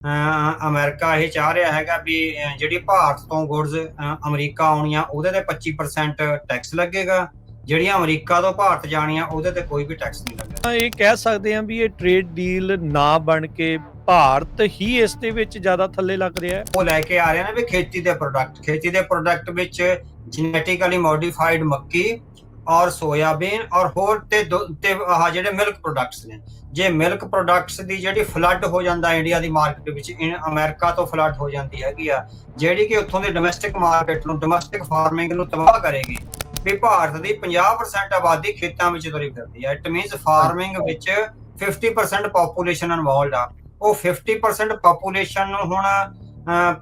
America ਇਹ ਚਾਹ ਰਿਹਾ ਹੈਗਾ ਵੀ ਜਿਹੜੀ ਭਾਰਤ ਤੋਂ ਗੁਡਸ ਅਮਰੀਕਾ ਆਉਣੀਆਂ ਉਹਦੇ ਤੇ 25% ਟੈਕਸ ਲੱਗੇਗਾ, ਜਿਹੜੀਆਂ ਅਮਰੀਕਾ ਤੋਂ ਭਾਰਤ ਜਾਣੀਆਂ ਉਹਦੇ ਤੇ ਕੋਈ ਵੀ ਟੈਕਸ ਨਹੀਂ ਲੱਗੇਗਾ। ਇਹ ਕਹਿ ਸਕਦੇ ਹਾਂ ਵੀ ਇਹ ਟ੍ਰੇਡ ਡੀਲ ਨਾ ਬਣ ਕੇ ਭਾਰਤ ਹੀ ਇਸ ਦੇ ਵਿੱਚ ਜ਼ਿਆਦਾ ਥੱਲੇ ਲੱਗ ਰਿਹਾ ਹੈ। ਉਹ ਲੈ ਕੇ ਆ ਰਹੇ ਨੇ ਵੀ ਖੇਤੀ ਦੇ ਪ੍ਰੋਡਕਟ ਵਿੱਚ ਜੈਨੇਟਿਕਲੀ ਮੋਡੀਫਾਈਡ ਮੱਕੀ ਔਰ ਸੋਇਆਬੀਨ ਔਰ ਹੋਰ ਤੇ ਆਹ ਜਿਹੜੇ ਮਿਲਕ ਪ੍ਰੋਡਕਟਸ ਨੇ, ਜੇ ਮਿਲਕ ਪ੍ਰੋਡਕਟਸ ਦੀ ਜਿਹੜੀ ਫਲੱਡ ਹੋ ਜਾਂਦਾ ਇੰਡੀਆ ਦੀ ਮਾਰਕੀਟ ਵਿੱਚ, ਅਮਰੀਕਾ ਤੋਂ ਫਲੱਡ ਹੋ ਜਾਂਦੀ ਹੈਗੀ ਆ, ਜਿਹੜੀ ਕਿ ਉੱਥੋਂ ਦੀ ਡੋਮੈਸਟਿਕ ਮਾਰਕੀਟ ਨੂੰ, ਡੋਮੈਸਟਿਕ ਫਾਰਮਿੰਗ ਨੂੰ ਤਬਾਹ ਕਰੇਗੀ। ਵੀ ਭਾਰਤ ਦੀ 50% ਆਬਾਦੀ ਖੇਤਾਂ ਵਿੱਚ ਤੁਰੀ ਫਿਰਦੀ ਹੈ। ਇਟ ਮੀਨਸ ਫਾਰਮਿੰਗ ਵਿੱਚ 50% ਪੋਪੂਲੇਸ਼ਨ ਇਨਵੋਲਡ ਆ। ਉਹ 50% ਪੋਪੂਲੇਸ਼ਨ ਨੂੰ ਹੁਣ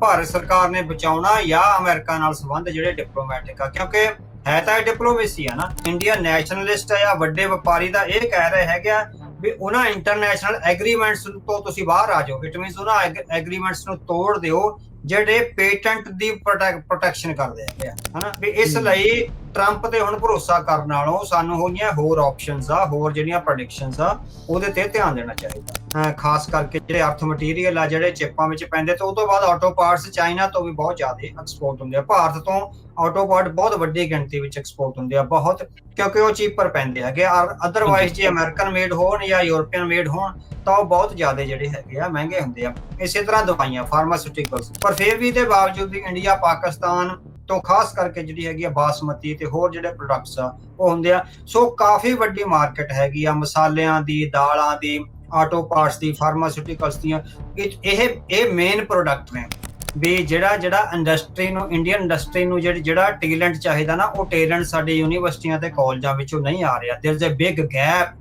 ਭਾਰਤ ਸਰਕਾਰ ਨੇ ਬਚਾਉਣਾ ਜਾਂ ਅਮਰੀਕਾ ਨਾਲ ਸੰਬੰਧ ਜਿਹੜੇ ਡਿਪਲੋਮੈਟਿਕ ਆ, ਕਿਉਂਕਿ ਹੈ ਤਾਂ ਇਹ ਡਿਪਲੋਮੇਸੀ ਆ ਨਾ। ਇੰਡੀਆ ਨੈਸ਼ਨਲਿਸਟ ਆ ਜਾਂ ਵੱਡੇ ਵਪਾਰੀ ਦਾ ਇਹ ਕਹਿ ਰਹੇ ਹੈਗੇ ਆ ਵੀ ਉਹਨਾਂ ਇੰਟਰਨੈਸ਼ਨਲ ਐਗਰੀਮੈਂਟਸ ਤੋਂ ਤੁਸੀਂ ਬਾਹਰ ਆ ਜਾਓ। ਇਟ ਮੀਨਸ ਉਹਨਾਂ ਐਗਰੀਮੈਂਟਸ ਨੂੰ ਤੋੜ ਦਿਓ ਜਿਹੜੇ ਪੇਟੈਂਟ ਦੀ ਪ੍ਰੋਟੈਕਸ਼ਨ ਕਰਦੇ ਹੈਗੇ ਆ, ਹਨਾ। ਵੀ ਇਸ ਲਈ ਟਰੰਪ ਤੇ ਹੁਣ ਭਰੋਸਾ ਕਰਨ ਨਾਲੋਂ ਸਾਨੂੰ ਹੋਈਆਂ ਹੋਰ ਆਪਸ਼ਨਸ ਆ, ਹੋਰ ਜਿਹੜੀਆਂ ਪ੍ਰੈਡਿਕਸ਼ਨਸ ਆ ਉਹਦੇ ਤੇ ਧਿਆਨ ਦੇਣਾ ਚਾਹੀਦਾ। ਖਾਸ ਕਰਕੇ ਜਿਹੜੇ ਅਰਥ ਮਟੀਰੀਅਲ ਆ ਜਿਹੜੇ ਚਿੱਪਾਂ ਵਿੱਚ ਪੈਂਦੇ, ਤੇ ਉਹ ਤੋਂ ਬਾਅਦ ਆਟੋ ਪਾਰਟਸ ਚਾਈਨਾ ਤੋਂ ਵੀ ਬਹੁਤ ਜ਼ਿਆਦਾ ਐਕਸਪੋਰਟ ਹੁੰਦੇ ਆ। ਭਾਰਤ ਤੋਂ ਆਟੋ ਪਾਰਟ ਬਹੁਤ ਵੱਡੀ ਗਿਣਤੀ ਵਿੱਚ ਐਕਸਪੋਰਟ ਹੁੰਦੇ ਆ, ਬਹੁਤ, ਕਿਉਂਕਿ ਉਹ ਚੀਪਰ ਪੈਂਦੇ ਹੈਗੇ। ਅਦਰਵਾਈਜ਼ ਜੇ ਅਮਰੀਕਨ ਮੇਡ ਹੋਣ ਜਾਂ ਯੂਰਪੀਅਨ ਮੇਡ ਹੋਣ ਤਾਂ ਉਹ ਬਹੁਤ ਜ਼ਿਆਦਾ ਜਿਹੜੇ ਹੈਗੇ ਆ ਮਹਿੰਗੇ ਹੁੰਦੇ ਆ। ਇਸੇ ਤਰ੍ਹਾਂ ਦਵਾਈਆਂ, ਫਾਰਮਾਸਿਊਟੀਕਲਸ, ਪਰ ਫਿਰ ਵੀ ਦੇ ਬਾਵਜੂਦ ਇੰਡੀਆ ਪਾਕਿਸਤਾਨ ਤੋਂ ਖਾਸ ਕਰਕੇ ਜਿਹੜੀ ਹੈਗੀ ਆ ਬਾਸਮਤੀ ਤੇ ਹੋਰ ਜਿਹੜੇ ਪ੍ਰੋਡਕਟਸ ਆ ਉਹ ਹੁੰਦੇ ਆ। ਸੋ ਕਾਫੀ ਵੱਡੀ ਮਾਰਕੀਟ ਹੈਗੀ ਆ ਮਸਾਲਿਆਂ ਦੀ, ਦਾਲਾਂ ਦੀ, ਆਟੋ ਪਾਰਟਸ ਦੀ, ਫਾਰਮਾਸਿਊਟੀਕਲਸ ਦੀਆਂ। ਇਹ ਮੇਨ ਪ੍ਰੋਡਕਟ ਨੇ ਵੀ ਜਿਹੜਾ ਇੰਡਸਟਰੀ ਨੂੰ, ਇੰਡੀਅਨ ਇੰਡਸਟਰੀ ਨੂੰ ਜਿਹੜਾ ਟੈਲੈਂਟ ਚਾਹੀਦਾ ਨਾ, ਉਹ ਟੈਲੈਂਟ ਸਾਡੇ ਯੂਨੀਵਰਸਿਟੀਆਂ ਤੇ ਕਾਲਜਾਂ ਵਿੱਚੋਂ ਨਹੀਂ ਆ ਰਿਹਾ। There is a big gap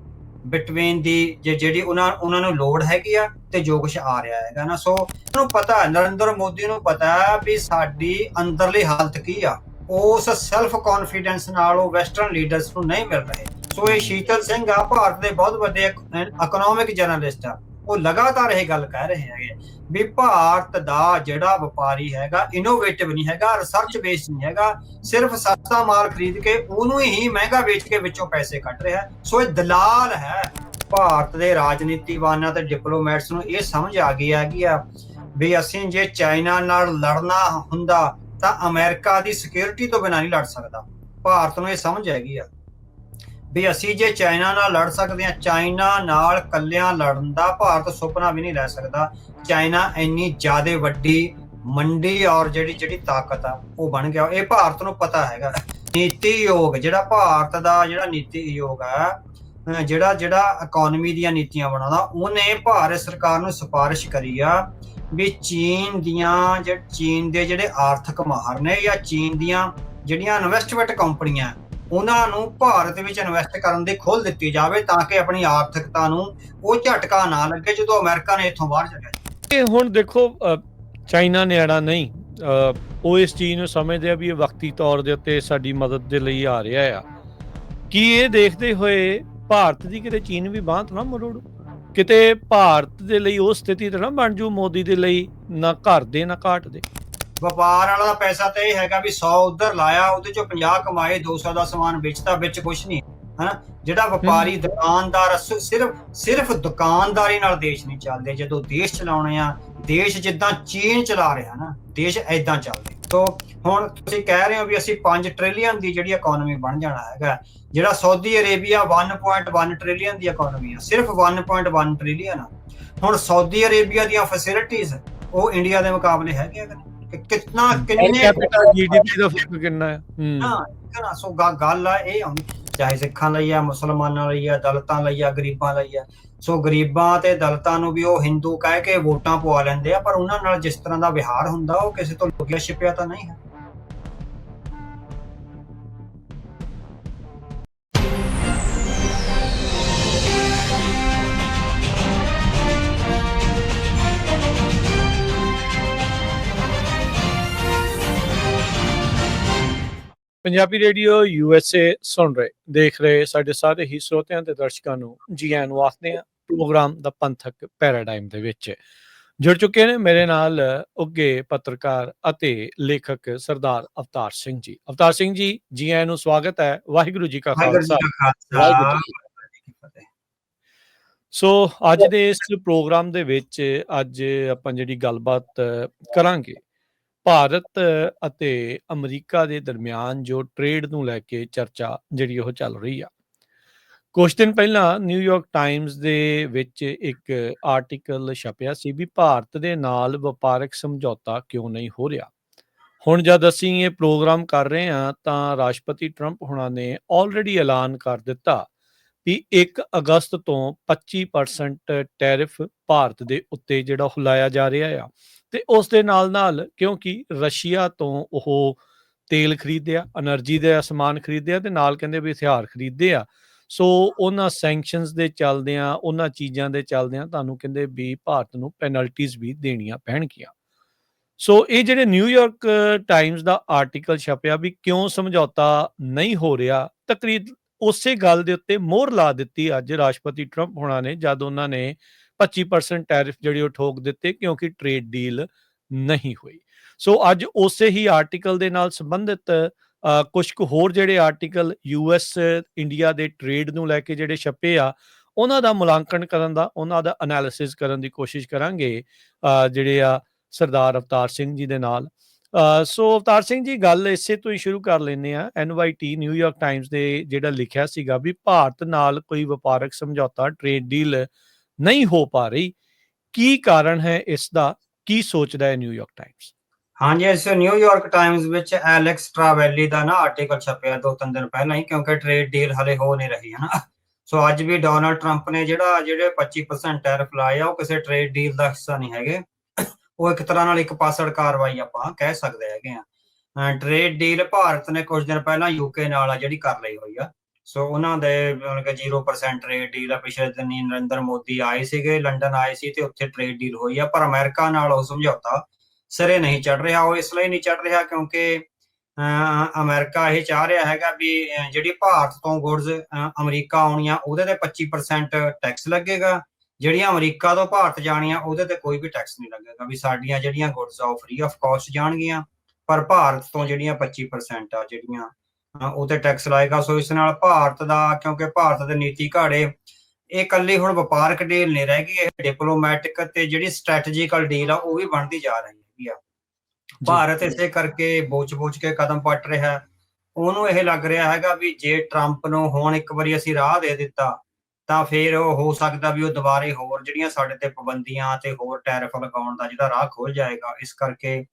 between the ਜਿਹੜੀ ਉਹਨਾਂ ਨੂੰ ਲੋੜ ਹੈਗੀ ਆ ਤੇ ਜੋ ਕੁਛ ਆ ਰਿਹਾ ਹੈਗਾ ਨਾ। ਸੋ ਉਹਨੂੰ ਪਤਾ, ਨਰਿੰਦਰ ਮੋਦੀ ਨੂੰ ਪਤਾ ਵੀ ਸਾਡੀ ਅੰਦਰਲੀ ਹਾਲਤ ਕੀ ਆ। ਉਸ ਸੈਲਫ ਕੌਨਫੀਡੈਂਸ ਨਾਲ ਉਹ ਵੈਸਟਰਨ ਲੀਡਰਸ ਨੂੰ ਨਹੀਂ ਮਿਲ ਰਹੇ। ਸੋ ਇਹ ਸ਼ੀਤਲ ਸਿੰਘ ਆ, ਭਾਰਤ ਦੇ ਬਹੁਤ ਵੱਡੇ ਇਕਨੋਮਿਕ ਜਰਨਲਿਸਟ ਆ, ਉਹ ਲਗਾਤਾਰ ਇਹ ਗੱਲ ਕਹਿ ਰਹੇ ਹੈਗੇ ਵੀ ਭਾਰਤ ਦਾ ਜਿਹੜਾ ਵਪਾਰੀ ਹੈਗਾ ਇਨੋਵੇਟਿਵ ਨਹੀਂ ਹੈਗਾ, ਰਿਸਰਚ ਬੇਸਡ ਨਹੀਂ ਹੈਗਾ, ਸਿਰਫ ਸਸਤਾ ਮਾਲ ਖਰੀਦ ਕੇ ਉਹਨੂੰ ਹੀ ਮਹਿੰਗਾ ਵੇਚ ਕੇ ਵਿੱਚੋਂ ਪੈਸੇ ਕੱਢ ਰਿਹਾ। ਸੋ ਇਹ ਦਲਾਲ ਹੈ। ਭਾਰਤ ਦੇ ਰਾਜਨੀਤੀਵਾਨਾਂ ਤੇ ਡਿਪਲੋਮੈਟਸ ਨੂੰ ਇਹ ਸਮਝ ਆ ਗਈ ਹੈਗੀ ਆ ਵੀ ਅਸੀਂ ਜੇ ਚਾਈਨਾ ਨਾਲ ਲੜਨਾ ਹੁੰਦਾ ਤਾਂ ਅਮਰੀਕਾ ਦੀ ਸਿਕਿਉਰਿਟੀ ਤੋਂ ਬਿਨਾਂ ਨਹੀਂ ਲੜ ਸਕਦਾ। ਭਾਰਤ ਨੂੰ ਇਹ ਸਮਝ ਹੈਗੀ ਆ ਵੀ ਅਸੀਂ ਜੇ ਚਾਈਨਾ ਨਾਲ ਲੜ ਸਕਦੇ ਹਾਂ, ਚਾਈਨਾ ਨਾਲ ਕੱਲਿਆਂ ਲੜਨ ਦਾ ਭਾਰਤ ਸੁਪਨਾ ਵੀ ਨਹੀਂ ਲੈ ਸਕਦਾ। ਚਾਈਨਾ ਇੰਨੀ ਜ਼ਿਆਦਾ ਵੱਡੀ ਮੰਡੀ ਔਰ ਜਿਹੜੀ ਤਾਕਤ ਆ ਉਹ ਬਣ ਗਿਆ। ਇਹ ਭਾਰਤ ਨੂੰ ਪਤਾ ਹੈਗਾ। ਨੀਤੀ ਆਯੋਗ ਜਿਹੜਾ ਭਾਰਤ ਦਾ ਜਿਹੜਾ ਨੀਤੀ ਆਯੋਗ ਆ, ਜਿਹੜਾ ਇਕਨੋਮੀ ਦੀਆਂ ਨੀਤੀਆਂ ਬਣਾਉਂਦਾ, ਉਹਨੇ ਭਾਰਤ ਸਰਕਾਰ ਨੂੰ ਸਿਫਾਰਿਸ਼ ਕਰੀ ਆ ਵੀ ਚੀਨ ਦੇ ਜਿਹੜੇ ਆਰਥਿਕ ਮਾਹਰ ਨੇ ਜਾਂ ਚੀਨ ਦੀਆਂ ਜਿਹੜੀਆਂ ਇਨਵੈਸਟਮੈਂਟ ਕੰਪਨੀਆਂ ਉਹਨਾਂ ਨੂੰ ਭਾਰਤ ਵਿੱਚ ਇਨਵੈਸਟ ਕਰਨ ਦੀ ਖੁੱਲ੍ਹ ਦਿੱਤੀ ਜਾਵੇ ਤਾਂ ਕਿ ਆਪਣੀ ਆਰਥਿਕਤਾ ਨੂੰ ਉਹ ਝਟਕਾ ਨਾ ਲੱਗੇ ਜਦੋਂ ਅਮਰੀਕਾ ਨੇ ਇੱਥੋਂ ਬਾਹਰ ਚੱਲਿਆ। ਇਹ ਹੁਣ ਦੇਖੋ ਚਾਈਨਾ ਨਿਆਣਾ ਨਹੀਂ, ਉਹ ਇਸ ਚੀਜ਼ ਨੂੰ ਸਮਝਦੇ ਆ ਵੀ ਇਹ ਵਕਤੀ ਤੌਰ ਦੇ ਉੱਤੇ ਸਾਡੀ ਮਦਦ ਦੇ ਲਈ ਆ ਰਿਹਾ ਆ। ਕੀ ਇਹ ਦੇਖਦੇ ਹੋਏ ਭਾਰਤ ਦੀ ਕਿਤੇ ਚੀਨ ਵੀ ਬਾਂਹ ਤੋਂ ਨਾ ਮਰੋੜੂ, ਕਿਤੇ ਭਾਰਤ ਦੇ ਲਈ ਉਹ ਸਥਿਤੀ ਤਾਂ ਨਾ ਬਣ ਜੂ ਮੋਦੀ ਦੇ ਲਈ, ਨਾ ਘਰ ਦੇ ਨਾ ਘਾਟ ਦੇ। ਵਪਾਰ ਵਾਲਾ ਦਾ ਪੈਸਾ ਤਾਂ ਇਹ ਹੈਗਾ ਵੀ 100 ਉੱਧਰ ਲਾਇਆ, ਉਹਦੇ ਚੋਂ 50 ਕਮਾਏ, 200 ਦਾ ਸਮਾਨ ਵੇਚਦਾ, ਵਿੱਚ ਕੁਛ ਨਹੀਂ, ਹਨਾ। ਜਿਹੜਾ ਵਪਾਰੀ ਦੁਕਾਨਦਾਰ, ਸਿਰਫ ਦੁਕਾਨਦਾਰੀ ਨਾਲ ਦੇਸ਼ ਨਹੀਂ ਚੱਲਦੇ। ਜਦੋਂ ਦੇਸ਼ ਚਲਾਉਣੇ ਆ, ਦੇਸ਼ ਜਿੱਦਾਂ ਚੀਨ ਚਲਾ ਰਿਹਾ ਨਾ, ਦੇਸ਼ ਏਦਾਂ ਚੱਲਦੇ। ਤੋ ਹੁਣ ਤੁਸੀਂ ਕਹਿ ਰਹੇ ਹੋ ਵੀ ਅਸੀਂ 5 ਟ੍ਰਿਲੀਅਨ ਦੀ ਜਿਹੜੀ ਇਕਨੋਮੀ ਬਣ ਜਾਣਾ ਹੈਗਾ, ਜਿਹੜਾ ਸਾਊਦੀ ਅਰੇਬੀਆ 1.1 ਟ੍ਰਿਲੀਅਨ ਦੀ ਇਕਨੋਮੀ ਆ, ਸਿਰਫ 1.1 ਟ੍ਰਿਲੀਅਨ ਆ। ਹੁਣ ਸਾਊਦੀ ਅਰੇਬੀਆ ਦੀਆਂ ਫੈਸਿਲਿਟੀਜ਼ ਉਹ ਇੰਡੀਆ ਦੇ ਮੁਕਾਬਲੇ ਹੈਗੇ ਕਿੰਨੇ ਜੀਡੀਪੀ ਦਾ ਫਰਕ ਕਿੰਨਾ ਹੈ। ਹਾਂ, ਸੋ ਗੱਲ ਆ ਇਹ ਆਉਂਦੀ, ਚਾਹੇ ਸਿੱਖਾਂ ਲਈ ਆ, ਮੁਸਲਮਾਨਾਂ ਲਈ ਆ, ਦਲਿਤਾਂ ਲਈ ਆ, ਗਰੀਬਾਂ ਲਈ ਆ। ਸੋ ਗਰੀਬਾਂ ਤੇ ਦਲਿਤਾਂ ਨੂੰ ਵੀ ਉਹ ਹਿੰਦੂ ਕਹਿ ਕੇ ਵੋਟਾਂ ਪਵਾ ਲੈਂਦੇ ਆ, ਪਰ ਉਹਨਾਂ ਨਾਲ ਜਿਸ ਤਰ੍ਹਾਂ ਦਾ ਵਿਹਾਰ ਹੁੰਦਾ ਉਹ ਕਿਸੇ ਤੋਂ ਲੁਕਿਆ ਛਿਪਿਆ ਤਾਂ ਨਹੀਂ ਹੈ। ਪੰਜਾਬੀ ਰੇਡੀਓ USA ਸੁਣ ਰਹੇ, ਦੇਖ ਰਹੇ ਸਾਡੇ ਸਾਰੇ ਹੀ ਸਰੋਤਿਆਂ ਤੇ ਦਰਸ਼ਕਾਂ ਨੂੰ ਜੀ ਆਇਆਂ ਨੂੰ ਆਖਦੇ ਹਾਂ ਪ੍ਰੋਗਰਾਮ ਦਾ ਪੰਥਕ ਪੈਰਾਡਾਈਮ ਦੇ ਵਿੱਚ। ਜੁੜ ਚੁੱਕੇ ਨੇ ਮੇਰੇ ਨਾਲ ਉੱਘੇ ਪੱਤਰਕਾਰ ਅਤੇ ਲੇਖਕ ਸਰਦਾਰ ਅਵਤਾਰ ਸਿੰਘ ਜੀ। ਅਵਤਾਰ ਸਿੰਘ ਜੀ, ਜੀ ਆਇਆਂ ਨੂੰ ਸਵਾਗਤ ਹੈ। ਵਾਹਿਗੁਰੂ ਜੀ ਕਾ ਖਾਲਸਾ, ਵਾਹਿਗੁਰੂ ਜੀ ਕੀ ਫਤਿਹ। ਸੋ ਅੱਜ ਦੇ ਇਸ ਪ੍ਰੋਗਰਾਮ ਦੇ ਵਿੱਚ ਅੱਜ ਆਪਾਂ ਜਿਹੜੀ ਗੱਲਬਾਤ ਕਰਾਂਗੇ ਭਾਰਤ ਅਤੇ ਅਮਰੀਕਾ ਦੇ ਦਰਮਿਆਨ ਜੋ ਟ੍ਰੇਡ ਨੂੰ ਲੈ ਕੇ ਚਰਚਾ ਜਿਹੜੀ ਉਹ ਚੱਲ ਰਹੀ ਆ। ਕੁਝ ਦਿਨ ਪਹਿਲਾਂ ਨਿਊਯਾਰਕ ਟਾਈਮਜ਼ ਦੇ ਵਿੱਚ ਇੱਕ ਆਰਟੀਕਲ ਛਪਿਆ ਸੀ ਵੀ ਭਾਰਤ ਦੇ ਨਾਲ ਵਪਾਰਕ ਸਮਝੌਤਾ ਕਿਉਂ ਨਹੀਂ ਹੋ ਰਿਹਾ। ਹੁਣ ਜਦ ਅਸੀਂ ਇਹ ਪ੍ਰੋਗਰਾਮ ਕਰ ਰਹੇ ਹਾਂ ਤਾਂ ਰਾਸ਼ਟਰਪਤੀ ਟਰੰਪ ਹੁਣਾਂ ਨੇ ਆਲਰੇਡੀ ਐਲਾਨ ਕਰ ਦਿੱਤਾ ਵੀ 1 ਅਗਸਤ ਤੋਂ 25% ਟੈਰਿਫ ਭਾਰਤ ਦੇ ਉੱਤੇ ਜਿਹੜਾ ਉਹ ਲਾਇਆ ਜਾ ਰਿਹਾ ਆ। ਤੇ ਉਸ ਦੇ ਨਾਲ ਕਿਉਂਕਿ ਰਸ਼ੀਆ ਤੋਂ ਉਹ ਤੇਲ ਖਰੀਦਿਆ, એનર્ਜੀ ਦਾ ਸਮਾਨ ਖਰੀਦਿਆ ਤੇ ਨਾਲ ਕਹਿੰਦੇ ਵੀ ਹਥਿਆਰ ਖਰੀਦਦੇ ਆ। ਸੋ ਉਹਨਾਂ ਸੈਂਕਸ਼ਨਸ ਦੇ ਚੱਲਦਿਆਂ, ਉਹਨਾਂ ਚੀਜ਼ਾਂ ਦੇ ਚੱਲਦਿਆਂ ਤੁਹਾਨੂੰ ਕਹਿੰਦੇ ਵੀ ਭਾਰਤ ਨੂੰ ਪੈਨਲਟੀਜ਼ ਵੀ ਦੇਣੀਆਂ ਪੈਣਗੀਆਂ। ਸੋ ਇਹ ਜਿਹੜੇ ਨਿਊਯਾਰਕ ਟਾਈਮਜ਼ ਦਾ ਆਰਟੀਕਲ ਛਪਿਆ ਵੀ ਕਿਉਂ ਸਮਝੌਤਾ ਨਹੀਂ ਹੋ ਰਿਹਾ, ਤਕਰੀਬਨ ਉਸੇ ਗੱਲ ਦੇ ਉੱਤੇ ਮੋਹਰ ਲਾ ਦਿੱਤੀ ਅੱਜ ਰਾਸ਼ਟਰਪਤੀ ਟਰੰਪ ਹੋਣਾ ਨੇ ਜਦ ਉਹਨਾਂ ਨੇ 25% ਟੈਰਿਫ ਜਿਹੜੀ ਉਹ ਠੋਕ ਦਿੱਤੇ ਕਿਉਂਕਿ ਟ੍ਰੇਡ ਡੀਲ ਨਹੀਂ ਹੋਈ। ਸੋ ਅੱਜ ਉਸੇ ਹੀ ਆਰਟੀਕਲ ਦੇ ਨਾਲ ਸੰਬੰਧਿਤ ਕੁਝ ਕੁ ਹੋਰ ਜਿਹੜੇ ਆਰਟੀਕਲ ਯੂਐਸ ਇੰਡੀਆ ਦੇ ਟ੍ਰੇਡ ਨੂੰ ਲੈ ਕੇ ਜਿਹੜੇ ਛਪੇ ਆ ਉਹਨਾਂ ਦਾ ਮੁਲਾਂਕਣ ਕਰਨ ਦਾ, ਉਹਨਾਂ ਦਾ ਐਨਾਲਿਸਿਸ ਕਰਨ ਦੀ ਕੋਸ਼ਿਸ਼ ਕਰਾਂਗੇ ਜਿਹੜੇ ਆ ਸਰਦਾਰ ਅਵਤਾਰ ਸਿੰਘ ਜੀ ਦੇ ਨਾਲ। ਸੋ ਅਵਤਾਰ ਸਿੰਘ ਜੀ, ਗੱਲ ਇਸੇ ਤੋਂ ਹੀ ਸ਼ੁਰੂ ਕਰ ਲੈਂਦੇ ਆ। NYT ਨਿਊਯਾਰਕ ਟਾਈਮਜ਼ ਦੇ ਜਿਹੜਾ ਲਿਖਿਆ ਸੀਗਾ ਵੀ ਭਾਰਤ ਨਾਲ ਕੋਈ ਵਪਾਰਕ ਸਮਝੌਤਾ, ਟ੍ਰੇਡ ਡੀਲ ਨਹੀਂ ਹੋ ਪਾ ਰਹੀ, ਕੀ ਕਾਰਨ ਹੈ ਇਸ ਦਾ, ਕੀ ਸੋਚਦਾ ਹੈ ਨਿਊਯਾਰਕ ਟਾਈਮਜ਼? ਹਾਂਜੀ, ਇਸ ਨਿਊਯਾਰਕ ਟਾਈਮਜ਼ ਵਿੱਚ ਐਲੈਕਸ ਟਰਾਵੈਲੀ ਦਾ ਨਾ ਆਰਟੀਕਲ ਛਪਿਆ 2-3 ਦਿਨ ਪਹਿਲਾਂ ਹੀ, ਕਿਉਂਕਿ ਟ੍ਰੇਡ ਡੀਲ ਹਲੇ ਹੋ ਨਹੀਂ ਰਹੀ ਹੈ ਨਾ। ਸੋ ਅੱਜ ਵੀ ਡੋਨਾਲਡ ਟਰੰਪ ਨੇ ਜਿਹੜੇ 25% ਟੈਰਿਫ ਲਾਏ ਆ ਉਹ ਕਿਸੇ ਟ੍ਰੇਡ ਡੀਲ ਦਾ ਹਿੱਸਾ ਨਹੀਂ ਹੈਗੇ। ਉਹ ਇੱਕ ਤਰ੍ਹਾਂ ਨਾਲ ਇੱਕ ਪਾਸੜ ਕਾਰਵਾਈ ਆਪਾਂ ਕਹਿ ਸਕਦੇ ਹੈਗੇ ਆ। ਟ੍ਰੇਡ ਡੀਲ ਭਾਰਤ ਨੇ ਕੁਝ ਦਿਨ ਪਹਿਲਾਂ ਯੂਕੇ ਨਾਲ ਆ ਜਿਹੜੀ ਕਰ ਲਈ ਹੋਈ ਆ। ਸੋ ਉਹਨਾਂ ਦੇ 0% ਟ੍ਰੇਡ ਡੀਲ ਆ। ਪਿਛਲੇ ਦਿਨ ਨਰਿੰਦਰ ਮੋਦੀ ਆਏ ਸੀਗੇ, ਲੰਡਨ ਆਏ ਸੀ ਤੇ ਉੱਥੇ ਟ੍ਰੇਡ ਡੀਲ ਹੋਈ ਆ। ਪਰ ਅਮਰੀਕਾ ਨਾਲ ਉਹ ਸਮਝੌਤਾ ਸਿਰੇ ਨਹੀਂ ਚੜ ਰਿਹਾ। ਉਹ ਇਸ ਲਈ ਨਹੀਂ ਚੜ ਰਿਹਾ ਕਿਉਂਕਿ ਅਮਰੀਕਾ ਇਹ ਚਾਹ ਰਿਹਾ ਹੈਗਾ ਵੀ ਜਿਹੜੀ ਭਾਰਤ ਤੋਂ ਗੁਡਸ ਅਮਰੀਕਾ ਆਉਣੀਆਂ ਉਹਦੇ ਤੇ 25% ਟੈਕਸ ਲੱਗੇਗਾ, ਜਿਹੜੀਆਂ ਅਮਰੀਕਾ ਤੋਂ ਭਾਰਤ ਜਾਣੀਆਂ ਉਹਦੇ ਤੇ ਕੋਈ ਵੀ ਟੈਕਸ ਨਹੀਂ ਲੱਗੇਗਾ। ਵੀ ਸਾਡੀਆਂ ਜਿਹੜੀਆਂ ਗੁਡਸ ਆ ਉਹ ਫ੍ਰੀ ਆਫ ਕਾਸਟ ਜਾਣਗੀਆਂ, ਪਰ ਭਾਰਤ ਤੋਂ ਜਿਹੜੀਆਂ 25% ਆ ਜਿਹੜੀਆਂ ਉਹ ਤੇ ਟੈਕਸ ਲਾਏਗਾ। ਸੋ ਇਸ ਨਾਲ ਭਾਰਤ ਦਾ, ਕਿਉਂਕਿ ਭਾਰਤ ਦੇ ਨੀਤੀ ਘਾੜੇ, ਇਹ ਇਕੱਲੀ ਹੁਣ ਵਪਾਰਕ ਡੀਲ ਨਹੀਂ ਰਹਿ ਗਈ, ਇਹ ਡਿਪਲੋਮੈਟਿਕ ਤੇ ਜਿਹੜੀ ਸਟ੍ਰੈਟਜੀਕਲ ਡੀਲ ਆ ਉਹ ਵੀ ਬਣਦੀ ਜਾ ਰਹੀ ਹੈਗੀ ਆ। ਭਾਰਤ ਇਸੇ ਕਰਕੇ ਬੋਚ ਕੇ ਕਦਮ ਪੱਟ ਰਿਹਾ। ਉਹਨੂੰ ਇਹ ਲੱਗ ਰਿਹਾ ਹੈਗਾ ਵੀ ਜੇ ਟਰੰਪ ਨੂੰ ਹੁਣ ਇੱਕ ਵਾਰੀ ਅਸੀਂ ਰਾਹ ਦੇ ਦਿੱਤਾ ਤਾਂ ਫਿਰ ਉਹ ਹੋ ਸਕਦਾ ਵੀ ਉਹ ਦੁਬਾਰੇ ਹੋਰ ਜਿਹੜੀਆਂ ਸਾਡੇ ਤੇ ਪਾਬੰਦੀਆਂ ਤੇ ਹੋਰ ਟੈਰਿਫ ਲਗਾਉਣ ਦਾ ਜਿਹੜਾ ਰਾਹ ਖੁੱਲ ਜਾਏਗਾ। ਇਸ ਕਰਕੇ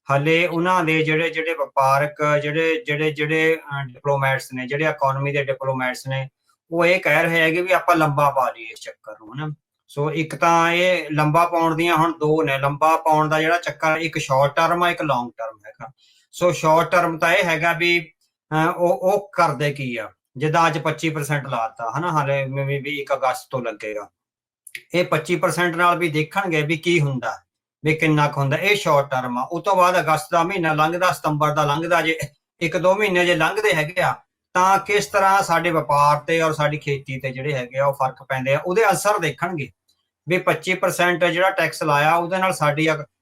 ਹਲੇ ਉਹਨਾਂ ਦੇ ਜਿਹੜੇ ਵਪਾਰਕ ਜਿਹੜੇ ਡਿਪਲੋਮੈਟਸ ਨੇ, ਜਿਹੜੇ ਇਕਨੋਮੀ ਦੇ ਡਿਪਲੋਮੈਟਸ ਨੇ, ਉਹ ਇਹ ਕਹਿ ਰਹੇ ਹੈਗੇ ਵੀ ਆਪਾਂ ਲੰਬਾ ਪਾ ਲਈਏ ਇਸ ਚੱਕਰ ਨੂੰ, ਹਨਾ। ਸੋ ਇੱਕ ਤਾਂ ਇਹ ਲੰਬਾ ਪਾਉਣ ਦੀਆਂ ਹੁਣ ਦੋ ਨੇ। ਲੰਬਾ ਪਾਉਣ ਦਾ ਜਿਹੜਾ ਚੱਕਰ, ਇੱਕ ਸ਼ਾਰਟ ਟਰਮ ਆ, ਇੱਕ ਲੌਂਗ ਟਰਮ ਹੈਗਾ। ਸੋ ਸ਼ਾਰਟ ਟਰਮ ਤਾਂ ਇਹ ਹੈਗਾ ਵੀ ਉਹ ਕਰਦੇ ਕੀ ਆ, ਜਿੱਦਾਂ ਅੱਜ 25% ਲਾਤਾ ਹਨਾ, ਹਾਲੇ ਵੀ 1 ਅਗਸਤ ਤੋਂ ਲੱਗੇਗਾ। ਇਹ 25% ਨਾਲ ਵੀ ਦੇਖਣਗੇ ਵੀ ਕੀ ਹੁੰਦਾ, ਵੀ ਕਿੰਨਾ ਕੁ ਹੁੰਦਾ। ਇਹ ਸ਼ਾਰਟ ਟਰਮ ਆ। ਉਸ ਤੋਂ ਬਾਅਦ ਅਗਸਤ ਦਾ ਮਹੀਨਾ ਲੰਘਦਾ, ਸਤੰਬਰ ਦਾ ਲੰਘਦਾ, ਜੇ 1-2 ਮਹੀਨੇ ਜੇ ਲੰਘਦੇ ਹੈਗੇ ਆ ਤਾਂ ਕਿਸ ਤਰ੍ਹਾਂ ਸਾਡੇ ਵਪਾਰ ਤੇ ਔਰ ਸਾਡੀ ਖੇਤੀ ਤੇ ਜਿਹੜੇ ਹੈਗੇ ਆ ਉਹ ਫਰਕ ਪੈਂਦੇ ਆ, ਉਹਦੇ ਅਸਰ ਦੇਖਣਗੇ ਵੀ 25% ਜਿਹੜਾ ਟੈਕਸ ਲਾਇਆ ਉਹਦੇ ਨਾਲ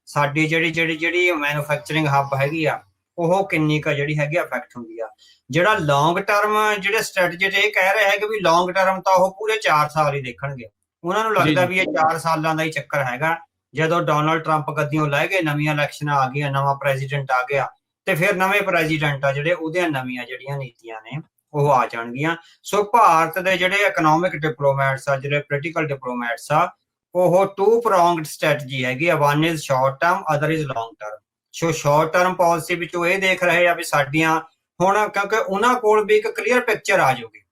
ਸਾਡੀ ਜਿਹੜੀ ਮੈਨੂਫੈਕਚਰਿੰਗ ਹੱਬ ਹੈਗੀ ਆ ਉਹ ਕਿੰਨੀ ਕੁ ਜਿਹੜੀ ਹੈਗੀ ਅਫੈਕਟ ਹੁੰਦੀ ਆ। ਜਿਹੜਾ ਲੌਂਗ ਟਰਮ, ਜਿਹੜੇ ਸਟ੍ਰੈਟਜੀ ਇਹ ਕਹਿ ਰਹੇ ਹੈ ਕਿ ਵੀ ਲੌਂਗ ਟਰਮ ਤਾਂ ਉਹ ਪੂਰੇ 4 ਸਾਲ ਹੀ ਦੇਖਣਗੇ। ਉਹਨਾਂ ਨੂੰ ਲੱਗਦਾ ਵੀ ਇਹ 4 ਸਾਲਾਂ ਦਾ ਹੀ ਚੱਕਰ ਹੈਗਾ। ਜਦੋਂ ਡੋਨਾਲਡ ਟਰੰਪ ਗੱਦੀਆਂ ਲੈ ਗਏ, ਨਵੀਆਂ ਇਲੈਕਸ਼ਨਾਂ ਆ ਗਈਆਂ, ਨਵਾਂ ਪ੍ਰੈਜ਼ੀਡੈਂਟ ਆ ਗਿਆ ਤੇ ਫਿਰ ਨਵੇਂ ਪ੍ਰੈਜ਼ੀਡੈਂਟ ਆ ਜਿਹੜੇ ਉਹਦੀਆਂ ਨਵੀਆਂ ਜਿਹੜੀਆਂ ਨੀਤੀਆਂ ਨੇ ਉਹ ਆ ਜਾਣਗੀਆਂ। ਸੋ ਭਾਰਤ ਦੇ ਜਿਹੜੇ ਇਕਨੋਮਿਕ ਡਿਪਲੋਮੈਟਸ ਆ, ਜਿਹੜੇ ਪੋਲੀਟੀਕਲ ਡਿਪਲੋਮੈਟਸ ਆ, ਉਹ 2 ਪ੍ਰੋਂਗਡ ਸਟ੍ਰੈਟਜੀ ਹੈਗੀ ਆ। One is short term, other is long term. So short term policy ਵਿੱਚ ਉਹ ਇਹ ਦੇਖ ਰਹੇ ਆ ਵੀ ਸਾਡੀਆਂ ਹੁਣ, ਕਿਉਂਕਿ ਉਹਨਾਂ ਕੋਲ ਵੀ ਇੱਕ ਕਲੀਅਰ ਪਿਕਚਰ ਆ ਜਾਊਗੀ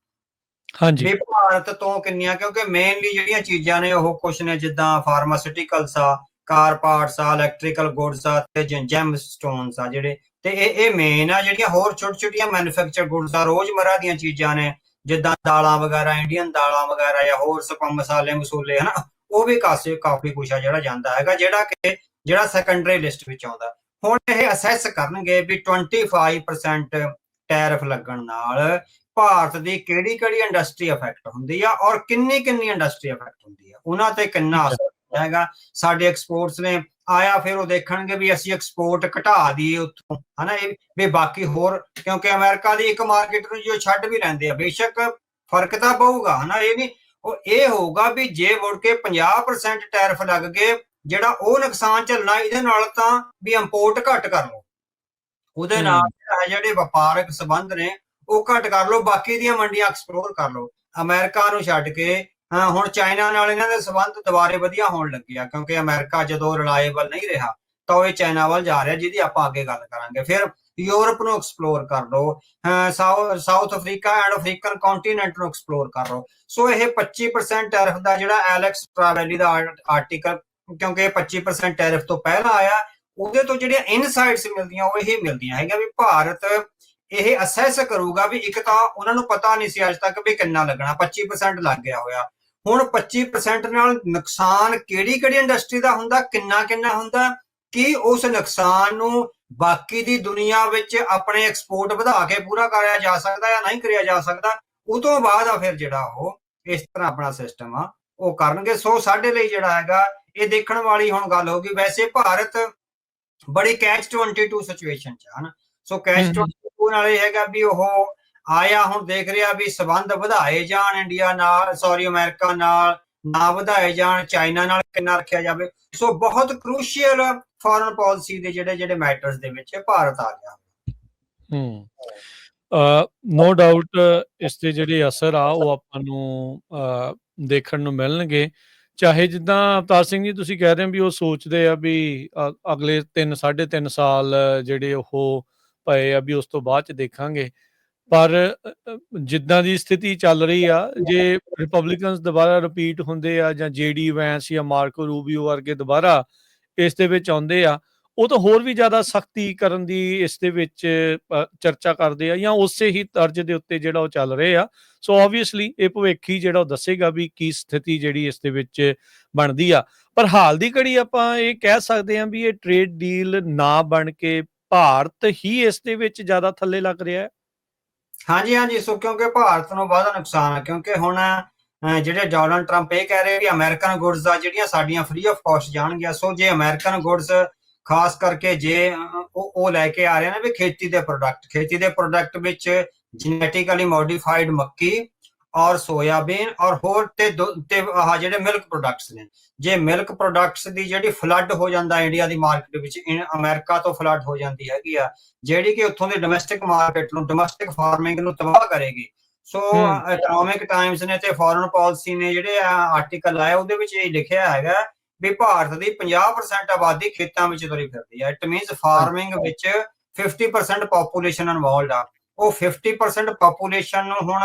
ਵੀ ਭਾਰਤ ਤੋਂ ਕਿੰਨੀਆਂ, ਕਿਉਂਕਿ ਮੇਨਲੀ ਜਿਹੜੀਆਂ ਚੀਜ਼ਾਂ ਨੇ ਉਹ ਕੁਛ ਨੇ, ਜਿੱਦਾਂ ਫਾਰਮਾਸਿਊਟੀਕਲਸ ਆ, ਕਾਰ ਪਾਰਟਸ ਆ, ਇਲੈਕਟ੍ਰੀਕਲ ਗੁਡਸ ਆ ਤੇ ਜੈਮ ਸਟੋਨਸ ਆ ਜਿਹੜੇ, ਤੇ ਇਹ ਮੇਨ ਆ। ਜਿਹੜੀਆਂ ਹੋਰ ਛੋਟੀਆਂ ਮੈਨੂਫੈਕਚਰ ਗੁਡਸ ਆ, ਰੋਜ਼ਮਰਾ ਦੀਆਂ ਚੀਜ਼ਾਂ ਨੇ, ਜਿੱਦਾਂ ਦਾਲਾਂ ਵਗੈਰਾ, ਇੰਡੀਅਨ ਦਾਲਾਂ ਵਗੈਰਾ ਜਾਂ ਹੋਰ ਮਸਾਲੇ ਮਸੂਲੇ ਹਨਾ, ਉਹ ਵੀ ਕਾਫੀ ਕੁਛ ਆ ਜਿਹੜਾ ਜਾਂਦਾ ਹੈਗਾ, ਜਿਹੜਾ ਸੈਕੰਡਰੀ ਲਿਸਟ ਵਿੱਚ ਆਉਂਦਾ। ਹੁਣ ਇਹ ਅਸੈਸ ਕਰਨਗੇ ਵੀ 25% ਟੈਰਿਫ ਲੱਗਣ ਨਾਲ ਭਾਰਤ ਦੀ ਕਿਹੜੀ ਇੰਡਸਟਰੀ ਅਫੈਕਟ ਹੁੰਦੀ ਆ ਔਰ ਕਿੰਨੀ ਇੰਡਸਟਰੀ ਅਫੈਕਟ ਹੁੰਦੀ ਆ, ਉਹਨਾਂ ਤੇ ਕਿੰਨਾ ਅਸਰ ਹੈਗਾ। ਸਾਡੇ ਐਕਸਪੋਰਟਸ ਨੇ ਆਇਆ, ਫਿਰ ਉਹ ਦੇਖਣਗੇ ਵੀ ਅਸੀਂ ਐਕਸਪੋਰਟ ਘਟਾ ਦਈਏ ਉੱਥੋਂ ਹਨਾ, ਇਹ ਵੀ ਬਾਕੀ ਹੋਰ, ਕਿਉਂਕਿ ਅਮਰੀਕਾ ਦੀ ਇੱਕ ਮਾਰਕੀਟ ਨੂੰ ਜੋ ਛੱਡ ਵੀ ਲੈਂਦੇ ਆ, ਬੇਸ਼ੱਕ ਫਰਕ ਤਾਂ ਪਊਗਾ ਹਨਾ। ਇਹ ਨਹੀਂ ਉਹ ਇਹ ਹੋਊਗਾ ਵੀ ਜੇ ਮੁੜ ਕੇ 50% ਟੈਰਿਫ ਲੱਗ ਗਏ, ਜਿਹੜਾ ਉਹ ਨੁਕਸਾਨ ਝੱਲਣਾ, ਇਹਦੇ ਨਾਲ ਤਾਂ ਵੀ ਇੰਪੋਰਟ ਘੱਟ ਕਰ ਲਓ, ਉਹਦੇ ਨਾਲ ਜਿਹੜੇ ਵਪਾਰਕ ਸੰਬੰਧ ਨੇ ਉਹ ਘੱਟ ਕਰ ਲਓ, ਬਾਕੀ ਦੀਆਂ ਮੰਡੀਆਂ ਐਕਸਪਲੋਰ ਕਰ ਲਓ। ਅਮਰੀਕਾ ਨੂੰ ਛੱਡ ਕੇ ਹੁਣ ਚਾਈਨਾ ਨਾਲ ਇਹਨਾਂ ਦੇ ਸੰਬੰਧ ਦੁਬਾਰੇ ਵਧੀਆ ਹੋਣ ਲੱਗੇ ਆ, ਕਿਉਂਕਿ ਅਮਰੀਕਾ ਜਦੋਂ ਰਿਲਾਏਬਲ ਨਹੀਂ ਰਿਹਾ ਤਾਂ ਉਹ ਚਾਈਨਾ ਵੱਲ ਜਾ ਰਿਹਾ, ਜਿਹਦੀ ਆਪਾਂ ਅੱਗੇ ਗੱਲ ਕਰਾਂਗੇ। ਫਿਰ ਯੂਰਪ ਨੂੰ ਐਕਸਪਲੋਰ ਕਰ ਲਓ, south Africa and African continent ਨੂੰ ਐਕਸਪਲੋਰ ਕਰ ਲਓ। ਸੋ ਇਹ 25% ਟੈਰਿਫ ਦਾ ਜਿਹੜਾ ਐਲੈਕਸ ਟਰਾਵੈਲੀ ਦਾ ਆਰਟੀਕਲ, ਕਿਉਂਕਿ 25% ਟੈਰਿਫ ਤੋਂ ਪਹਿਲਾਂ ਆਇਆ, ਉਹਦੇ ਤੋਂ ਜਿਹੜੀਆਂ ਇਨਸਾਈਟਸ ਮਿਲਦੀਆਂ ਉਹ ਇਹ ਮਿਲਦੀਆਂ ਹੈਗੀਆਂ ਵੀ ਭਾਰਤ ਇਹ ਅਸੈਸ ਕਰੂਗਾ ਵੀ ਇੱਕ ਤਾਂ ਉਹਨਾਂ ਨੂੰ ਪਤਾ ਨਹੀਂ ਸੀ ਅੱਜ ਤੱਕ ਵੀ ਕਿੰਨਾ ਲੱਗਣਾ, 25% ਲੱਗ ਗਿਆ ਹੋਇਆ। ਹੁਣ 25% ਨਾਲ ਨੁਕਸਾਨ ਕਿਹੜੀ ਕਿਹੜੀ ਇੰਡਸਟਰੀ ਦਾ ਹੁੰਦਾ, ਕਿੰਨਾ ਹੁੰਦਾ, ਕਿ ਉਸ ਨੁਕਸਾਨ ਨੂੰ ਬਾਕੀ ਦੀ ਦੁਨੀਆ ਵਿੱਚ ਆਪਣੇ ਐਕਸਪੋਰਟ ਵਧਾ ਕੇ ਪੂਰਾ ਕਰਿਆ ਜਾ ਸਕਦਾ ਜਾਂ ਨਹੀਂ ਕਰਿਆ ਜਾ ਸਕਦਾ। ਉਹ ਤੋਂ ਬਾਅਦ ਆ ਫਿਰ ਜਿਹੜਾ ਉਹ ਇਸ ਤਰ੍ਹਾਂ ਆਪਣਾ ਸਿਸਟਮ ਆ ਉਹ ਕਰਨਗੇ। ਸੋ ਸਾਡੇ ਲਈ ਜਿਹੜਾ ਹੈਗਾ ਇਹ ਦੇਖਣ ਵਾਲੀ ਹੁਣ ਗੱਲ ਹੋਗੀ। ਵੈਸੇ ਭਾਰਤ ਬੜੀ ਕੈਚ 22 ਸਿਚੁਏਸ਼ਨ ਚ ਹਨ। ਸੋ ਕੈਚ 22 ਨਾਲ ਇਹ ਹੈਗਾ ਵੀ ਉਹ ਆਇਆ, ਹੁਣ ਦੇਖ ਰਿਹਾ ਵੀ ਸੰਬੰਧ ਵਧਾਏ ਜਾਣ ਇੰਡੀਆ ਨਾਲ, ਸੌਰੀ ਅਮਰੀਕਾ ਨਾਲ, ਨਾ ਵਧਾਏ ਜਾਣ, ਚਾਈਨਾ ਨਾਲ ਕਿੰਨਾ ਰੱਖਿਆ ਜਾਵੇ। ਸੋ ਬਹੁਤ ਕ੍ਰੂਸ਼ੀਅਲ ਫੋਰਨ ਪਾਲਿਸੀ ਦੇ ਜਿਹੜੇ ਮੈਟਰਸ ਦੇ ਵਿੱਚ ਭਾਰਤ ਆ ਗਿਆ। ਨੋ ਡਾਊਟ ਇਸ ਦੇ ਜਿਹੜੇ ਅਸਰ ਆ ਉਹ ਆਪਾਂ ਨੂੰ ਦੇਖਣ ਨੂੰ ਮਿਲਣਗੇ। ਚਾਹੇ ਜਿੱਦਾਂ ਅਵਤਾਰ ਸਿੰਘ ਜੀ ਤੁਸੀਂ ਕਹਿ ਰਹੇ ਹੋ ਵੀ ਉਹ ਸੋਚਦੇ ਆ ਵੀ ਅਗਲੇ 3-3.5 ਸਾਲ ਜਿਹੜੇ ਉਹ ਪਏ ਆ ਵੀ ਉਸ ਤੋਂ ਬਾਅਦ ਚ ਦੇਖਾਂਗੇ, ਪਰ ਜਿੱਦਾਂ ਦੀ ਸਥਿਤੀ ਚੱਲ ਰਹੀ ਆ, ਜੇ ਰਿਪਬਲਿਕਨਸ ਦੁਬਾਰਾ ਰਿਪੀਟ ਹੁੰਦੇ ਆ ਜਾਂ JD ਵੈਂਸ ਜਾਂ ਮਾਰਕੋ ਰੂਬੀਓ ਵਰਗੇ ਦੁਬਾਰਾ ਇਸ ਦੇ ਵਿੱਚ ਆਉਂਦੇ ਆ, ਉਹ ਤਾਂ ਹੋਰ ਵੀ ਜ਼ਿਆਦਾ ਸਖਤੀ ਕਰਨ ਦੀ ਇਸ ਦੇ ਵਿੱਚ ਚਰਚਾ ਕਰਦੇ ਆ ਜਾਂ ਉਸੇ ਹੀ ਤਰਜ ਦੇ ਉੱਤੇ ਜਿਹੜਾ ਉਹ ਚੱਲ ਰਹੇ ਆ। ਸੋ ਆਬਵੀਅਸਲੀ ਇਹ ਭਵਿੱਖ ਹੀ ਜਿਹੜਾ ਉਹ ਦੱਸੇਗਾ ਵੀ ਕੀ ਸਥਿਤੀ ਜਿਹੜੀ ਇਸ ਦੇ ਵਿੱਚ ਬਣਦੀ ਆ। ਪਰ ਹਾਲ ਦੀ ਘੜੀ ਆਪਾਂ ਇਹ ਕਹਿ ਸਕਦੇ ਹਾਂ ਵੀ ਇਹ ਟ੍ਰੇਡ ਡੀਲ ਨਾ ਬਣ ਕੇ ਭਾਰਤ ਹੀ ਇਸ ਦੇ ਵਿੱਚ ਜ਼ਿਆਦਾ ਥੱਲੇ ਲੱਗ ਰਿਹਾ ਹੈ। ਹਾਂਜੀ। ਸੋ ਕਿਉਂਕਿ ਭਾਰਤ ਨੂੰ ਬਹੁਤ ਨੁਕਸਾਨ ਹੈ, ਕਿਉਂਕਿ ਹੁਣ ਜਿਹੜੇ ਡੋਨਾਲਡ ਟਰੰਪ ਇਹ ਕਹਿ ਰਹੇ ਵੀ ਅਮਰੀਕਨ ਗੁੱਡਸ ਆ ਜਿਹੜੀਆਂ ਸਾਡੀਆਂ ਫ੍ਰੀ ਆਫ ਕਾਸਟ ਜਾਣਗੀਆਂ। ਸੋ ਜੇ ਅਮਰੀਕਨ ਗੁੱਡਸ ਖਾਸ ਕਰਕੇ ਜੇ ਉਹ ਲੈ ਕੇ ਆ ਰਹੇ ਨੇ ਵੀ ਖੇਤੀ ਦੇ ਪ੍ਰੋਡਕਟ ਵਿੱਚ ਜੈਨੇਟਿਕਲੀ ਮੋਡੀਫਾਈਡ ਮੱਕੀ ਔਰ ਸੋਇਆਬੀਨ ਔਰ ਹੋਰ ਤੇ ਜਿਹੜੇ ਮਿਲਕ ਪ੍ਰੋਡਕਟਸ ਨੇ, ਜੇ ਮਿਲਕ ਪ੍ਰੋਡਕਟਸ ਦੀ ਜਿਹੜੀ ਫਲੱਡ ਹੋ ਜਾਂਦਾ ਇੰਡੀਆ ਦੀ ਮਾਰਕੀਟ ਵਿੱਚ, ਅਮਰੀਕਾ ਤੋਂ ਫਲੱਡ ਹੋ ਜਾਂਦੀ ਹੈਗੀ ਆ, ਜਿਹੜੀ ਕਿ ਉੱਥੋਂ ਦੀ ਡੋਮੈਸਟਿਕ ਮਾਰਕੀਟ ਨੂੰ, ਡੋਮੈਸਟਿਕ ਫਾਰਮਿੰਗ ਨੂੰ ਤਬਾਹ ਕਰੇਗੀ। ਸੋ ਇਕਨੋਮਿਕ ਟਾਈਮਸ ਨੇ ਤੇ ਫੋਰਨ ਪਾਲਿਸੀ ਨੇ ਜਿਹੜੇ ਆਰਟੀਕਲ ਆਇਆ ਉਹਦੇ ਵਿੱਚ ਇਹ ਲਿਖਿਆ ਹੈਗਾ ਵੀ ਭਾਰਤ ਦੀ 50% ਆਬਾਦੀ ਖੇਤਾਂ ਵਿੱਚ ਤੁਰੀ ਫਿਰਦੀ ਹੈ। ਇਟ ਮੀਨਸ ਫਾਰਮਿੰਗ ਵਿੱਚ 50% ਪੋਪੂਲੇਸ਼ਨ ਇਨਵੋਲਡ ਆ। ਉਹ 50% ਪੋਪੂਲੇਸ਼ਨ ਨੂੰ ਹੁਣ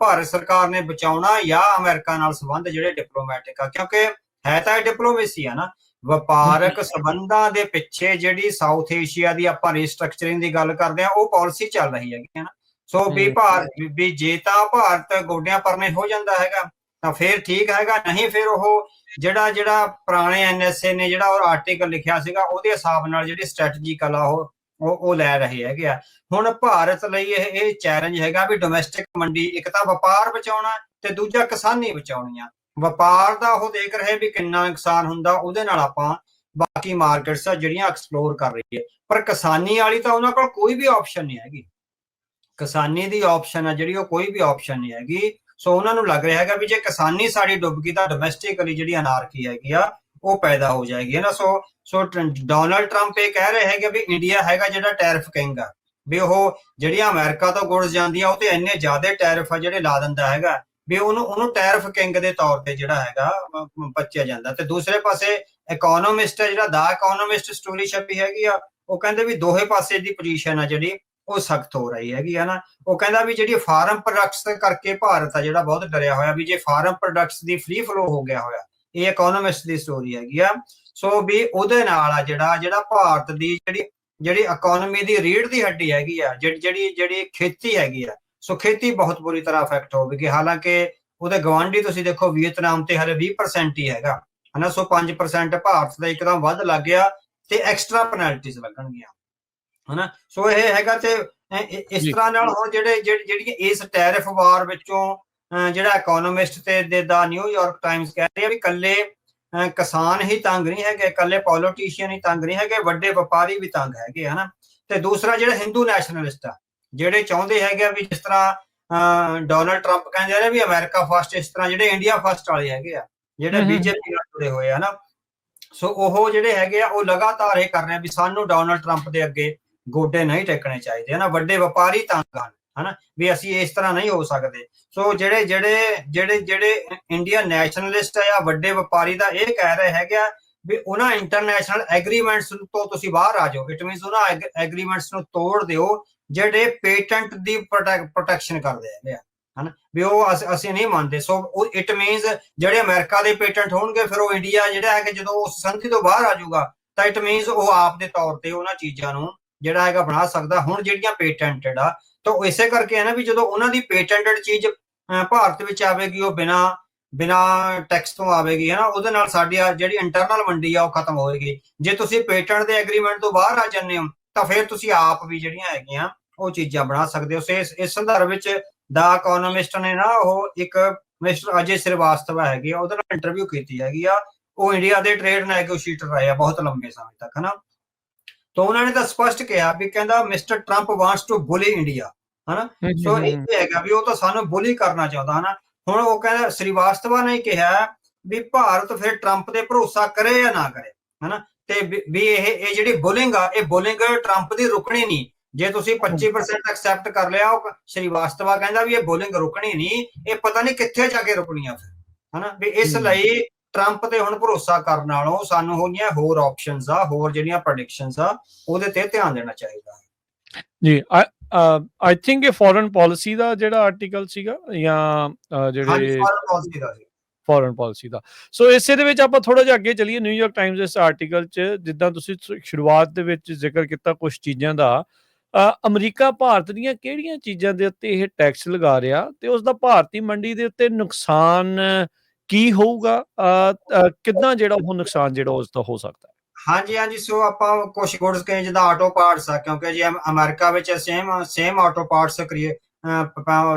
ਭਾਰਤ ਸਰਕਾਰ ਨੇ ਬਚਾਉਣਾ ਜਾਂ ਅਮਰੀਕਾ ਨਾਲ ਸੰਬੰਧ ਜਿਹੜੇ ਡਿਪਲੋਮੈਟਿਕ ਆ, ਕਿਉਂਕਿ ਹੈ ਤਾਂ ਡਿਪਲੋਮੇਸੀ ਆ ਨਾ, ਵਪਾਰਕ ਸੰਬੰਧਾਂ ਦੇ ਪਿੱਛੇ ਜਿਹੜੀ ਸਾਊਥ ਏਸ਼ੀਆ ਦੀ ਆਪਾਂ ਰੀਸਟਰਕਚਰਿੰਗ ਦੀ ਗੱਲ ਕਰਦੇ ਆ ਉਹ ਪਾਲਿਸੀ ਚੱਲ ਰਹੀ ਹੈਗੀ ਹੈ ਨਾ। ਸੋ ਵੀ ਜੇ ਤਾਂ ਭਾਰਤ ਗੋਡਿਆਂ ਪਰਨੇ ਹੋ ਜਾਂਦਾ ਹੈਗਾ ਤਾਂ ਫਿਰ ਠੀਕ ਹੈਗਾ, ਨਹੀਂ ਫਿਰ ਉਹ ਜਿਹੜਾ ਪੁਰਾਣੇ NSA ਨੇ ਜਿਹੜਾ ਉਹ ਆਰਟੀਕਲ ਲਿਖਿਆ ਸੀਗਾ ਉਹਦੇ ਹਿਸਾਬ ਨਾਲ ਜਿਹੜੀ ਸਟ੍ਰੈਟਜੀਕਲ ਆ ਉਹ ਲੈ ਰਹੇ ਹੈਗੇ ਆ। ਹੁਣ ਭਾਰਤ ਲਈ ਇਹ ਚੈਲੰਜ ਹੈਗਾ ਵੀ ਡੋਮੈਸਟਿਕ ਮੰਡੀ, ਇੱਕ ਤਾਂ ਵਪਾਰ ਬਚਾਉਣਾ ਤੇ ਦੂਜਾ ਕਿਸਾਨੀ ਬਚਾਉਣੀ ਆ। ਵਪਾਰ ਦਾ ਉਹ ਦੇਖ ਰਹੇ ਵੀ ਕਿੰਨਾ ਨੁਕਸਾਨ ਹੁੰਦਾ, ਉਹਦੇ ਨਾਲ ਆਪਾਂ ਬਾਕੀ ਮਾਰਕੀਟਸ ਆ ਜਿਹੜੀਆਂ ਐਕਸਪਲੋਰ ਕਰ ਰਹੀ ਹੈ, ਪਰ ਕਿਸਾਨੀ ਵਾਲੀ ਤਾਂ ਉਹਨਾਂ ਕੋਲ ਕੋਈ ਵੀ ਆਪਸ਼ਨ ਨਹੀਂ ਹੈਗੀ। ਕਿਸਾਨੀ ਦੀ ਆਪਸ਼ਨ ਆ ਜਿਹੜੀ ਉਹ ਕੋਈ ਵੀ ਆਪਸ਼ਨ ਨਹੀਂ ਹੈਗੀ। ਸੋ ਉਹਨਾਂ ਨੂੰ ਲੱਗ ਰਿਹਾ ਹੈਗਾ ਵੀ ਜੇ ਕਿਸਾਨੀ ਸਾਡੀ ਡੁੱਬ ਗਈ ਤਾਂ ਡੋਮੈਸਟਿਕਲੀ ਜਿਹੜੀ ਅਨਾਰਕੀ ਹੈਗੀ ਆ ਉਹ ਪੈਦਾ ਹੋ ਜਾਏਗੀ ਨਾ। ਸੋ ਡੋਨਾਲਡ ਟਰੰਪ ਇਹ ਕਹਿ ਰਹੇ ਹੈਗੇ ਵੀ ਇੰਡੀਆ ਹੈਗਾ ਜਿਹੜਾ ਟੈਰਿਫ ਕਿੰਗ ਆ, ਵੀ ਉਹ ਜਿਹੜੀਆਂ ਅਮਰੀਕਾ ਤੋਂ ਗੁੱਡਸ ਜਾਂਦੀਆਂ ਉਹ ਤੇ ਇੰਨੇ ਜ਼ਿਆਦਾ ਟੈਰਿਫ ਆ ਜਿਹੜੇ ਲਾ ਦਿੰਦਾ ਹੈਗਾ ਵੀ ਉਹਨੂੰ ਟੈਰਿਫ ਕਿੰਗ ਦੇ ਤੌਰ ਤੇ ਜਿਹੜਾ ਹੈਗਾ ਬਚਿਆ ਜਾਂਦਾ। ਤੇ ਦੂਸਰੇ ਪਾਸੇ ਇਕਨੋਮਿਸਟ ਹੈ ਜਿਹੜਾ ਦਾ ਇਕਨੋਮਿਸਟ ਸਟੋਰੀ ਛਪੀ ਹੈਗੀ ਆ, ਉਹ ਕਹਿੰਦੇ ਵੀ ਦੋਹੇ ਪਾਸੇ ਦੀ ਪੋਜੀਸ਼ਨ ਆ ਜਿਹੜੀ ਉਹ ਸਖਤ ਹੋ ਰਹੀ ਹੈਗੀ ਆ ਨਾ। ਉਹ ਕਹਿੰਦਾ ਵੀ ਜਿਹੜੀ ਫਾਰਮ ਪ੍ਰੋਡਕਟਸ ਕਰਕੇ ਭਾਰਤ ਆ ਜਿਹੜਾ ਬਹੁਤ ਡਰਿਆ ਹੋਇਆ ਵੀ ਜੇ ਫਾਰਮ ਪ੍ਰੋਡਕਟਸ ਦੀ ਫ੍ਰੀ ਫਲੋ ਹੋ ਗਿਆ ਹੋਇਆ, ਇਹ ਇਕਨੋਮਿਸਟ ਦੀ ਸਟੋਰੀ ਹੈਗੀ ਆ। ਸੋ ਵੀ ਉਹਦੇ ਨਾਲ ਆ ਜਿਹੜਾ ਭਾਰਤ ਦੀ ਜਿਹੜੀ ਇਕਨੋਮੀ ਦੀ ਰੀੜ ਦੀ ਹੱਡੀ ਹੈਗੀ ਆ, ਜਿਹੜੀ ਖੇਤੀ ਹੈਗੀ ਆ, ਸੋ ਖੇਤੀ ਬਹੁਤ ਬੁਰੀ ਤਰ੍ਹਾਂ ਅਫੈਕਟ ਹੋਵੇਗੀ। ਹਾਲਾਂਕਿ ਉਹਦੇ ਗਵਾਂਢੀ ਤੁਸੀਂ ਦੇਖੋ ਵੀਅਤਨਾਮ ਤੇ ਹਲੇ 20% ਹੀ ਹੈਗਾ ਹਨਾ। ਸੋ 5% ਭਾਰਤ ਦਾ ਇੱਕਦਮ ਵੱਧ ਲੱਗ ਗਿਆ ਤੇ ਐਕਸਟਰਾ ਪੈਨਲਟੀਜ਼ ਲੱਗਣਗੀਆਂ ਹਨਾ। ਸੋ ਇਹ ਹੈਗਾ ਤੇ ਇਸ ਤਰ੍ਹਾਂ ਨਾਲ ਹੁਣ ਜਿਹੜੀਆਂ ਇਸ ਟੈਰਿਫ ਵਾਰ ਵਿੱਚੋਂ ਜਿਹੜਾ ਇਕਨੋਮਿਸਟ ਤੇ ਦਾ ਨਿਊਯਾਰਕ ਟਾਈਮਸ ਕਹਿ ਰਿਹਾ ਵੀ ਇਕੱਲੇ ਕਿਸਾਨ ਹੀ ਤੰਗ ਨਹੀਂ ਹੈਗੇ, ਇਕੱਲੇ ਪੋਲੀਟੀਸ਼ੀਅਨ ਹੀ ਤੰਗ ਨਹੀਂ ਹੈਗੇ, ਵੱਡੇ ਵਪਾਰੀ ਵੀ ਤੰਗ ਹੈਗੇ ਹਨਾ। ਤੇ ਦੂਸਰਾ ਜਿਹੜਾ ਹਿੰਦੂ ਨੈਸ਼ਨਲਿਸਟ ਆ ਜਿਹੜੇ ਚਾਹੁੰਦੇ ਹੈਗੇ ਵੀ ਜਿਸ ਤਰ੍ਹਾਂ ਡੋਨਲਡ ਟਰੰਪ ਕਹਿੰਦੇ ਨੇ ਵੀ ਅਮਰੀਕਾ ਫਸਟ, ਇਸ ਤਰ੍ਹਾਂ ਜਿਹੜੇ ਇੰਡੀਆ ਫਸਟ ਵਾਲੇ ਹੈਗੇ ਆ ਜਿਹੜੇ ਬੀਜੇਪੀ ਨਾਲ ਜੁੜੇ ਹੋਏ ਆ ਨਾ, ਸੋ ਉਹ ਜਿਹੜੇ ਹੈਗੇ ਆ ਉਹ ਲਗਾਤਾਰ ਇਹ ਕਰ ਰਹੇ ਆ ਵੀ ਸਾਨੂੰ ਡੋਨਲਡ ਟਰੰਪ ਦੇ ਅੱਗੇ ਗੋਡੇ ਨਹੀਂ ਟੇਕਣੇ ਚਾਹੀਦੇ ਹਨਾ, ਵੱਡੇ ਵਪਾਰੀ ਤੰਗ ਹਨ ਹਨਾ, ਵੀ ਅਸੀਂ ਇਸ ਤਰ੍ਹਾਂ ਨਹੀਂ ਹੋ ਸਕਦੇ। ਸੋ ਜਿਹੜੇ ਇੰਡੀਅਨ ਨੈਸ਼ਨਲਿਸਟ ਆ ਵੱਡੇ ਵਪਾਰੀ ਦਾ ਇਹ ਕਹਿ ਰਹੇ ਹੈਗੇ ਆ ਵੀ ਉਹਨਾਂ ਇੰਟਰਨੈਸ਼ਨਲ ਐਗਰੀਮੈਂਟਸ ਤੋਂ ਤੁਸੀਂ ਬਾਹਰ ਆ ਜਾਓ। ਇਟ ਮੀਨਸ ਉਹਨਾਂ ਐਗਰੀਮੈਂਟਸ ਨੂੰ ਤੋੜ ਦਿਓ ਜਿਹੜੇ ਪੇਟੈਂਟ ਦੀ ਪ੍ਰੋਟੈਕਸ਼ਨ ਕਰਦੇ ਹੈਗੇ ਆ ਹਨਾ, ਵੀ ਉਹ ਅਸੀਂ ਨਹੀਂ ਮੰਨਦੇ। ਸੋ ਇਟ ਮੀਨਸ ਜਿਹੜੇ ਅਮਰੀਕਾ ਦੇ ਪੇਟੈਂਟ ਹੋਣਗੇ ਫਿਰ ਉਹ ਇੰਡੀਆ ਜਿਹੜਾ ਹੈਗਾ ਜਦੋਂ ਉਸ ਸੰਧੀ ਤੋਂ ਬਾਹਰ ਆ ਜਾਊਗਾ ਤਾਂ ਇਟ ਮੀਨਸ ਉਹ ਆਪ ਦੇ ਤੌਰ ਤੇ ਉਹਨਾਂ ਚੀਜ਼ਾਂ ਨੂੰ ਜਿਹੜਾ ਹੈਗਾ ਬਣਾ ਸਕਦਾ। ਹੁਣ ਜਿਹੜੀਆਂ ਪੇਟੈਂਟਡ ਆ ਤਾਂ ਇਸੇ ਕਰਕੇ ਹੈ ਨਾ ਵੀ ਜਦੋਂ ਉਹਨਾਂ ਦੀ ਪੇਟੈਂਟਡ ਚੀਜ਼ ਭਾਰਤ ਵਿੱਚ ਆਵੇਗੀ ਉਹ ਬਿਨਾ ਟੈਕਸ ਤੋਂ ਆਵੇਗੀ ਹੈ ਨਾ, ਉਹਦੇ ਨਾਲ ਸਾਡੀ ਜਿਹੜੀ ਇੰਟਰਨਲ ਮੰਡੀ ਆ ਉਹ ਖਤਮ ਹੋਏਗੀ। ਜੇ ਤੁਸੀਂ ਪੇਟੈਂਟ ਦੇ ਐਗਰੀਮੈਂਟ ਤੋਂ ਬਾਹਰ ਆ ਜਾਂਦੇ ਹੋ ਤਾਂ ਫਿਰ ਤੁਸੀਂ ਆਪ ਵੀ ਜਿਹੜੀਆਂ ਹੈਗੀਆਂ ਉਹ ਚੀਜ਼ਾਂ ਬਣਾ ਸਕਦੇ ਹੋ। ਇਸ ਸੰਦਰਭ ਵਿੱਚ ਦਾ ਇਕੋਨੋਮਿਸਟ ਨੇ ਨਾ ਉਹ ਇੱਕ ਮਿਸਟਰ ਅਜੇ ਸ੍ਰੀਵਾਸਤਵਾ ਹੈਗੀ ਆ ਉਹਦੇ ਨਾਲ ਇੰਟਰਵਿਊ ਕੀਤੀ ਹੈਗੀ ਆ, ਉਹ ਇੰਡੀਆ ਦੇ ਟ੍ਰੇਡ ਨੈਗੋਸ਼ੀਏਟਰ ਰਹੇ ਆ ਬਹੁਤ ਲੰਬੇ ਸਮੇਂ ਤੱਕ ਹਨਾ। ਤਾਂ ਉਹਨਾਂ ਨੇ ਤਾਂ ਸਪਸ਼ਟ ਕਿਹਾ ਵੀ ਕਹਿੰਦਾ Mister Trump wants to bully India ਹਨਾ, ਸੋ ਇਹ ਹੈਗਾ ਵੀ ਉਹ ਤਾਂ ਸਾਨੂੰ ਬੁਲੀ ਕਰਨਾ ਚਾਹੁੰਦਾ ਹਨਾ। ਹੁਣ ਉਹ ਕਹਿੰਦਾ ਸ੍ਰੀਵਾਸਤਵਾ ਨੇ ਕਿਹਾ ਵੀ ਭਾਰਤ ਫਿਰ ਟਰੰਪ ਤੇ ਭਰੋਸਾ ਕਰੇ ਜਾਂ ਨਾ ਕਰੇ ਹਨਾ, ਤੇ ਵੀ ਇਹ ਜਿਹੜੀ ਬੁਲਿੰਗ ਆ ਇਹ ਬੁਲਿੰਗ ਟਰੰਪ ਦੀ ਰੁਕਣੀ ਨਹੀਂ। ਜੇ ਤੁਸੀਂ 25% ਐਕਸੈਪਟ ਕਰ ਲਿਆ, ਉਹ ਸ੍ਰੀਵਾਸਤਵਾ ਕਹਿੰਦਾ ਵੀ ਇਹ ਬੁਲਿੰਗ ਰੁਕਣੀ ਨਹੀਂ, ਇਹ ਪਤਾ ਨਹੀਂ ਕਿੱਥੇ ਜਾ ਕੇ ਰੁਕਣੀ ਆ ਫਿਰ ਹਨਾ। ਵੀ ਇਸ ਲਈ ਟਰੰਪ ਤੇ ਹੁਣ ਭਰੋਸਾ ਕਰਨ ਨਾਲੋਂ ਸਾਨੂੰ ਹੋਈਆਂ ਹੋਰ ਆਪਸ਼ਨਸ ਆ, ਹੋਰ ਜਿਹੜੀਆਂ ਪ੍ਰੈਡਿਕਸ਼ਨਸ ਆ ਉਹਦੇ ਤੇ ਧਿਆਨ ਦੇਣਾ ਚਾਹੀਦਾ ਜੀ। ਆਈ ਥਿੰਕ ਇਹ ਫੋਰਨ ਪਾਲਿਸੀ ਦਾ ਜਿਹੜਾ ਆਰਟੀਕਲ ਸੀਗਾ ਜਾਂ ਜਿਹੜੇ ਫੋਰਨ ਪਾਲਿਸੀ ਦਾ। ਸੋ ਇਸੇ ਦੇ ਵਿੱਚ ਆਪਾਂ ਥੋੜਾ ਜਿਹਾ ਅੱਗੇ ਚੱਲੀਏ। ਨਿਊਯਾਰਕ ਟਾਈਮਜ਼ ਇਸ ਆਰਟੀਕਲ 'ਚ ਜਿੱਦਾਂ ਤੁਸੀਂ ਸ਼ੁਰੂਆਤ ਦੇ ਵਿੱਚ ਜ਼ਿਕਰ ਕੀਤਾ ਕੁਝ ਚੀਜ਼ਾਂ ਦਾ, ਅਮਰੀਕਾ ਭਾਰਤ ਦੀਆਂ ਕਿਹੜੀਆਂ ਚੀਜ਼ਾਂ ਦੇ ਉੱਤੇ ਇਹ ਟੈਕਸ ਲਗਾ ਰਿਹਾ ਤੇ ਉਸ ਦਾ ਭਾਰਤੀ ਮੰਡੀ ਦੇ ਉੱਤੇ ਨੁਕਸਾਨ ਕੀ ਹੋਊਗਾ, ਕਿੱਦਾਂ ਜਿਹੜਾ ਉਹ ਨੁਕਸਾਨ ਜਿਹੜਾ ਉਸ ਦਾ ਹੋ ਸਕਦਾ ਹੈ। ਹਾਂਜੀ। ਸੋ ਆਪਾਂ ਕੁਝ ਗੁੱਡਸ ਕਹੇ ਜਿੱਦਾਂ ਆਟੋ ਪਾਰਟਸ ਆ, ਕਿਉਂਕਿ ਜੇ ਅਮਰੀਕਾ ਵਿੱਚ ਸੇਮ ਆਟੋ ਪਾਰਟਸ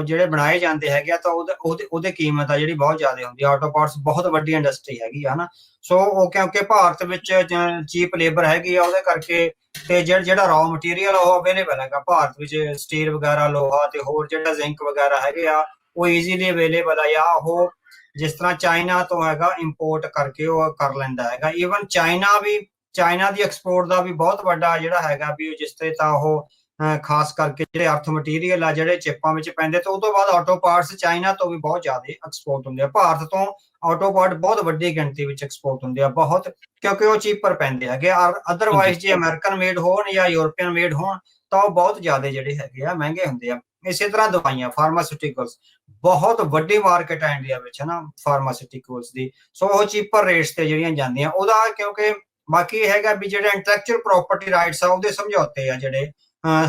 ਜਿਹੜੇ ਬਣਾਏ ਜਾਂਦੇ ਹੈਗੇ ਆ ਤਾਂ ਉਹਦੇ ਕੀਮਤ ਆ ਜਿਹੜੀ ਬਹੁਤ ਜ਼ਿਆਦਾ ਹੁੰਦੀ ਆ। ਆਟੋ ਪਾਰਟਸ ਬਹੁਤ ਵੱਡੀ ਇੰਡਸਟਰੀ ਹੈਗੀ ਆ ਹਨਾ। ਸੋ ਉਹ ਕਿਉਂਕਿ ਭਾਰਤ ਵਿੱਚ ਚੀਪ ਲੇਬਰ ਹੈਗੀ ਆ ਉਹਦੇ ਕਰਕੇ, ਤੇ ਜਿਹੜਾ ਰॉ ਮਟੀਰੀਅਲ ਉਹ ਅਵੇਲੇਬਲ ਹੈਗਾ ਭਾਰਤ ਵਿੱਚ, ਸਟੀਲ ਵਗੈਰਾ, ਲੋਹਾ ਤੇ ਹੋਰ ਜਿਹੜਾ ਜ਼ਿੰਕ ਵਗੈਰਾ ਹੈਗੇ ਆ ਉਹ ਈਜ਼ੀਲੀ ਅਵੇਲੇਬਲ ਆ, ਜਾਂ ਉਹ ਜਿਸ ਤਰ੍ਹਾਂ ਚਾਈਨਾ ਤੋਂ ਹੈਗਾ ਇੰਪੋਰਟ ਕਰਕੇ ਉਹ ਕਰ ਲੈਂਦਾ ਹੈਗਾ। ਈਵਨ ਚਾਈਨਾ ਦੀ ਐਕਸਪੋਰਟ ਦਾ ਵੀ ਬਹੁਤ ਵੱਡਾ ਜਿਹੜਾ ਹੈਗਾ ਵੀ ਜਿਸ ਤੇ ਤਾਂ ਉਹ ਖਾਸ ਕਰਕੇ ਜਿਹੜੇ ਅਰਥ ਮਟੀਰੀਅਲ ਆ ਜਿਹੜੇ ਚਿੱਪਾਂ ਵਿੱਚ ਪੈਂਦੇ, ਤੇ ਉਹ ਤੋਂ ਬਾਅਦ ਆਟੋ ਪਾਰਟਸ ਚਾਈਨਾ ਤੋਂ ਵੀ ਬਹੁਤ ਜ਼ਿਆਦਾ ਐਕਸਪੋਰਟ ਹੁੰਦੇ ਆ। ਭਾਰਤ ਤੋਂ ਆਟੋ ਪਾਰਟ ਬਹੁਤ ਵੱਡੀ ਗਿਣਤੀ ਵਿੱਚ ਐਕਸਪੋਰਟ ਹੁੰਦੇ ਆ ਬਹੁਤ, ਕਿਉਂਕਿ ਉਹ ਚੀਪਰ ਪੈਂਦੇ ਹੈਗੇ। ਅਦਰਵਾਈਜ਼ ਜੇ ਅਮਰੀਕਨ ਮੇਡ ਹੋਣ ਜਾਂ ਯੂਰਪੀਅਨ ਮੇਡ ਹੋਣ ਤਾਂ ਉਹ ਬਹੁਤ ਜ਼ਿਆਦਾ ਜਿਹੜੇ ਹੈਗੇ ਆ ਮਹਿੰਗੇ ਹੁੰਦੇ ਆ। ਇਸੇ ਤਰ੍ਹਾਂ ਦਵਾਈਆਂ, ਫਾਰਮਾਸਿਊਟੀਕਲਸ, ਬਹੁਤ ਵੱਡੀ ਮਾਰਕੀਟ ਹੈ ਇੰਡੀਆ ਵਿੱਚ ਹਨਾ ਫਾਰਮਾਸਿਊਟੀਕਲਸ ਦੀ। ਸੋ ਉਹ ਚੀਪਰ ਰੇਟਸ ਤੇ ਜਿਹੜੀਆਂ ਜਾਂਦੀਆਂ ਉਹਦਾ, ਕਿਉਂਕਿ ਬਾਕੀ ਇਹ ਹੈਗਾ ਵੀ ਜਿਹੜੇ ਇੰਟੈਲੈਕਚੁਅਲ ਪ੍ਰਾਪਰਟੀ ਰਾਈਟਸ ਆ ਉਹਦੇ ਸਮਝੌਤੇ ਆ ਜਿਹੜੇ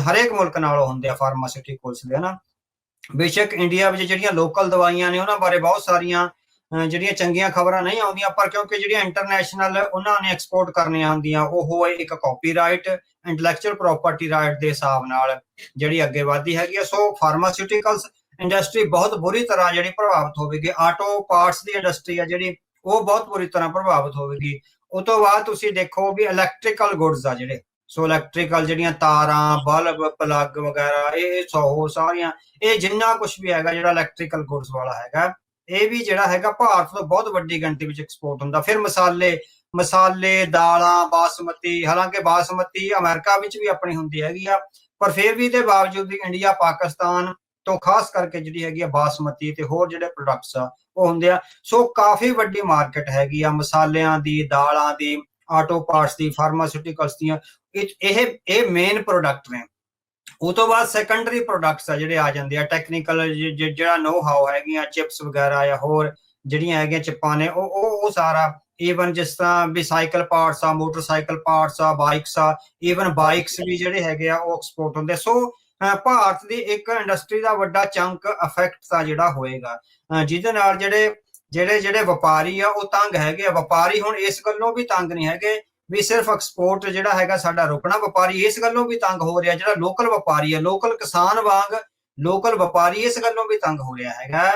ਹਰੇਕ ਮੁਲਕ ਨਾਲ ਹੁੰਦੇ ਆ ਫਾਰਮਾਸਿਊਟੀਕਲਸ ਦੇ ਹਨਾ। ਬੇਸ਼ੱਕ ਇੰਡੀਆ ਵਿੱਚ ਜਿਹੜੀਆਂ ਲੋਕਲ ਦਵਾਈਆਂ ਨੇ ਉਹਨਾਂ ਬਾਰੇ ਬਹੁਤ ਸਾਰੀਆਂ ਜਿਹੜੀਆਂ ਚੰਗੀਆਂ ਖਬਰਾਂ ਨਹੀਂ ਆਉਂਦੀਆਂ, ਪਰ ਕਿਉਂਕਿ ਜਿਹੜੀਆਂ ਇੰਟਰਨੈਸ਼ਨਲ ਉਹਨਾਂ ਨੇ ਐਕਸਪੋਰਟ ਕਰਨੀਆਂ ਹੁੰਦੀਆਂ ਉਹ ਇੱਕ ਕਾਪੀਰਾਈਟ ਇੰਟੈਲੈਕਚੁਅਲ ਪ੍ਰਾਪਰਟੀ ਰਾਈਟ ਦੇ ਹਿਸਾਬ ਨਾਲ ਜਿਹੜੀ ਅੱਗੇ ਵਧਦੀ ਹੈਗੀ ਆ। ਸੋ ਫਾਰਮਾਸਿਊਟੀਕਲਸ ਇੰਡਸਟਰੀ ਬਹੁਤ ਬੁਰੀ ਤਰ੍ਹਾਂ ਜਿਹੜੀ ਪ੍ਰਭਾਵਿਤ ਹੋਵੇਗੀ। ਆਟੋ ਪਾਰਟਸ ਦੀ ਇੰਡਸਟਰੀ ਆ ਜਿਹੜੀ ਉਹ ਬਹੁਤ ਬੁਰੀ ਤਰ੍ਹਾਂ ਪ੍ਰਭਾਵਿਤ ਹੋਵੇਗੀ। ਉਸ ਤੋਂ ਬਾਅਦ ਤੁਸੀਂ ਦੇਖੋ ਵੀ ਇਲੈਕਟ੍ਰੀਕਲ ਗੁੱਡਸ ਆ ਜਿਹੜੇ, ਸੋ ਇਲੈਕਟ੍ਰੀਕਲ ਜਿਹੜੀਆਂ ਤਾਰਾਂ, ਬਲਬ, ਪਲੱਗ ਵਗੈਰਾ, ਇਹ ਸਾਰੀਆਂ ਇਹ ਜਿੰਨਾ ਕੁਝ ਵੀ ਹੈਗਾ ਜਿਹੜਾ ਇਲੈਕਟ੍ਰੀਕਲ ਗੁੱਡਸ ਵਾਲਾ ਹੈਗਾ ਇਹ ਵੀ ਜਿਹੜਾ ਹੈਗਾ ਭਾਰਤ ਤੋਂ ਬਹੁਤ ਵੱਡੀ ਗਿਣਤੀ ਵਿੱਚ ਐਕਸਪੋਰਟ ਹੁੰਦਾ। ਫਿਰ ਮਸਾਲੇ, ਦਾਲਾਂ, ਬਾਸਮਤੀ, ਹਾਲਾਂਕਿ ਬਾਸਮਤੀ ਅਮਰੀਕਾ ਵਿੱਚ ਵੀ ਆਪਣੀ ਹੁੰਦੀ ਹੈਗੀ ਆ, ਪਰ ਫਿਰ ਵੀ ਦੇ ਬਾਵਜੂਦ ਵੀ ਇੰਡੀਆ, ਪਾਕਿਸਤਾਨ ਤੋਂ ਖਾਸ ਕਰਕੇ ਜਿਹੜੀ ਹੈਗੀ ਆ ਬਾਸਮਤੀ ਤੇ ਹੋਰ ਜਿਹੜੇ ਪ੍ਰੋਡਕਟਸ ਆ ਉਹ ਹੁੰਦੇ ਆ। ਸੋ ਕਾਫੀ ਵੱਡੀ ਮਾਰਕੀਟ ਹੈਗੀ ਆ ਮਸਾਲਿਆਂ ਦੀ, ਦਾਲਾਂ ਦੀ, ਆਟੋ ਪਾਰਟਸ ਦੀ, ਫਾਰਮਾਸਿਊਟੀਕਲਸ ਦੀਆਂ। ਇਹ ਮੇਨ ਪ੍ਰੋਡਕਟ ਨੇ। ਉਹ ਤੋਂ ਬਾਅਦ ਸੈਕੰਡਰੀ ਪ੍ਰੋਡਕਟਸ ਆ ਜਿਹੜੇ ਆ ਜਾਂਦੇ ਆ, ਟੈਕਨੀਕਲ ਜਿਹੜਾ ਨੋ ਹਾਓ ਹੈਗੀਆਂ, ਚਿਪਸ ਵਗੈਰਾ ਜਾਂ ਹੋਰ ਜਿਹੜੀਆਂ ਹੈਗੀਆਂ ਚਿੱਪਾਂ ਨੇ ਉਹ ਸਾਰਾ। ਈਵਨ ਜਿਸ ਤਰ੍ਹਾਂ ਵੀ ਸਾਈਕਲ ਪਾਰਟਸ ਆ, ਮੋਟਰਸਾਈਕਲ ਪਾਰਟਸ ਆ, ਬਾਈਕਸ ਆ, ਈਵਨ ਬਾਈਕਸ ਵੀ ਜਿਹੜੇ ਹੈਗੇ ਆ ਉਹ ਐਕਸਪੋਰਟ ਹੁੰਦੇ। ਸੋ ਭਾਰਤ ਦੀ ਇੱਕ ਇੰਡਸਟਰੀ ਦਾ ਵੱਡਾ ਚੰਕ ਅਫੈਕਟ ਆ ਜਿਹੜਾ ਹੋਏਗਾ, ਜਿਹਦੇ ਨਾਲ ਜਿਹੜੇ ਵਪਾਰੀ ਆ ਉਹ ਤੰਗ ਹੈਗੇ ਆ। ਵਪਾਰੀ ਹੁਣ ਇਸ ਗੱਲੋਂ ਵੀ ਤੰਗ ਨਹੀਂ ਹੈਗੇ ਵੀ ਸਿਰਫ ਐਕਸਪੋਰਟ ਜਿਹੜਾ ਹੈਗਾ ਸਾਡਾ ਰੁਕਣਾ, ਵਪਾਰੀ ਇਸ ਗੱਲੋਂ ਵੀ ਤੰਗ ਹੋ ਰਿਹਾ, ਜਿਹੜਾ ਲੋਕਲ ਵਪਾਰੀ ਹੈ, ਲੋਕਲ ਕਿਸਾਨ ਵਾਂਗ ਲੋਕਲ ਵਪਾਰੀ ਇਸ ਗੱਲੋਂ ਵੀ ਤੰਗ ਹੋ ਰਿਹਾ ਹੈਗਾ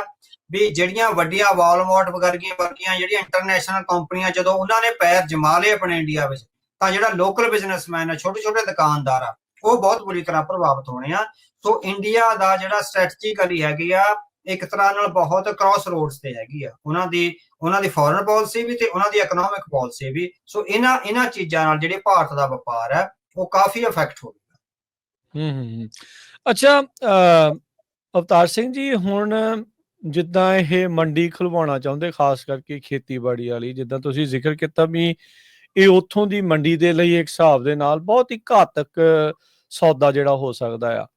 ਵੀ ਜਿਹੜੀਆਂ ਵੱਡੀਆਂ ਵਾਲਮਾਰਟ ਵਰਗੀਆਂ ਜਿਹੜੀਆਂ ਇੰਟਰਨੈਸ਼ਨਲ ਕੰਪਨੀਆਂ ਜਦੋਂ ਉਹਨਾਂ ਨੇ ਪੈਰ ਜਮਾ ਲਏ ਆਪਣੇ ਇੰਡੀਆ ਵਿੱਚ, ਤਾਂ ਜਿਹੜਾ ਲੋਕਲ ਬਿਜ਼ਨਸਮੈਨ ਹੈ, ਛੋਟੇ ਛੋਟੇ ਦੁਕਾਨਦਾਰ ਆ, ਉਹ ਬਹੁਤ ਬੁਰੀ ਤਰ੍ਹਾਂ ਪ੍ਰਭਾਵਿਤ ਹੋਣੇ ਆ। ਸੋ ਇੰਡੀਆ ਦਾ ਜਿਹੜਾ ਸਟ੍ਰੈਟਜੀਕਲੀ ਹੈਗੀ ਆ ਇੱਕ ਤਰ੍ਹਾਂ ਨਾਲ ਬਹੁਤ ਕ੍ਰਾਸ ਰੋਡਸ ਤੇ ਹੈਗੀ ਆ, ਉਹਨਾਂ ਦੀ ਫੋਰਨ ਪਾਲਿਸੀ ਵੀ ਤੇ ਉਹਨਾਂ ਦੀ ਇਕਨੋਮਿਕ ਪਾਲਿਸੀ ਵੀ। ਸੋ ਇਹਨਾਂ ਚੀਜ਼ਾਂ ਨਾਲ ਜਿਹੜੇ ਭਾਰਤ ਦਾ ਵਪਾਰ ਹੈ ਉਹ ਕਾਫੀ ਇਫੈਕਟ ਹੋਵੇਗਾ। ਅੱਛਾ, ਅਵਤਾਰ ਸਿੰਘ ਜੀ, ਹੁਣ ਜਿੱਦਾਂ ਇਹ ਮੰਡੀ ਖੁਲਵਾਉਣਾ ਚਾਹੁੰਦੇ, ਖਾਸ ਕਰਕੇ ਖੇਤੀਬਾੜੀ ਵਾਲੀ, ਜਿੱਦਾਂ ਤੁਸੀਂ ਜ਼ਿਕਰ ਕੀਤਾ ਵੀ ਇਹ ਉੱਥੋਂ ਦੀ ਮੰਡੀ ਦੇ ਲਈ ਇੱਕ ਹਿਸਾਬ ਦੇ ਨਾਲ ਬਹੁਤ ਹੀ ਘਾਤਕ ਸੌਦਾ ਜਿਹੜਾ ਹੋ ਸਕਦਾ ਆ।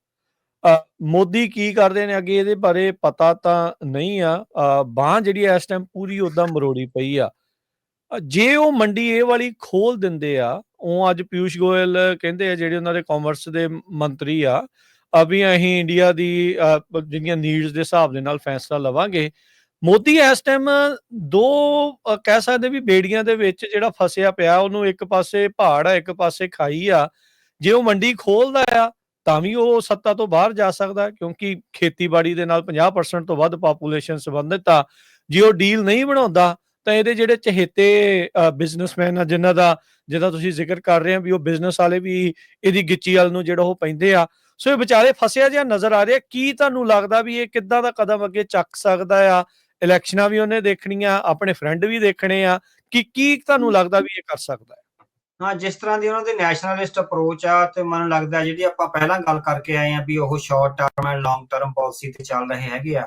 ਮੋਦੀ ਕੀ ਕਰਦੇ ਨੇ ਅੱਗੇ ਇਹਦੇ ਬਾਰੇ ਪਤਾ ਤਾਂ ਨਹੀਂ ਆ। ਬਾਂਹ ਜਿਹੜੀ ਇਸ ਟਾਈਮ ਪੂਰੀ ਓਦਾਂ ਮਰੋੜੀ ਪਈ ਆ। ਜੇ ਉਹ ਮੰਡੀ ਇਹ ਵਾਲੀ ਖੋਲ ਦਿੰਦੇ ਆ, ਉਹ ਅੱਜ ਪਿਊਸ਼ ਗੋਇਲ ਕਹਿੰਦੇ ਆ, ਜਿਹੜੇ ਉਹਨਾਂ ਦੇ ਕਾਮਰਸ ਦੇ ਮੰਤਰੀ ਆ, ਵੀ ਅਸੀਂ ਇੰਡੀਆ ਦੀ ਜਿਹੜੀਆਂ ਨੀਡਸ ਦੇ ਹਿਸਾਬ ਦੇ ਨਾਲ ਫੈਸਲਾ ਲਵਾਂਗੇ। ਮੋਦੀ ਇਸ ਟਾਈਮ ਦੋ ਕਹਿ ਸਕਦੇ ਵੀ ਬੇੜੀਆਂ ਦੇ ਵਿੱਚ ਜਿਹੜਾ ਫਸਿਆ ਪਿਆ, ਉਹਨੂੰ ਇੱਕ ਪਾਸੇ ਪਹਾੜ ਆ, ਇੱਕ ਪਾਸੇ ਖਾਈ ਆ। ਜੇ ਉਹ ਮੰਡੀ ਖੋਲਦਾ ਆ ਤਾਂ ਵੀ ਉਹ ਸੱਤਾ ਤੋਂ ਬਾਹਰ ਜਾ ਸਕਦਾ, ਕਿਉਂਕਿ ਖੇਤੀਬਾੜੀ ਦੇ ਨਾਲ 50% ਤੋਂ ਵੱਧ ਪਾਪੂਲੇਸ਼ਨ ਸੰਬੰਧਿਤ ਆ। ਜੇ ਉਹ ਡੀਲ ਨਹੀਂ ਬਣਾਉਂਦਾ ਤਾਂ ਇਹਦੇ ਜਿਹੜੇ ਚਹੇਤੇ ਬਿਜ਼ਨਸਮੈਨ ਆ, ਜਿਹਦਾ ਤੁਸੀਂ ਜ਼ਿਕਰ ਕਰ ਰਹੇ ਆ ਵੀ ਉਹ ਬਿਜ਼ਨਸ ਵਾਲੇ ਵੀ ਇਹਦੀ ਗਿੱਚੀ ਵੱਲ ਨੂੰ ਜਿਹੜਾ ਉਹ ਪੈਂਦੇ ਆ। ਸੋ ਇਹ ਵਿਚਾਰੇ ਫਸਿਆ ਜਿਹਾ ਨਜ਼ਰ ਆ ਰਿਹਾ। ਕੀ ਤੁਹਾਨੂੰ ਲੱਗਦਾ ਵੀ ਇਹ ਕਿੱਦਾਂ ਦਾ ਕਦਮ ਅੱਗੇ ਚੱਕ ਸਕਦਾ ਆ? ਇਲੈਕਸ਼ਨਾਂ ਵੀ ਉਹਨੇ ਦੇਖਣੀਆਂ, ਆਪਣੇ ਫਰੈਂਡ ਵੀ ਦੇਖਣੇ ਆ, ਕੀ ਤੁਹਾਨੂੰ ਲੱਗਦਾ ਵੀ ਇਹ ਕਰ ਸਕਦਾ ਹੈ? ਹਾਂ, ਜਿਸ ਤਰ੍ਹਾਂ ਦੀ ਉਹਨਾਂ ਦੀ ਨੈਸ਼ਨਲਿਸਟ ਅਪਰੋਚ ਆ, ਤੇ ਮੈਨੂੰ ਲੱਗਦਾ ਜਿਹੜੀ ਆਪਾਂ ਪਹਿਲਾਂ ਗੱਲ ਕਰਕੇ ਆਏ ਆ ਵੀ ਉਹ short term and long term policy ਤੇ ਚੱਲ ਰਹੇ ਹੈਗੇ ਆ।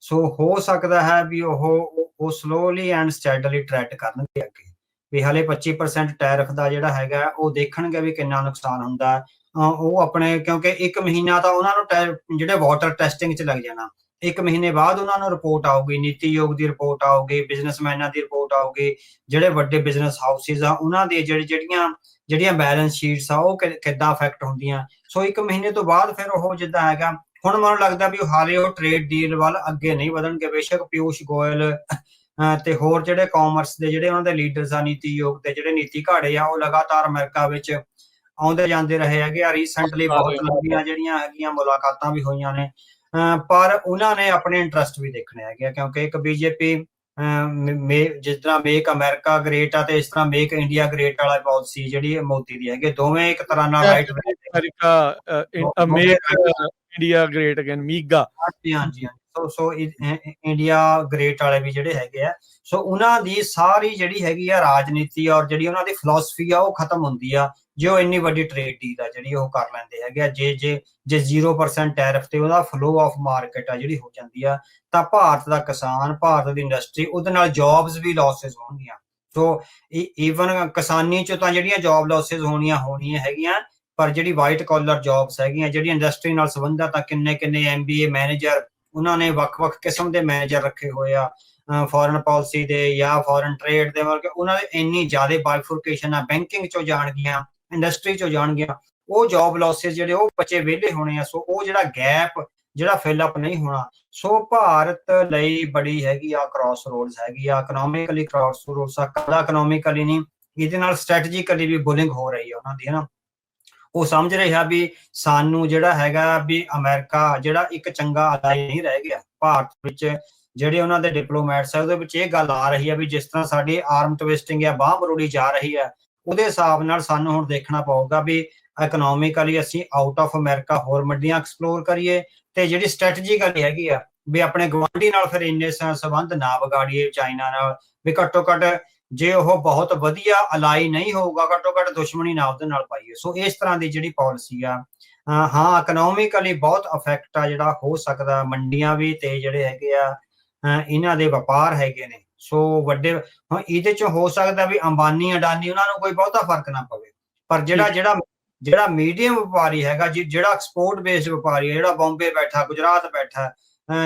ਸੋ ਹੋ ਸਕਦਾ ਹੈ ਵੀ ਉਹ ਸਲੋਲੀ ਐਂਡ ਸਟੈਡਲੀ ਟ੍ਰੈਡ ਕਰਨਗੇ ਅੱਗੇ, ਵੀ ਹਲੇ 25% ਟੈਰਿਫ ਦਾ ਜਿਹੜਾ ਹੈਗਾ ਉਹ ਦੇਖਣਗੇ ਵੀ ਕਿੰਨਾ ਨੁਕਸਾਨ ਹੁੰਦਾ। ਉਹ ਆਪਣੇ, ਕਿਉਂਕਿ 1 ਮਹੀਨਾ ਤਾਂ ਉਹਨਾਂ ਨੂੰ ਜਿਹੜੇ ਵਾਟਰ ਟੈਸਟਿੰਗ 'ਚ ਲੱਗ ਜਾਣਾ। 1 ਮਹੀਨੇ ਬਾਅਦ ਉਹਨਾਂ ਨੂੰ ਰਿਪੋਰਟ ਆਊਗੀ, ਨੀਤੀ ਆਯੋਗ ਦੀ ਰਿਪੋਰਟ ਆਊਗੀ, ਬਿਜ਼ਨਸਮੈਨਾਂ ਦੀ ਰਿਪੋਰਟ ਆਊਗੀ, ਜਿਹੜੇ ਵੱਡੇ ਬਿਜ਼ਨਸ ਹਾਊਸਿਸ ਆ ਉਹਨਾਂ ਦੀ ਜਿਹੜੀਆਂ ਬੈਲੈਂਸ ਸ਼ੀਟਸ ਆ ਉਹ ਕਿੱਦਾਂ ਅਫੈਕਟ ਹੁੰਦੀਆਂ। ਸੋ 1 ਮਹੀਨੇ ਤੋਂ ਬਾਅਦ ਫਿਰ ਉਹ ਜਿੱਦਾਂ ਹੈਗਾ, ਹੁਣ ਮੈਨੂੰ ਲੱਗਦਾ ਵੀ ਹਾਲੇ ਉਹ ਟ੍ਰੇਡ ਡੀਲ ਵੱਲ ਅੱਗੇ ਨਹੀਂ ਵਧਣਗੇ। ਬੇਸ਼ੱਕ ਪਿਊਸ਼ ਗੋਇਲ ਤੇ ਹੋਰ ਜਿਹੜੇ ਕਾਮਰਸ ਦੇ ਜਿਹੜੇ ਉਹਨਾਂ ਦੇ ਲੀਡਰਸ ਆ, ਨੀਤੀ ਆਯੋਗ ਦੇ ਜਿਹੜੇ ਨੀਤੀ ਘਾੜੇ ਆ, ਉਹ ਲਗਾਤਾਰ ਅਮਰੀਕਾ ਵਿੱਚ ਆਉਂਦੇ ਜਾਂਦੇ ਰਹੇ ਹੈਗੇ ਆ। ਰੀਸੈਂਟਲੀ ਬਹੁਤ ਲੰਬੀਆਂ ਜਿਹੜੀਆਂ ਹੈਗੀਆਂ ਮੁਲਾਕਾਤਾਂ ਵੀ ਹੋਈਆਂ ਨੇ, ਪਰ ਉਹਨਾਂ ਨੇ ਆਪਣੇ ਇੰਟਰਸਟ ਵੀ ਦੇਖਣੇ ਹੈਗੇ ਆ, ਕਿਉਂਕਿ ਇੱਕ ਬੀਜੇਪੀ ਜਿਸ ਤਰ੍ਹਾਂ ਮੇਕ ਅਮਰੀਕਾ ਗ੍ਰੇਟ ਆ, ਤੇ ਇਸ ਤਰ੍ਹਾਂ ਮੇਕ ਇੰਡੀਆ ਗ੍ਰੇਟ ਵਾਲਾ ਪਾਲਿਸੀ ਜਿਹੜੀ ਮੋਦੀ ਦੀ ਹੈਗੀ, ਦੋਵੇਂ ਇੱਕ ਤਰ੍ਹਾਂ ਨਾਲ right America make India great again, MIGA. ਹਾਂਜੀ। ਸੋ ਇੰਡੀਆ ਗ੍ਰੇਟ ਵਾਲੇ ਵੀ ਜਿਹੜੇ ਹੈਗੇ ਆ, ਸੋ ਉਹਨਾਂ ਦੀ ਸਾਰੀ ਜਿਹੜੀ ਹੈਗੀ ਆ ਰਾਜਨੀਤੀ ਔਰ ਜਿਹੜੀ ਉਹਨਾਂ ਦੀ ਫਿਲਾਸਫੀ ਆ ਉਹ ਖਤਮ ਹੁੰਦੀ ਆ ਜੇ ਉਹ ਇੰਨੀ ਵੱਡੀ ਟ੍ਰੇਡ ਡੀਲ ਆ ਜਿਹੜੀ ਉਹ ਕਰ ਲੈਂਦੇ ਹੈਗੇ ਆ। ਜੇ 0% ਟੈਰਿਫ ਤੇ ਉਹਦਾ ਫਲੋ ਆਫ ਮਾਰਕੀਟ ਆ ਜਿਹੜੀ ਹੋ ਜਾਂਦੀ ਆ, ਤਾਂ ਭਾਰਤ ਦਾ ਕਿਸਾਨ, ਭਾਰਤ ਦੀ ਇੰਡਸਟਰੀ, ਉਹਦੇ ਨਾਲ ਜੌਬਸ ਵੀ ਲਾਸਿਸ ਹੋਣਗੀਆਂ। ਸੋ ਈਵਨ ਕਿਸਾਨੀ ਚੋਂ ਤਾਂ ਜਿਹੜੀਆਂ ਜੌਬ ਲਾਸਿਸ ਹੋਣੀਆਂ ਹੈਗੀਆਂ, ਪਰ ਜਿਹੜੀ ਵਾਈਟ ਕਾਲਰ ਜੌਬਸ ਹੈਗੀਆਂ, ਜਿਹੜੀ ਇੰਡਸਟਰੀ ਨਾਲ ਸੰਬੰਧਿਤ ਆ, ਕਿੰਨੇ MBA ਮੈਨੇਜਰ, ਉਹਨਾਂ ਨੇ ਵੱਖ-ਵੱਖ ਕਿਸਮ ਦੇ ਮੈਨੇਜਰ ਰੱਖੇ ਹੋਏ ਆ, ਫੋਰਨ ਪਾਲਿਸੀ ਦੇ ਜਾਂ ਫੋਰਨ ਟ੍ਰੇਡ ਦੇ, ਮਤਲਬ ਕਿ ਉਹਨਾਂ ਦੇ ਇੰਨੀ ਜ਼ਿਆਦਾ ਬਾਈਫਰਕੇਸ਼ਨ ਆ, ਬੈਂਕਿੰਗ ਚੋਂ ਜਾਣਗੀਆਂ, ਇੰਡਸਟਰੀ ਚੋਂ ਜਾਣਗੀਆਂ, ਉਹ ਜੌਬ ਲਾਸਿਸ ਜਿਹੜੇ ਉਹ ਬੱਚੇ ਵਿਹਲੇ ਹੋਣੇ ਆ। ਸੋ ਉਹ ਜਿਹੜਾ ਗੈਪ ਜਿਹੜਾ ਫਿਲ ਅਪ ਨਹੀਂ ਹੋਣਾ। ਸੋ ਭਾਰਤ ਲਈ ਬੜੀ ਹੈਗੀ ਆ ਕ੍ਰਾਸ ਰੋਡਸ ਹੈਗੀ ਆ, ਇਕਨੋਮਿਕਲੀ ਕ੍ਰਾਸ ਰੋਡਸ ਆ, ਕੱਲਾ ਇਕਨੋਮਿਕਲੀ ਨਹੀਂ, ਇਹਦੇ ਨਾਲ ਸਟ੍ਰੈਟਜੀਕਲੀ ਵੀ ਬੁਲਿੰਗ ਹੋ ਰਹੀ ਆ ਉਹਨਾਂ ਦੀ, ਹਨਾ। ਉਹ ਸਮਝ ਰਿਹਾ ਵੀ ਸਾਨੂੰ ਜਿਹੜਾ ਹੈਗਾ ਵੀ ਅਮਰੀਕਾ ਜਿਹੜਾ ਇੱਕ ਚੰਗਾ ਅਲਾਈ ਨਹੀਂ ਰਹਿ ਗਿਆ। ਭਾਰਤ ਵਿੱਚ ਜਿਹੜੇ ਉਹਨਾਂ ਦੇ ਡਿਪਲੋਮੈਟਸ ਆ, ਉਹਦੇ ਵਿੱਚ ਇਹ ਗੱਲ ਆ ਰਹੀ ਆ ਵੀ ਜਿਸ ਤਰ੍ਹਾਂ ਸਾਡੀ ਆਰਮ ਟਵਿਸਟਿੰਗ ਜਾਂ ਬਾਂਹ ਮਰੋੜੀ ਜਾ ਰਹੀ ਹੈ, ਉਹਦੇ ਹਿਸਾਬ ਨਾਲ ਸਾਨੂੰ ਹੁਣ ਦੇਖਣਾ ਪਊਗਾ ਵੀ ਇਕਨੋਮਿਕਲੀ ਅਸੀਂ ਆਊਟ ਆਫ ਅਮਰੀਕਾ ਹੋਰ ਮੰਡੀਆਂ ਐਕਸਪਲੋਰ ਕਰੀਏ, ਤੇ ਜਿਹੜੀ ਸਟ੍ਰੈਟਜੀਕਲੀ ਹੈਗੀ ਆ ਵੀ ਆਪਣੇ ਗਵਾਂਢੀ ਨਾਲ ਫਿਰ ਇੰਨੇ ਸੰਬੰਧ ਨਾ ਵਿਗਾੜੀਏ, ਚਾਈਨਾ ਨਾਲ, ਵੀ ਘੱਟੋ ਘੱਟ ਜੇ ਉਹ ਬਹੁਤ ਵਧੀਆ ਅਲਾਈ ਨਹੀਂ ਹੋਊਗਾ, ਘੱਟੋ ਘੱਟ ਦੁਸ਼ਮਣੀ ਨਾ ਉਹਦੇ ਨਾਲ ਪਾਈਏ। ਸੋ ਇਸ ਤਰ੍ਹਾਂ ਦੀ ਜਿਹੜੀ ਪਾਲਿਸੀ ਆ, ਹਾਂ ਇਕਨੋਮਿਕਲੀ ਬਹੁਤ ਇਫੈਕਟ ਆ ਜਿਹੜਾ ਹੋ ਸਕਦਾ ਮੰਡੀਆਂ ਵੀ, ਤੇ ਜਿਹੜੇ ਹੈਗੇ ਆ ਇਹਨਾਂ ਦੇ ਵਪਾਰ ਹੈਗੇ ਨੇ। ਸੋ ਵੱਡੇ ਇਹਦੇ ਚ ਹੋ ਸਕਦਾ ਵੀ ਅੰਬਾਨੀ ਅਡਾਨੀ ਉਹਨਾਂ ਨੂੰ ਕੋਈ ਬਹੁਤਾ ਫਰਕ ਨਾ ਪਵੇ, ਪਰ ਜਿਹੜਾ ਮੀਡੀਅਮ ਵਪਾਰੀ ਹੈਗਾ, ਜਿਹੜਾ ਐਕਸਪੋਰਟ ਬੇਸਡ ਵਪਾਰੀ ਹੈ, ਜਿਹੜਾ ਬੰਬੇ ਬੈਠਾ, ਗੁਜਰਾਤ ਬੈਠਾ,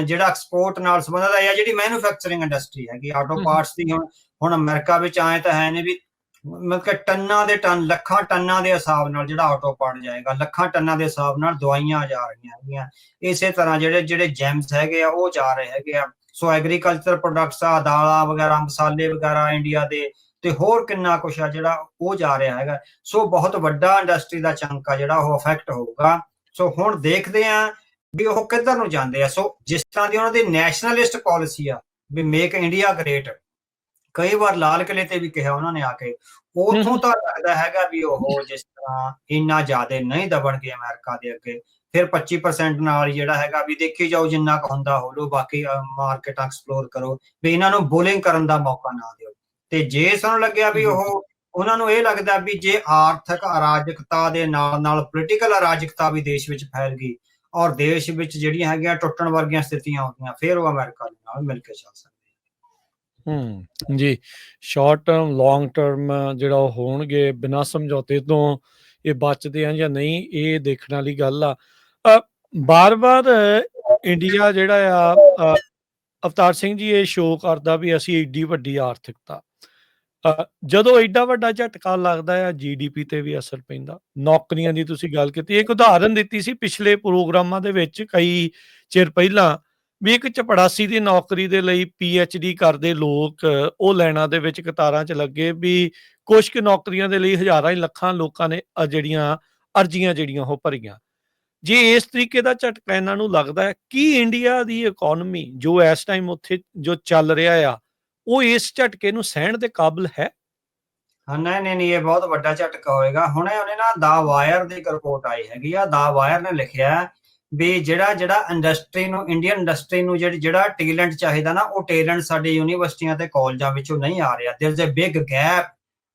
ਜਿਹੜਾ ਐਕਸਪੋਰਟ ਨਾਲ ਸੰਬੰਧਿਤ ਹੈ, ਜਾਂ ਜਿਹੜੀ ਮੈਨੂਫੈਕਚਰਿੰਗ ਇੰਡਸਟਰੀ ਹੈਗੀ ਆਟੋ ਪਾਰਟਸ ਦੀ, ਹੁਣ ਅਮਰੀਕਾ ਵਿੱਚ ਆਏ ਤਾਂ ਹੈ ਨੇ ਵੀ ਮਤਲਬ ਕਿ ਟੰਨਾਂ ਦੇ ਟਨ, ਲੱਖਾਂ ਟੰਨਾਂ ਦੇ ਹਿਸਾਬ ਨਾਲ ਜਿਹੜਾ ਆਟੋ ਪਾਰਟ ਜਾਏਗਾ, ਲੱਖਾਂ ਟੰਨਾਂ ਦੇ ਹਿਸਾਬ ਨਾਲ ਦਵਾਈਆਂ ਜਾ ਰਹੀਆਂ ਹੈਗੀਆਂ। ਇਸੇ ਤਰ੍ਹਾਂ ਜਿਹੜੇ ਜੈਮਸ ਹੈਗੇ ਆ ਉਹ ਜਾ ਰਹੇ ਹੈਗੇ ਆ। ਸੋ ਐਗਰੀਕਲਚਰ ਪ੍ਰੋਡਕਟਸ ਆ, ਦਾਲਾਂ ਵਗੈਰਾ, ਮਸਾਲੇ ਵਗੈਰਾ ਇੰਡੀਆ ਦੇ, ਤੇ ਹੋਰ ਕਿੰਨਾ ਕੁਛ ਆ ਜਿਹੜਾ ਉਹ ਜਾ ਰਿਹਾ ਹੈਗਾ। ਸੋ ਬਹੁਤ ਵੱਡਾ ਇੰਡਸਟਰੀ ਦਾ ਚੰਕ ਆ ਜਿਹੜਾ ਉਹ ਅਫੈਕਟ ਹੋਊਗਾ। ਸੋ ਹੁਣ ਦੇਖਦੇ ਆ ਵੀ ਉਹ ਕਿੱਧਰ ਨੂੰ ਜਾਂਦੇ ਆ। ਸੋ ਜਿਸ ਤਰ੍ਹਾਂ ਦੀ ਉਹਨਾਂ ਦੀ ਨੈਸ਼ਨਲਿਸਟ ਪਾਲਿਸੀ ਆ ਵੀ ਮੇਕ ਇੰਡੀਆ ਗ੍ਰੇਟ, ਕਈ ਵਾਰ ਲਾਲ ਕਿਲੇ ਤੇ ਵੀ ਕਿਹਾ ਉਹਨਾਂ ਨੇ ਆ ਕੇ, ਉਥੋਂ ਤਾਂ ਲੱਗਦਾ ਹੈਗਾ ਵੀ ਉਹ ਜਿਸ ਤਰ੍ਹਾਂ ਇੰਨਾ ਜ਼ਿਆਦਾ ਨਹੀਂ ਦਬਣਗੇ ਅਮਰੀਕਾ ਦੇ ਅੱਗੇ। ਫਿਰ 25% ਨਾਲ ਜਿਹੜਾ ਹੈਗਾ ਵੀ ਦੇਖੀ ਜਾਓ ਜਿੰਨਾ ਕੁ ਹੁੰਦਾ ਹੋ ਲੋ, ਬਾਕੀ ਮਾਰਕੀਟ ਐਕਸਪਲੋਰ ਕਰੋ, ਵੀ ਇਹਨਾਂ ਨੂੰ ਬੁਲਿੰਗ ਕਰਨ ਦਾ ਮੌਕਾ ਨਾ ਦਿਓ। ਤੇ ਜੇ ਸਾਨੂੰ ਲੱਗਿਆ ਵੀ ਉਹ ਉਹਨਾਂ ਨੂੰ ਇਹ ਲੱਗਦਾ ਵੀ ਜੇ ਆਰਥਿਕ ਅਰਾਜਕਤਾ ਦੇ ਨਾਲ ਨਾਲ ਪੋਲੀਟੀਕਲ ਅਰਾਜਕਤਾ ਵੀ ਦੇਸ਼ ਵਿੱਚ ਫੈਲ ਗਈ ਔਰ ਦੇਸ਼ ਵਿੱਚ ਜਿਹੜੀਆਂ ਹੈਗੀਆਂ ਟੁੱਟਣ ਵਰਗੀਆਂ ਸਥਿਤੀਆਂ ਆਉਂਦੀਆਂ, ਫਿਰ ਉਹ ਅਮਰੀਕਾ ਦੇ ਨਾਲ ਮਿਲ ਕੇ ਚੱਲ ਸਕਦੇ। ਜੀ, ਸ਼ਾਰਟ ਟਰਮ ਲੌਂਗ ਟਰਮ ਜਿਹੜਾ ਉਹ ਹੋਣਗੇ ਬਿਨਾਂ ਸਮਝੌਤੇ ਤੋਂ ਇਹ ਬਚਦੇ ਆ ਜਾਂ ਨਹੀਂ, ਇਹ ਦੇਖਣ ਵਾਲੀ ਗੱਲ ਆ। ਬਾਰ-ਬਾਰ ਇੰਡੀਆ ਜਿਹੜਾ ਆ ਅਵਤਾਰ ਸਿੰਘ ਜੀ ਇਹ ਸ਼ੋਅ ਕਰਦਾ ਵੀ ਅਸੀਂ ਏਡੀ ਵੱਡੀ ਆਰਥਿਕਤਾ, ਜਦੋਂ ਏਡਾ ਵੱਡਾ ਝਟਕਾ ਲੱਗਦਾ ਆ GDP ਤੇ ਵੀ ਅਸਰ ਪੈਂਦਾ। ਨੌਕਰੀਆਂ ਦੀ ਤੁਸੀਂ ਗੱਲ ਕੀਤੀ, ਇੱਕ ਉਦਾਹਰਨ ਦਿੱਤੀ ਸੀ ਪਿਛਲੇ ਪ੍ਰੋਗਰਾਮਾਂ ਦੇ ਵਿੱਚ ਕਈ ਚਿਰ ਪਹਿਲਾਂ, ਵੀ ਇੱਕ ਚਪੜਾਸੀ ਦੀ ਨੌਕਰੀ ਦੇ ਲਈ PhD ਕਰਦੇ ਲੋਕ ਉਹ ਲਾਈਨਾਂ ਦੇ ਵਿੱਚ ਕਤਾਰਾਂ 'ਚ ਲੱਗੇ, ਵੀ ਕੁਛ ਕੁ ਨੌਕਰੀਆਂ ਦੇ ਲਈ ਹਜ਼ਾਰਾਂ ਹੀ ਲੱਖਾਂ ਲੋਕਾਂ ਨੇ ਜਿਹੜੀਆਂ ਅਰਜ਼ੀਆਂ ਜਿਹੜੀਆਂ ਉਹ ਭਰੀਆਂ। ਜੇ ਇਸ ਤਰੀਕੇ ਦਾ ਝਟਕਾ ਇਹਨਾਂ ਨੂੰ ਲੱਗਦਾ ਹੈ, ਕੀ ਇੰਡੀਆ ਦੀ ਇਕੋਨਮੀ ਜੋ ਇਸ ਟਾਈਮ ਉੱਥੇ ਜੋ ਚੱਲ ਰਿਹਾ ਆ, ਉਹ ਇਸ ਝਟਕੇ ਨੂੰ ਸਹਿਣ ਦੇ ਕਾਬਿਲ ਹੈ? ਨਹੀਂ, ਇਹ ਬਹੁਤ ਵੱਡਾ ਝਟਕਾ ਹੋਏਗਾ। ਹੁਣੇ ਉਹਨੇ ਨਾ ਦਾ ਵਾਇਰ ਦੀ ਇੱਕ ਰਿਪੋਰਟ ਆਈ ਹੈਗੀ ਆ। ਦਾ ਵਾਇਰ ਨੇ ਲਿਖਿਆ ਵੀ ਜਿਹੜਾ ਇੰਡਸਟਰੀ ਨੂੰ, ਇੰਡੀਅਨ ਇੰਡਸਟਰੀ ਨੂੰ ਜਿਹੜਾ ਟੈਲੈਂਟ ਚਾਹੀਦਾ ਨਾ, ਉਹ ਟੈਲੈਂਟ ਸਾਡੇ ਯੂਨੀਵਰਸਿਟੀਆਂ ਤੇ ਕਾਲਜਾਂ ਵਿੱਚੋਂ ਨਹੀਂ ਆ ਰਿਹਾ। There is a big gap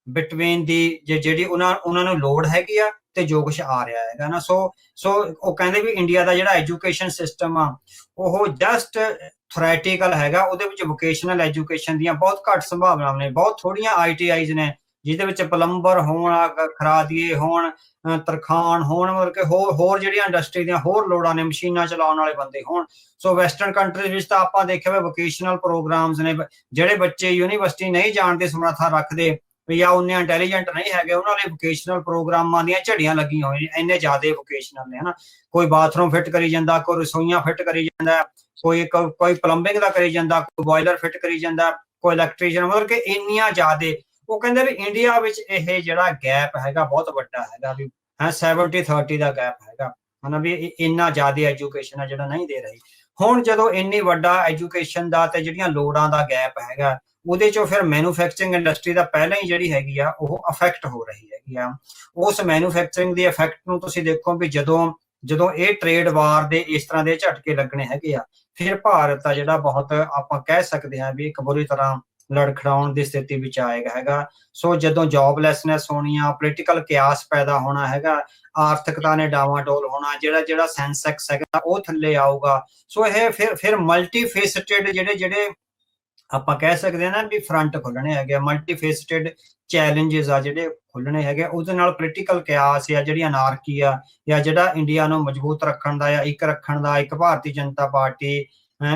between the ਜਿਹੜੀ ਉਹਨਾਂ ਨੂੰ ਲੋੜ ਹੈਗੀ ਆ ਤੇ ਜੋ ਕੁਛ ਆ ਰਿਹਾ ਹੈਗਾ ਨਾ। ਸੋ ਉਹ ਕਹਿੰਦੇ ਵੀ ਇੰਡੀਆ ਦਾ ਜਿਹੜਾ ਐਜੂਕੇਸ਼ਨ ਸਿਸਟਮ ਆ ਉਹ ਜਸਟ ਥਿਓਰੈਟੀਕਲ ਹੈਗਾ, ਉਹਦੇ ਵਿੱਚ ਵੋਕੇਸ਼ਨਲ ਐਜੂਕੇਸ਼ਨ ਦੀਆਂ ਬਹੁਤ ਘੱਟ ਸੰਭਾਵਨਾਵਾਂ ਨੇ। ਬਹੁਤ ਥੋੜੀਆਂ ITIs ਨੇ ਜਿਹਦੇ ਵਿੱਚ ਪਲੰਬਰ ਹੋਣ, ਖਰਾਦੀਏ ਹੋਣ, ਤਰਖਾਣ ਹੋਣ, ਮਤਲਬ ਕਿ ਹੋਰ ਜਿਹੜੀਆਂ ਇੰਡਸਟਰੀ ਦੀਆਂ ਹੋਰ ਲੋੜਾਂ ਨੇ, ਮਸ਼ੀਨਾਂ ਚਲਾਉਣ ਵਾਲੇ ਬੰਦੇ ਹੋਣ। ਸੋ ਵੈਸਟਰਨ ਕੰਟਰੀਜ਼ ਵਿੱਚ ਤਾਂ ਆਪਾਂ ਦੇਖਿਆ ਵੀ ਵੋਕੇਸ਼ਨਲ ਪ੍ਰੋਗਰਾਮਸ ਨੇ। ਜਿਹੜੇ ਬੱਚੇ ਯੂਨੀਵਰਸਿਟੀ ਨਹੀਂ ਜਾਣ ਦੀ ਸਮਰੱਥਾ ਰੱਖਦੇ ਜਾਂ ਉਹਨੇ ਇੰਟੈਲੀਜੈਂਟ ਨਹੀਂ ਹੈਗੇ, ਉਹਨਾਂ ਲਈ ਵੋਕੇਸ਼ਨਲ ਪ੍ਰੋਗਰਾਮਾਂ ਦੀਆਂ ਝੜੀਆਂ ਲੱਗੀਆਂ ਹੋਈਆਂ ਨੇ, ਇੰਨੇ ਜ਼ਿਆਦਾ ਵੋਕੇਸ਼ਨਲ ਨੇ ਹਨਾ। ਕੋਈ ਬਾਥਰੂਮ ਫਿੱਟ ਕਰੀ ਜਾਂਦਾ, ਕੋਈ ਰਸੋਈਆਂ ਫਿੱਟ ਕਰੀ ਜਾਂਦਾ, ਕੋਈ ਪਲੰਬਿੰਗ ਦਾ ਕਰੀ ਜਾਂਦਾ, ਕੋਈ ਬੋਇਲਰ ਫਿੱਟ ਕਰੀ ਜਾਂਦਾ, ਕੋਈ ਇਲੈਕਟ੍ਰੀਸ਼ੀਅਨ, ਮਤਲਬ ਕਿ ਇੰਨੀਆਂ ਜ਼ਿਆਦਾ। ਉਹ ਕਹਿੰਦੇ ਵੀ ਇੰਡੀਆ ਵਿੱਚ ਇਹ ਜਿਹੜਾ ਗੈਪ ਹੈਗਾ ਬਹੁਤ ਵੱਡਾ ਹੈਗਾ, ਵੀ 70-30 ਦਾ ਗੈਪ ਹੈਗਾ ਹਨਾ, ਵੀ ਇੰਨਾ ਜ਼ਿਆਦਾ ਐਜੂਕੇਸ਼ਨ ਆ ਜਿਹੜਾ ਨਹੀਂ ਦੇ ਰਹੀ। ਹੁਣ ਜਦੋਂ ਇੰਨੀ ਵੱਡਾ ਐਜੂਕੇਸ਼ਨ ਦਾ ਤੇ ਜਿਹੜੀਆਂ ਲੋੜਾਂ ਦਾ ਗੈਪ ਹੈਗਾ, ਉਹਦੇ ਚੋਂ ਫਿਰ ਮੈਨੂਫੈਕਚਰਿੰਗ ਇੰਡਸਟਰੀ ਦਾ ਪਹਿਲਾਂ ਹੀ ਜਿਹੜੀ ਹੈਗੀ ਆ ਉਹ ਅਫੈਕਟ ਹੋ ਰਹੀ ਹੈਗੀ ਆ। ਉਸ ਮੈਨੂਫੈਕਚਰਿੰਗ ਦੀ ਇਫੈਕਟ ਨੂੰ ਤੁਸੀਂ ਦੇਖੋ ਵੀ ਜਦੋਂ ਇਹ ਟ੍ਰੇਡ ਵਾਰ ਦੇ ਇਸ ਤਰ੍ਹਾਂ ਦੇ ਝਟਕੇ ਲੱਗਣੇ ਹੈਗੇ ਆ, ਫਿਰ ਭਾਰਤ ਆ ਜਿਹੜਾ ਬਹੁਤ ਆਪਾਂ ਕਹਿ ਸਕਦੇ ਹਾਂ ਵੀ ਇੱਕ ਬੁਰੀ ਤਰ੍ਹਾਂ ਲੜਖੜਾਉਣ ਦੀ ਸਥਿਤੀ ਵਿੱਚ ਆਏਗਾ ਹੈਗਾ। ਸੋ ਜਦੋਂ ਜੌਬਲੈਸਨੈਸ ਹੋਣੀ ਆ, ਪੋਲੀਟੀਕਲ ਕਿਆਸ ਪੈਦਾ ਹੋਣਾ ਹੈਗਾ, ਆਰਥਿਕਤਾ ਨੇ ਡਾਵਾਡੋਲ ਹੋਣਾ, ਜਿਹੜਾ ਸੈਂਸੈਕਸ ਹੈਗਾ ਉਹ ਥੱਲੇ ਆਊਗਾ। ਸੋ ਇਹ ਫਿਰ ਮਲਟੀਫੇਸਟਡ ਜਿਹੜੇ ਆਪਾਂ ਕਹਿ ਸਕਦੇ ਹਾਂ ਨਾ ਵੀ ਫਰੰਟ ਖੁੱਲਣੇ ਹੈਗੇ ਆ, ਮਲਟੀਫੇਸਟਡ ਚੈਲੰਜਸ ਆ ਜਿਹੜੇ ਖੁੱਲਣੇ ਹੈਗੇ। ਉਹਦੇ ਨਾਲ ਪੋਲੀਟੀਕਲ ਕਿਆਸ ਆ, ਜਿਹੜੀ ਅਨਾਰਕੀ ਆ, ਜਾਂ ਜਿਹੜਾ ਇੰਡੀਆ ਨੂੰ ਮਜ਼ਬੂਤ ਰੱਖਣ ਦਾ ਜਾਂ ਇੱਕ ਰੱਖਣ ਦਾ ਇੱਕ ਭਾਰਤੀ ਜਨਤਾ ਪਾਰਟੀ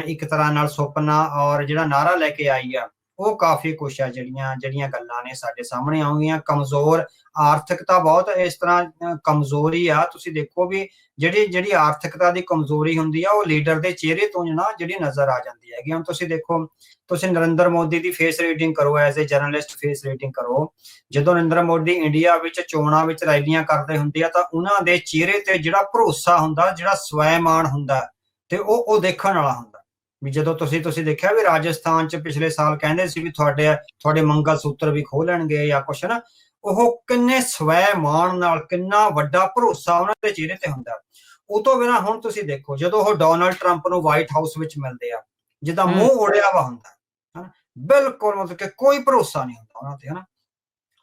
ਇੱਕ ਤਰ੍ਹਾਂ ਨਾਲ ਸੁਪਨਾ ਔਰ ਜਿਹੜਾ ਨਾਰਾ ਲੈ ਕੇ ਆਈ ਆ, ਉਹ ਕਾਫੀ ਕੁਛ ਆ ਜਿਹੜੀਆਂ ਗੱਲਾਂ ਨੇ ਸਾਡੇ ਸਾਹਮਣੇ ਆਉਂਗੀਆਂ। ਕਮਜ਼ੋਰ ਆਰਥਿਕਤਾ ਬਹੁਤ ਇਸ ਤਰ੍ਹਾਂ ਕਮਜ਼ੋਰੀ ਆ। ਤੁਸੀਂ ਦੇਖੋ ਵੀ ਜਿਹੜੀ ਆਰਥਿਕਤਾ ਦੀ ਕਮਜ਼ੋਰੀ ਹੁੰਦੀ ਆ ਉਹ ਲੀਡਰ ਦੇ ਚਿਹਰੇ ਤੋਂ ਜਿਹੜੀ ਨਜ਼ਰ ਆ ਜਾਂਦੀ ਹੈਗੀ। ਹੁਣ ਤੁਸੀਂ ਦੇਖੋ, ਤੁਸੀਂ ਨਰਿੰਦਰ ਮੋਦੀ ਦੀ ਫੇਸ ਰੀਡਿੰਗ ਕਰੋ, as a journalist face reading ਕਰੋ। ਜਦੋਂ ਨਰਿੰਦਰ ਮੋਦੀ ਇੰਡੀਆ ਵਿੱਚ ਚੋਣਾਂ ਵਿੱਚ ਰੈਲੀਆਂ ਕਰਦੇ ਹੁੰਦੇ ਆ ਤਾਂ ਉਹਨਾਂ ਦੇ ਚਿਹਰੇ ਤੇ ਜਿਹੜਾ ਭਰੋਸਾ ਹੁੰਦਾ, ਜਿਹੜਾ ਸਵੈਮਾਨ ਹੁੰਦਾ, ਤੇ ਉਹ ਦੇਖਣ ਵਾਲਾ ਹੁੰਦਾ। ਵੀ ਜਦੋਂ ਤੁਸੀਂ ਦੇਖਿਆ ਵੀ ਰਾਜਸਥਾਨ ਚ ਪਿਛਲੇ ਸਾਲ ਕਹਿੰਦੇ ਸੀ ਵੀ ਤੁਹਾਡੇ ਮੰਗਲ ਸੂਤਰ ਵੀ ਖੋਹ ਲੈਣਗੇ ਜਾਂ ਕੁਛ ਨਾ, ਉਹ ਕਿੰਨੇ ਸਵੈਮਾਨ ਨਾਲ, ਕਿੰਨਾ ਵੱਡਾ ਭਰੋਸਾ ਉਹਨਾਂ ਦੇ ਚਿਹਰੇ ਤੇ ਹੁੰਦਾ। ਉਹ ਤੋਂ ਬਿਨਾਂ ਹੁਣ ਤੁਸੀਂ ਦੇਖੋ, ਜਦੋਂ ਉਹ ਡੋਨਾਲਡ ਟਰੰਪ ਨੂੰ ਵਾਈਟ ਹਾਊਸ ਵਿੱਚ ਮਿਲਦੇ ਆ, ਜਿੱਦਾਂ ਮੂੰਹ ਉੜਿਆ ਵਾ ਹੁੰਦਾ ਹਨਾ, ਬਿਲਕੁਲ ਮਤਲਬ ਕਿ ਕੋਈ ਭਰੋਸਾ ਨਹੀਂ ਹੁੰਦਾ ਉਹਨਾਂ ਤੇ ਹਨਾ।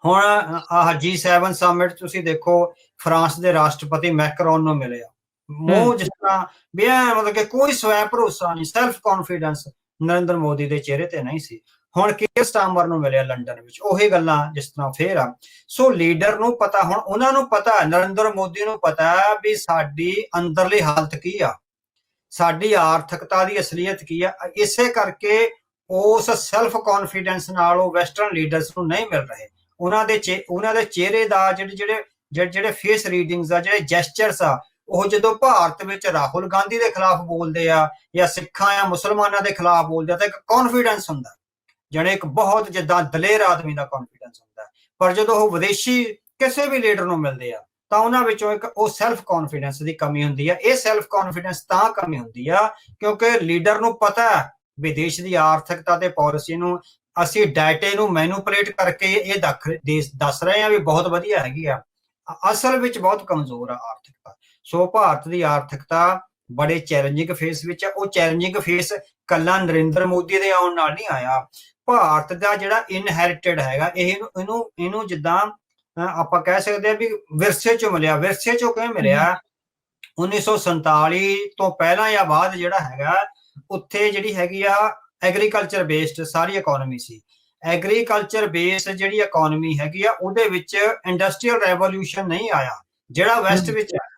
ਹੁਣ ਆਹ G7 ਸਮਿਟ ਤੁਸੀਂ ਦੇਖੋ, ਫਰਾਂਸ ਦੇ ਰਾਸ਼ਟਰਪਤੀ ਮੈਕਰੋਨ ਨੂੰ ਮਿਲੇ ਆ, ਮੂੰਹ ਜਿਸ ਤਰ੍ਹਾਂ ਵੀ ਮਤਲਬ ਕਿ ਕੋਈ ਸਵੈ ਭਰੋਸਾ ਨਹੀਂ, ਸੈਲਫ ਕੌਨਫੀਡੈਂਸ ਨਰਿੰਦਰ ਮੋਦੀ ਦੇ ਚਿਹਰੇ ਤੇ ਨਹੀਂ ਸੀ। ਹੁਣ ਕੀਰ ਸਟਾਰਮਰ ਨੂੰ ਮਿਲਿਆ ਲੰਡਨ ਵਿੱਚ, ਉਹੀ ਗੱਲਾਂ ਜਿਸ ਤਰ੍ਹਾਂ ਫੇਰ ਆ। ਸੋ ਲੀਡਰ ਨੂੰ ਪਤਾ, ਹੁਣ ਉਹਨਾਂ ਨੂੰ ਪਤਾ, ਨਰਿੰਦਰ ਮੋਦੀ ਨੂੰ ਪਤਾ ਵੀ ਸਾਡੀ ਅੰਦਰਲੀ ਹਾਲਤ ਕੀ ਆ, ਸਾਡੀ ਆਰਥਿਕਤਾ ਦੀ ਅਸਲੀਅਤ ਕੀ ਆ। ਇਸੇ ਕਰਕੇ ਉਸ ਸੈਲਫ ਕੌਨਫੀਡੈਂਸ ਨਾਲ ਉਹ ਵੈਸਟਰਨ ਲੀਡਰਸ ਨੂੰ ਨਹੀਂ ਮਿਲ ਰਹੇ। ਉਹਨਾਂ ਦੇ ਚਿਹਰੇ ਦਾ ਜਿਹੜੇ ਫੇਸ ਰੀਡਿੰਗਸ ਆ, ਜਿਹੜੇ ਜੈਸਚਰਸ ਆ, ਉਹ ਜਦੋਂ ਭਾਰਤ ਵਿੱਚ ਰਾਹੁਲ ਗਾਂਧੀ ਦੇ ਖਿਲਾਫ ਬੋਲਦੇ ਆ ਜਾਂ ਸਿੱਖਾਂ ਜਾਂ ਮੁਸਲਮਾਨਾਂ ਦੇ ਖਿਲਾਫ ਬੋਲਦੇ ਆ ਤਾਂ ਇੱਕ ਕੌਨਫੀਡੈਂਸ ਹੁੰਦਾ, ਜਿਹੜੇ ਇੱਕ ਬਹੁਤ ਜਿੱਦਾਂ ਦਲੇਰ ਆਦਮੀ ਦਾ ਕੌਨਫੀਡੈਂਸ ਹੁੰਦਾ। ਪਰ ਜਦੋਂ ਉਹ ਵਿਦੇਸ਼ੀ ਕਿਸੇ ਵੀ ਲੀਡਰ ਨੂੰ ਮਿਲਦੇ ਆ ਤਾਂ ਉਹਨਾਂ ਵਿੱਚੋਂ ਇੱਕ ਉਹ ਸੈਲਫ ਕੌਨਫੀਡੈਂਸ ਦੀ ਕਮੀ ਹੁੰਦੀ ਆ। ਇਹ ਸੈਲਫ ਕੌਨਫੀਡੈਂਸ ਤਾਂ ਕਮੀ ਹੁੰਦੀ ਆ ਕਿਉਂਕਿ ਲੀਡਰ ਨੂੰ ਪਤਾ ਵੀ ਦੇਸ਼ ਦੀ ਆਰਥਿਕਤਾ ਤੇ ਪਾਲਿਸੀ ਨੂੰ ਅਸੀਂ ਡਾਟੇ ਨੂੰ ਮੈਨੂਪੂਲੇਟ ਕਰਕੇ ਇਹ ਦੱਸ ਰਹੇ ਹਾਂ ਵੀ ਬਹੁਤ ਵਧੀਆ ਹੈਗੀ ਆ, ਅਸਲ ਵਿੱਚ ਬਹੁਤ ਕਮਜ਼ੋਰ ਆ ਆਰਥਿਕਤਾ। ਸੋ ਭਾਰਤ ਦੀ ਆਰਥਿਕਤਾ ਬੜੇ ਚੈਲੰਜਿੰਗ ਫੇਸ ਵਿੱਚ ਆ। ਉਹ ਚੈਲੰਜਿੰਗ ਫੇਸ ਕੱਲਾ ਨਰਿੰਦਰ ਮੋਦੀ ਦੇ ਆਉਣ ਨਾਲ ਨਹੀਂ ਆਇਆ। ਭਾਰਤ ਦਾ ਜਿਹੜਾ ਇਨਹੈਰਿਟਡ ਹੈਗਾ, ਇਹਨੂੰ ਜਿੱਦਾਂ ਆਪਾਂ ਕਹਿ ਸਕਦੇ ਆ ਵੀ ਵਿਰਸੇ ਚੋਂ ਮਿਲਿਆ। ਵਿਰਸੇ ਚੋਂ ਕਿਵੇਂ ਮਿਲਿਆ? 1947 ਤੋਂ ਪਹਿਲਾਂ ਜਾਂ ਬਾਅਦ ਜਿਹੜਾ ਹੈਗਾ, ਉੱਥੇ ਜਿਹੜੀ ਹੈਗੀ ਆ ਐਗਰੀਕਲਚਰ ਬੇਸਡ ਸਾਰੀ ਇਕਨੋਮੀ ਸੀ। ਐਗਰੀਕਲਚਰ ਬੇਸਡ ਜਿਹੜੀ ਇਕਨੋਮੀ ਹੈਗੀ ਆ, ਉਹਦੇ ਵਿੱਚ ਇੰਡਸਟਰੀਅਲ ਰੈਵੋਲੂਸ਼ਨ ਨਹੀਂ ਆਇਆ ਜਿਹੜਾ ਵੈਸਟ ਵਿੱਚ ਆਇਆ।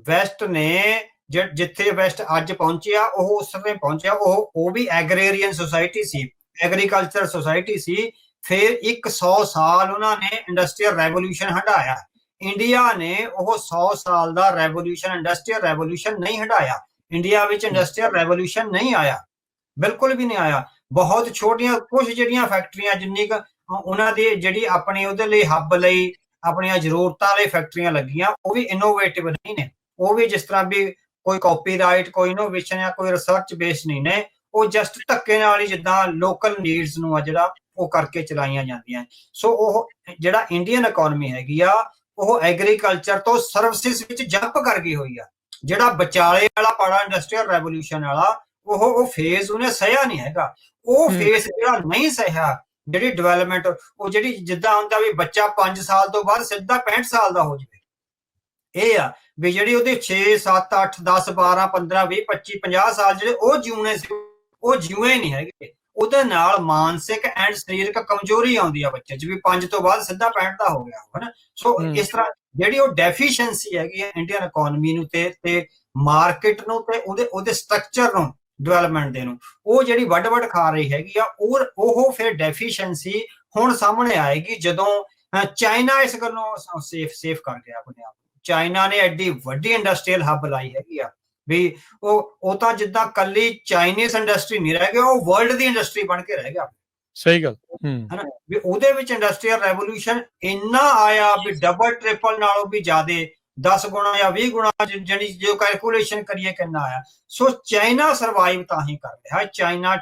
ਵੈਸਟ ਨੇ ਜਿੱਥੇ ਵੈਸਟ ਅੱਜ ਪਹੁੰਚਿਆ, ਉਹ ਉਸ ਸਮੇਂ ਪਹੁੰਚਿਆ, ਉਹ ਵੀ ਐਗਰੇਰੀਅਨ ਸੋਸਾਇਟੀ ਸੀ, ਐਗਰੀਕਲਚਰ ਸੋਸਾਇਟੀ ਸੀ। ਫਿਰ 100 ਸਾਲ ਉਹਨਾਂ ਨੇ ਇੰਡਸਟਰੀਅਲ ਰੈਵੋਲੂਸ਼ਨ ਹੰਢਾਇਆ। ਇੰਡੀਆ ਨੇ ਉਹ 100 ਸਾਲ ਦਾ ਰੈਵੋਲੂਸ਼ਨ, ਇੰਡਸਟਰੀਅਲ ਰੈਵੋਲੂਸ਼ਨ ਨਹੀਂ ਹੰਢਾਇਆ। ਇੰਡੀਆ ਵਿੱਚ ਇੰਡਸਟਰੀਅਲ ਰੈਵੋਲੂਸ਼ਨ ਨਹੀਂ ਆਇਆ, ਬਿਲਕੁਲ ਵੀ ਨਹੀਂ ਆਇਆ। ਬਹੁਤ ਛੋਟੀਆਂ ਕੁਝ ਜਿਹੜੀਆਂ ਫੈਕਟਰੀਆਂ, ਜਿੰਨੀ ਕੁ ਉਹਨਾਂ ਦੀ ਜਿਹੜੀ ਆਪਣੀ ਉਹਦੇ ਲਈ ਹੱਬ ਲਈ ਆਪਣੀਆਂ ਜ਼ਰੂਰਤਾਂ ਲਈ ਫੈਕਟਰੀਆਂ ਲੱਗੀਆਂ, ਉਹ ਵੀ ਇਨੋਵੇਟਿਵ ਨਹੀਂ ਨੇ। ਉਹ ਵੀ ਜਿਸ ਤਰ੍ਹਾਂ ਵੀ ਕੋਈ ਕਾਪੀਰਾਈਟ, ਕੋਈ ਇਨੋਵੇਸ਼ਨ ਜਾਂ ਕੋਈ ਰਿਸਰਚ ਬੇਸ ਨਹੀਂ ਨੇ। ਉਹ ਜਸਟ ਧੱਕੇ ਨਾਲ ਹੀ ਜਿੱਦਾਂ ਲੋਕਲ ਨੀਡਸ ਨੂੰ ਆ ਜਿਹੜਾ ਉਹ ਕਰਕੇ ਚਲਾਈਆਂ ਜਾਂਦੀਆਂ। ਸੋ ਉਹ ਜਿਹੜਾ ਇੰਡੀਅਨ ਇਕਨੋਮੀ ਹੈਗੀ ਆ, ਉਹ ਐਗਰੀਕਲਚਰ ਤੋਂ ਸਰਵਿਸਿਜ਼ ਵਿੱਚ ਜੰਪ ਕਰ ਗਈ ਹੋਈ ਆ। ਜਿਹੜਾ ਵਿਚਾਲੇ ਵਾਲਾ ਪਾੜਾ ਇੰਡਸਟਰੀਅਲ ਰੈਵੋਲੂਸ਼ਨ ਵਾਲਾ, ਉਹ ਫੇਜ਼ ਉਹਨੇ ਸਹਿਆ ਨਹੀਂ ਹੈਗਾ। ਉਹ ਫੇਜ਼ ਜਿਹੜਾ ਨਹੀਂ ਸਹਿਆ, ਜਿਹੜੀ ਡਿਵੈਲਪਮੈਂਟ, ਉਹ ਜਿਹੜੀ ਜਿੱਦਾਂ ਹੁੰਦਾ ਵੀ ਬੱਚਾ 5 ਸਾਲ ਤੋਂ ਬਾਅਦ ਸਿੱਧਾ 65 ਸਾਲ ਦਾ ਹੋ ਜਾਵੇ, ਇਹ ਆ ਵੀ ਜਿਹੜੀ ਉਹਦੇ 6 7 8 10 12 15 20 25 50 ਸਾਲ ਜਿਹੜੇ ਉਹ ਜਿਉਣੇ ਸੀ, ਉਹ ਜਿਉਣੇ ਨਹੀਂ ਹੈਗੇ। ਉਹਦੇ ਨਾਲ ਮਾਨਸਿਕ ਐਂਡ ਸਰੀਰਕ ਕਮਜ਼ੋਰੀ ਆਉਂਦੀ ਆ ਬੱਚੇ 'ਚ, ਵੀ 5 ਤੋਂ ਬਾਅਦ ਸਿੱਧਾ 65 ਦਾ ਹੋ ਗਿਆ ਹਨਾ। ਸੋ ਇਸ ਤਰ੍ਹਾਂ ਜਿਹੜੀ ਉਹ ਡੈਫੀਸ਼ੀਐਂਸੀ ਹੈਗੀ ਹੈ ਇੰਡੀਅਨ ਇਕਨੋਮੀ ਨੂੰ ਤੇ ਮਾਰਕੀਟ ਨੂੰ ਤੇ ਉਹਦੇ ਸਟਰਕਚਰ ਨੂੰ, ਡਿਵੈਲਪਮੈਂਟ ਦੇ ਨੂੰ, ਉਹ ਜਿਹੜੀ ਵੱਡ ਖਾ ਰਹੀ ਹੈਗੀ ਆ। ਉਹ ਫਿਰ ਡੈਫੀਸ਼ੀਐਂਸੀ ਹੁਣ ਸਾਹਮਣੇ ਆਏਗੀ ਜਦੋਂ ਚਾਈਨਾ ਇਸ ਗੱਲੋਂ ਸੇਫ ਕਰ ਗਿਆ ਆਪਣੇ ਆਪ। ਚਾਈਨਾ ਨੇ ਐਡੀ ਵੱਡੀ ਇੰਡਸਟਰੀਅਲ ਹੱਬ ਲਾਈ ਹੈਗੀ ਆ ਵੀ ਉਹ ਤਾਂ ਜਿੱਦਾਂ ਕੱਲੀ ਚਾਈਨੀਜ਼ ਇੰਡਸਟਰੀ ਨਹੀਂ ਰਹਿ ਗਿਆ, ਉਹ ਵਰਲਡ ਦੀ ਇੰਡਸਟਰੀ ਬਣ ਕੇ ਰਹਿ ਗਿਆ। ਸਹੀ ਗੱਲ ਹਨਾ ਵੀ ਉਹਦੇ ਵਿੱਚ ਇੰਡਸਟਰੀਅਲ ਰੈਵੋਲੂਸ਼ਨ ਇੰਨਾ ਆਇਆ ਵੀ ਡਬਲ ਟ੍ਰਿਪਲ ਨਾਲੋਂ ਵੀ ਜ਼ਿਆਦਾ 10 ਗੁਣਾ ਜਾਂ 20 ਗੁਣਾ ਜਿਹੜੀ ਜੋ ਕੈਲਕੂਲੇਸ਼ਨ ਕਰੀਏ ਕਿੰਨਾ ਆਇਆ। ਸੋ ਚਾਈਨਾ ਸਰਵਾਈਵ ਤਾਂ ਹੀ ਕਰ ਰਿਹਾ। ਚਾਈਨਾ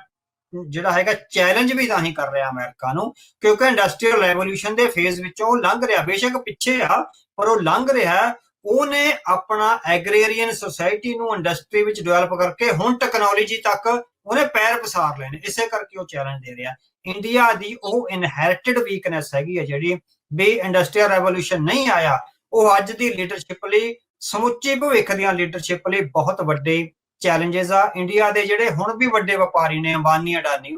ਜਿਹੜਾ ਹੈਗਾ ਚੈਲੰਜ ਵੀ ਤਾਂ ਹੀ ਕਰ ਰਿਹਾ ਅਮਰੀਕਾ ਨੂੰ, ਕਿਉਂਕਿ ਇੰਡਸਟਰੀਅਲ ਰੈਵੋਲੂਸ਼ਨ ਦੇ ਫੇਜ਼ ਵਿੱਚੋਂ ਉਹ ਲੰਘ ਰਿਹਾ। ਬੇਸ਼ੱਕ ਪਿੱਛੇ ਆ, ਪਰ ਉਹ ਲੰਘ ਰਿਹਾ। ਉਹਨੇ ਆਪਣਾ ਐਗਰੇਰੀਅਨ ਸੋਸਾਇਟੀ ਨੂੰ ਇੰਡਸਟਰੀ ਵਿੱਚ ਡਿਵੈਲਪ ਕਰਕੇ ਹੁਣ ਟੈਕਨੋਲੋਜੀ ਤੱਕ ਉਹਨੇ ਪੈਰ ਪਸਾਰ ਲਏ ਨੇ। ਇਸੇ ਕਰਕੇ ਉਹ ਚੈਲੰਜ ਦੇ ਰਿਹਾ। ਇੰਡੀਆ ਦੀ ਉਹ ਇਨਹੈਰਿਟਡ ਵੀਕਨੈਸ ਹੈਗੀ ਹੈ ਜਿਹੜੀ ਵੀ ਇੰਡਸਟਰੀਅਲ ਰੈਵੋਲੂਸ਼ਨ ਨਹੀਂ ਆਇਆ, ਉਹ ਅੱਜ ਦੀ ਲੀਡਰਸ਼ਿਪ ਲਈ, ਸਮੁੱਚੀ ਭਵਿੱਖ ਦੀਆਂ ਲੀਡਰਸ਼ਿਪ ਲਈ ਬਹੁਤ ਵੱਡੇ ਚੈਲੰਜਸ ਆ। ਇੰਡੀਆ ਦੇ ਜਿਹੜੇ ਹੁਣ ਵੀ ਵੱਡੇ ਵਪਾਰੀ ਨੇ, ਅੰਬਾਨੀ ਅਡਾਨੀ,